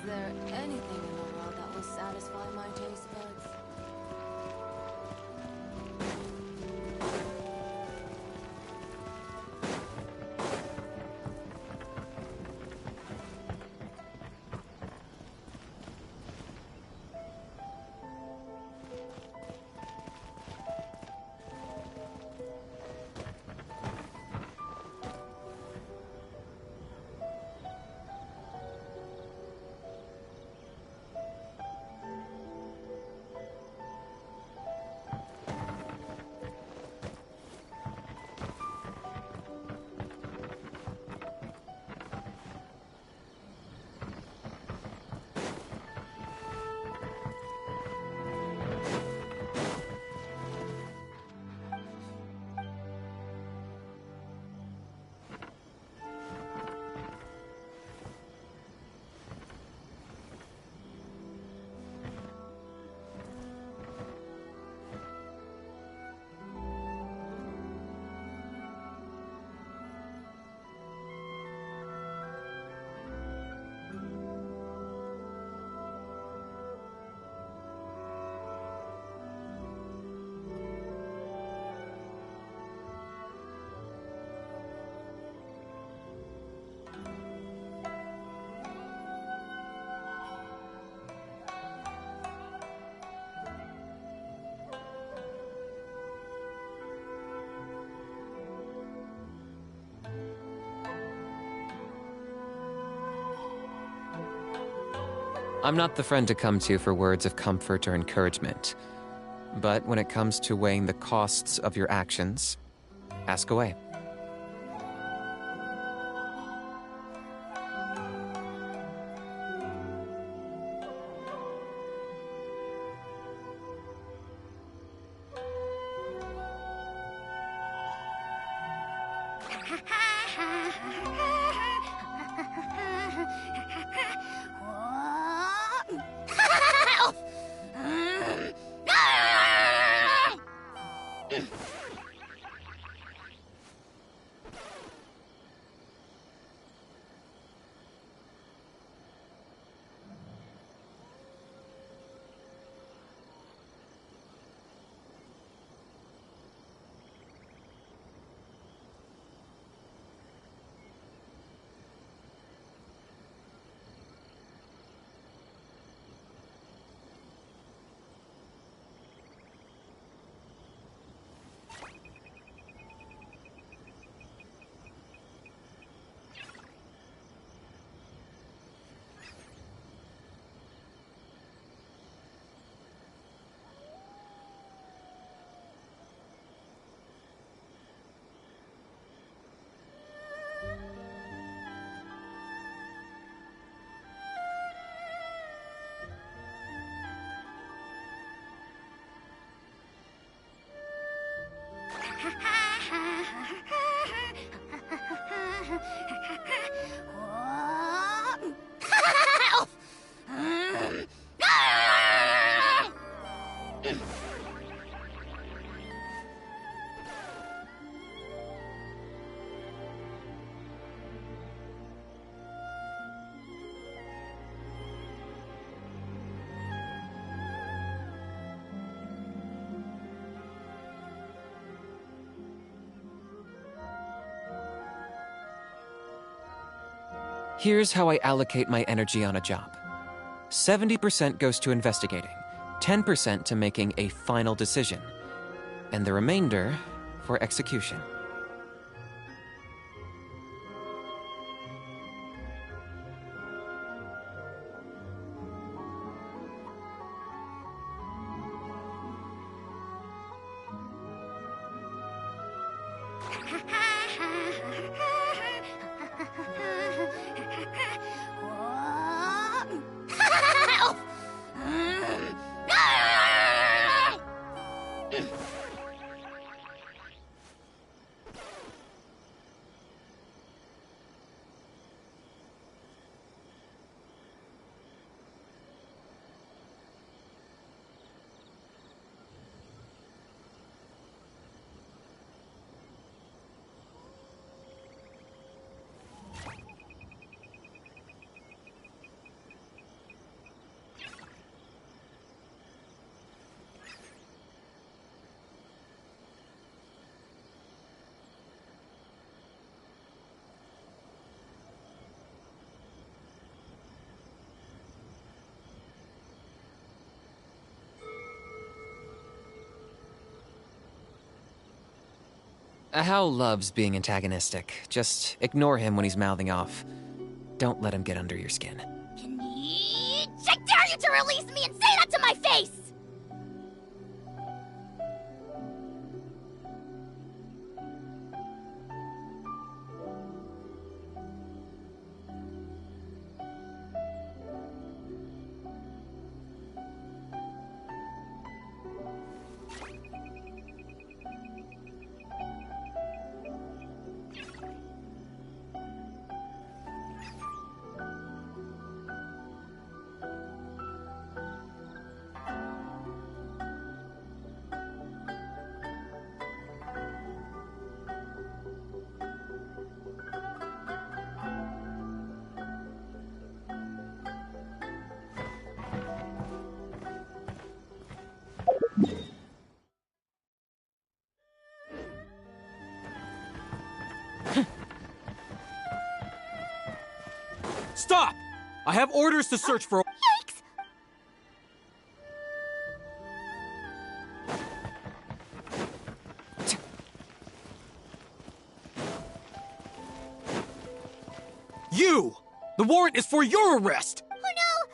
there anything in the world that will satisfy my taste buds? I'm not the friend to come to for words of comfort or encouragement. But when it comes to weighing the costs of your actions, ask away. Here's how I allocate my energy on a job. 70% goes to investigating, 10% to making a final decision, and the remainder for execution. Hal loves being antagonistic. Just ignore him when he's mouthing off. Don't let him get under your skin. I dare you to release me and say that to my face! Stop! I have orders to search for... Yikes! You! The warrant is for your arrest! Oh no!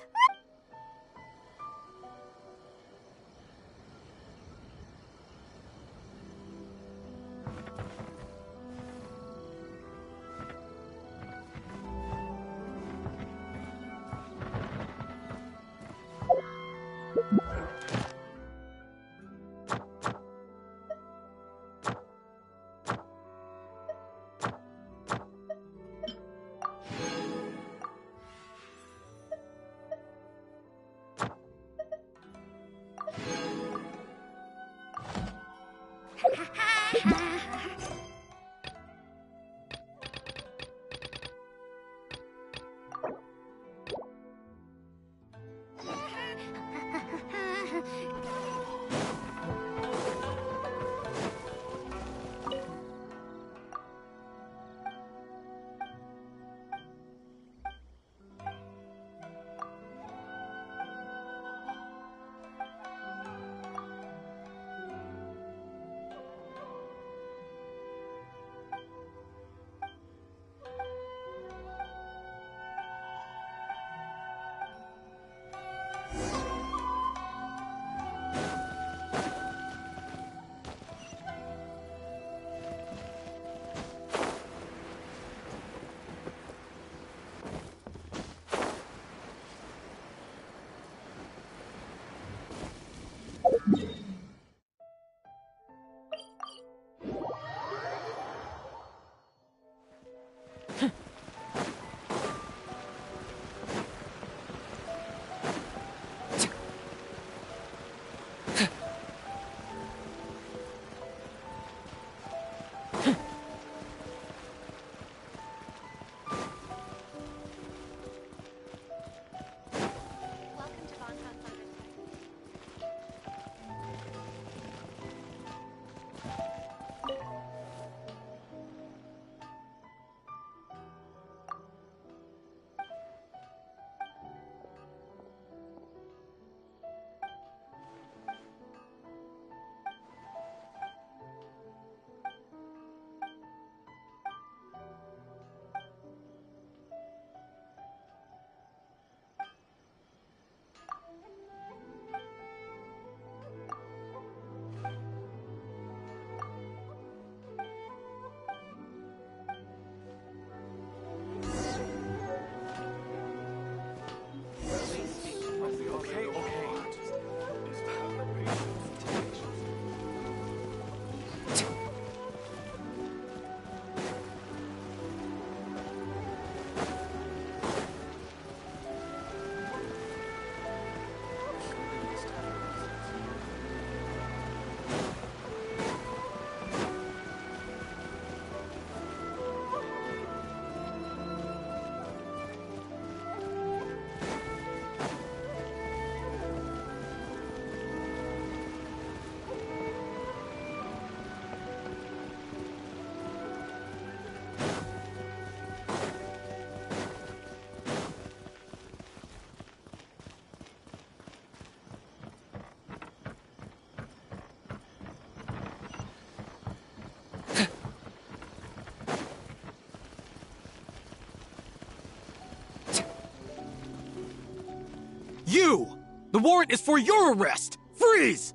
you! The warrant is for your arrest! Freeze!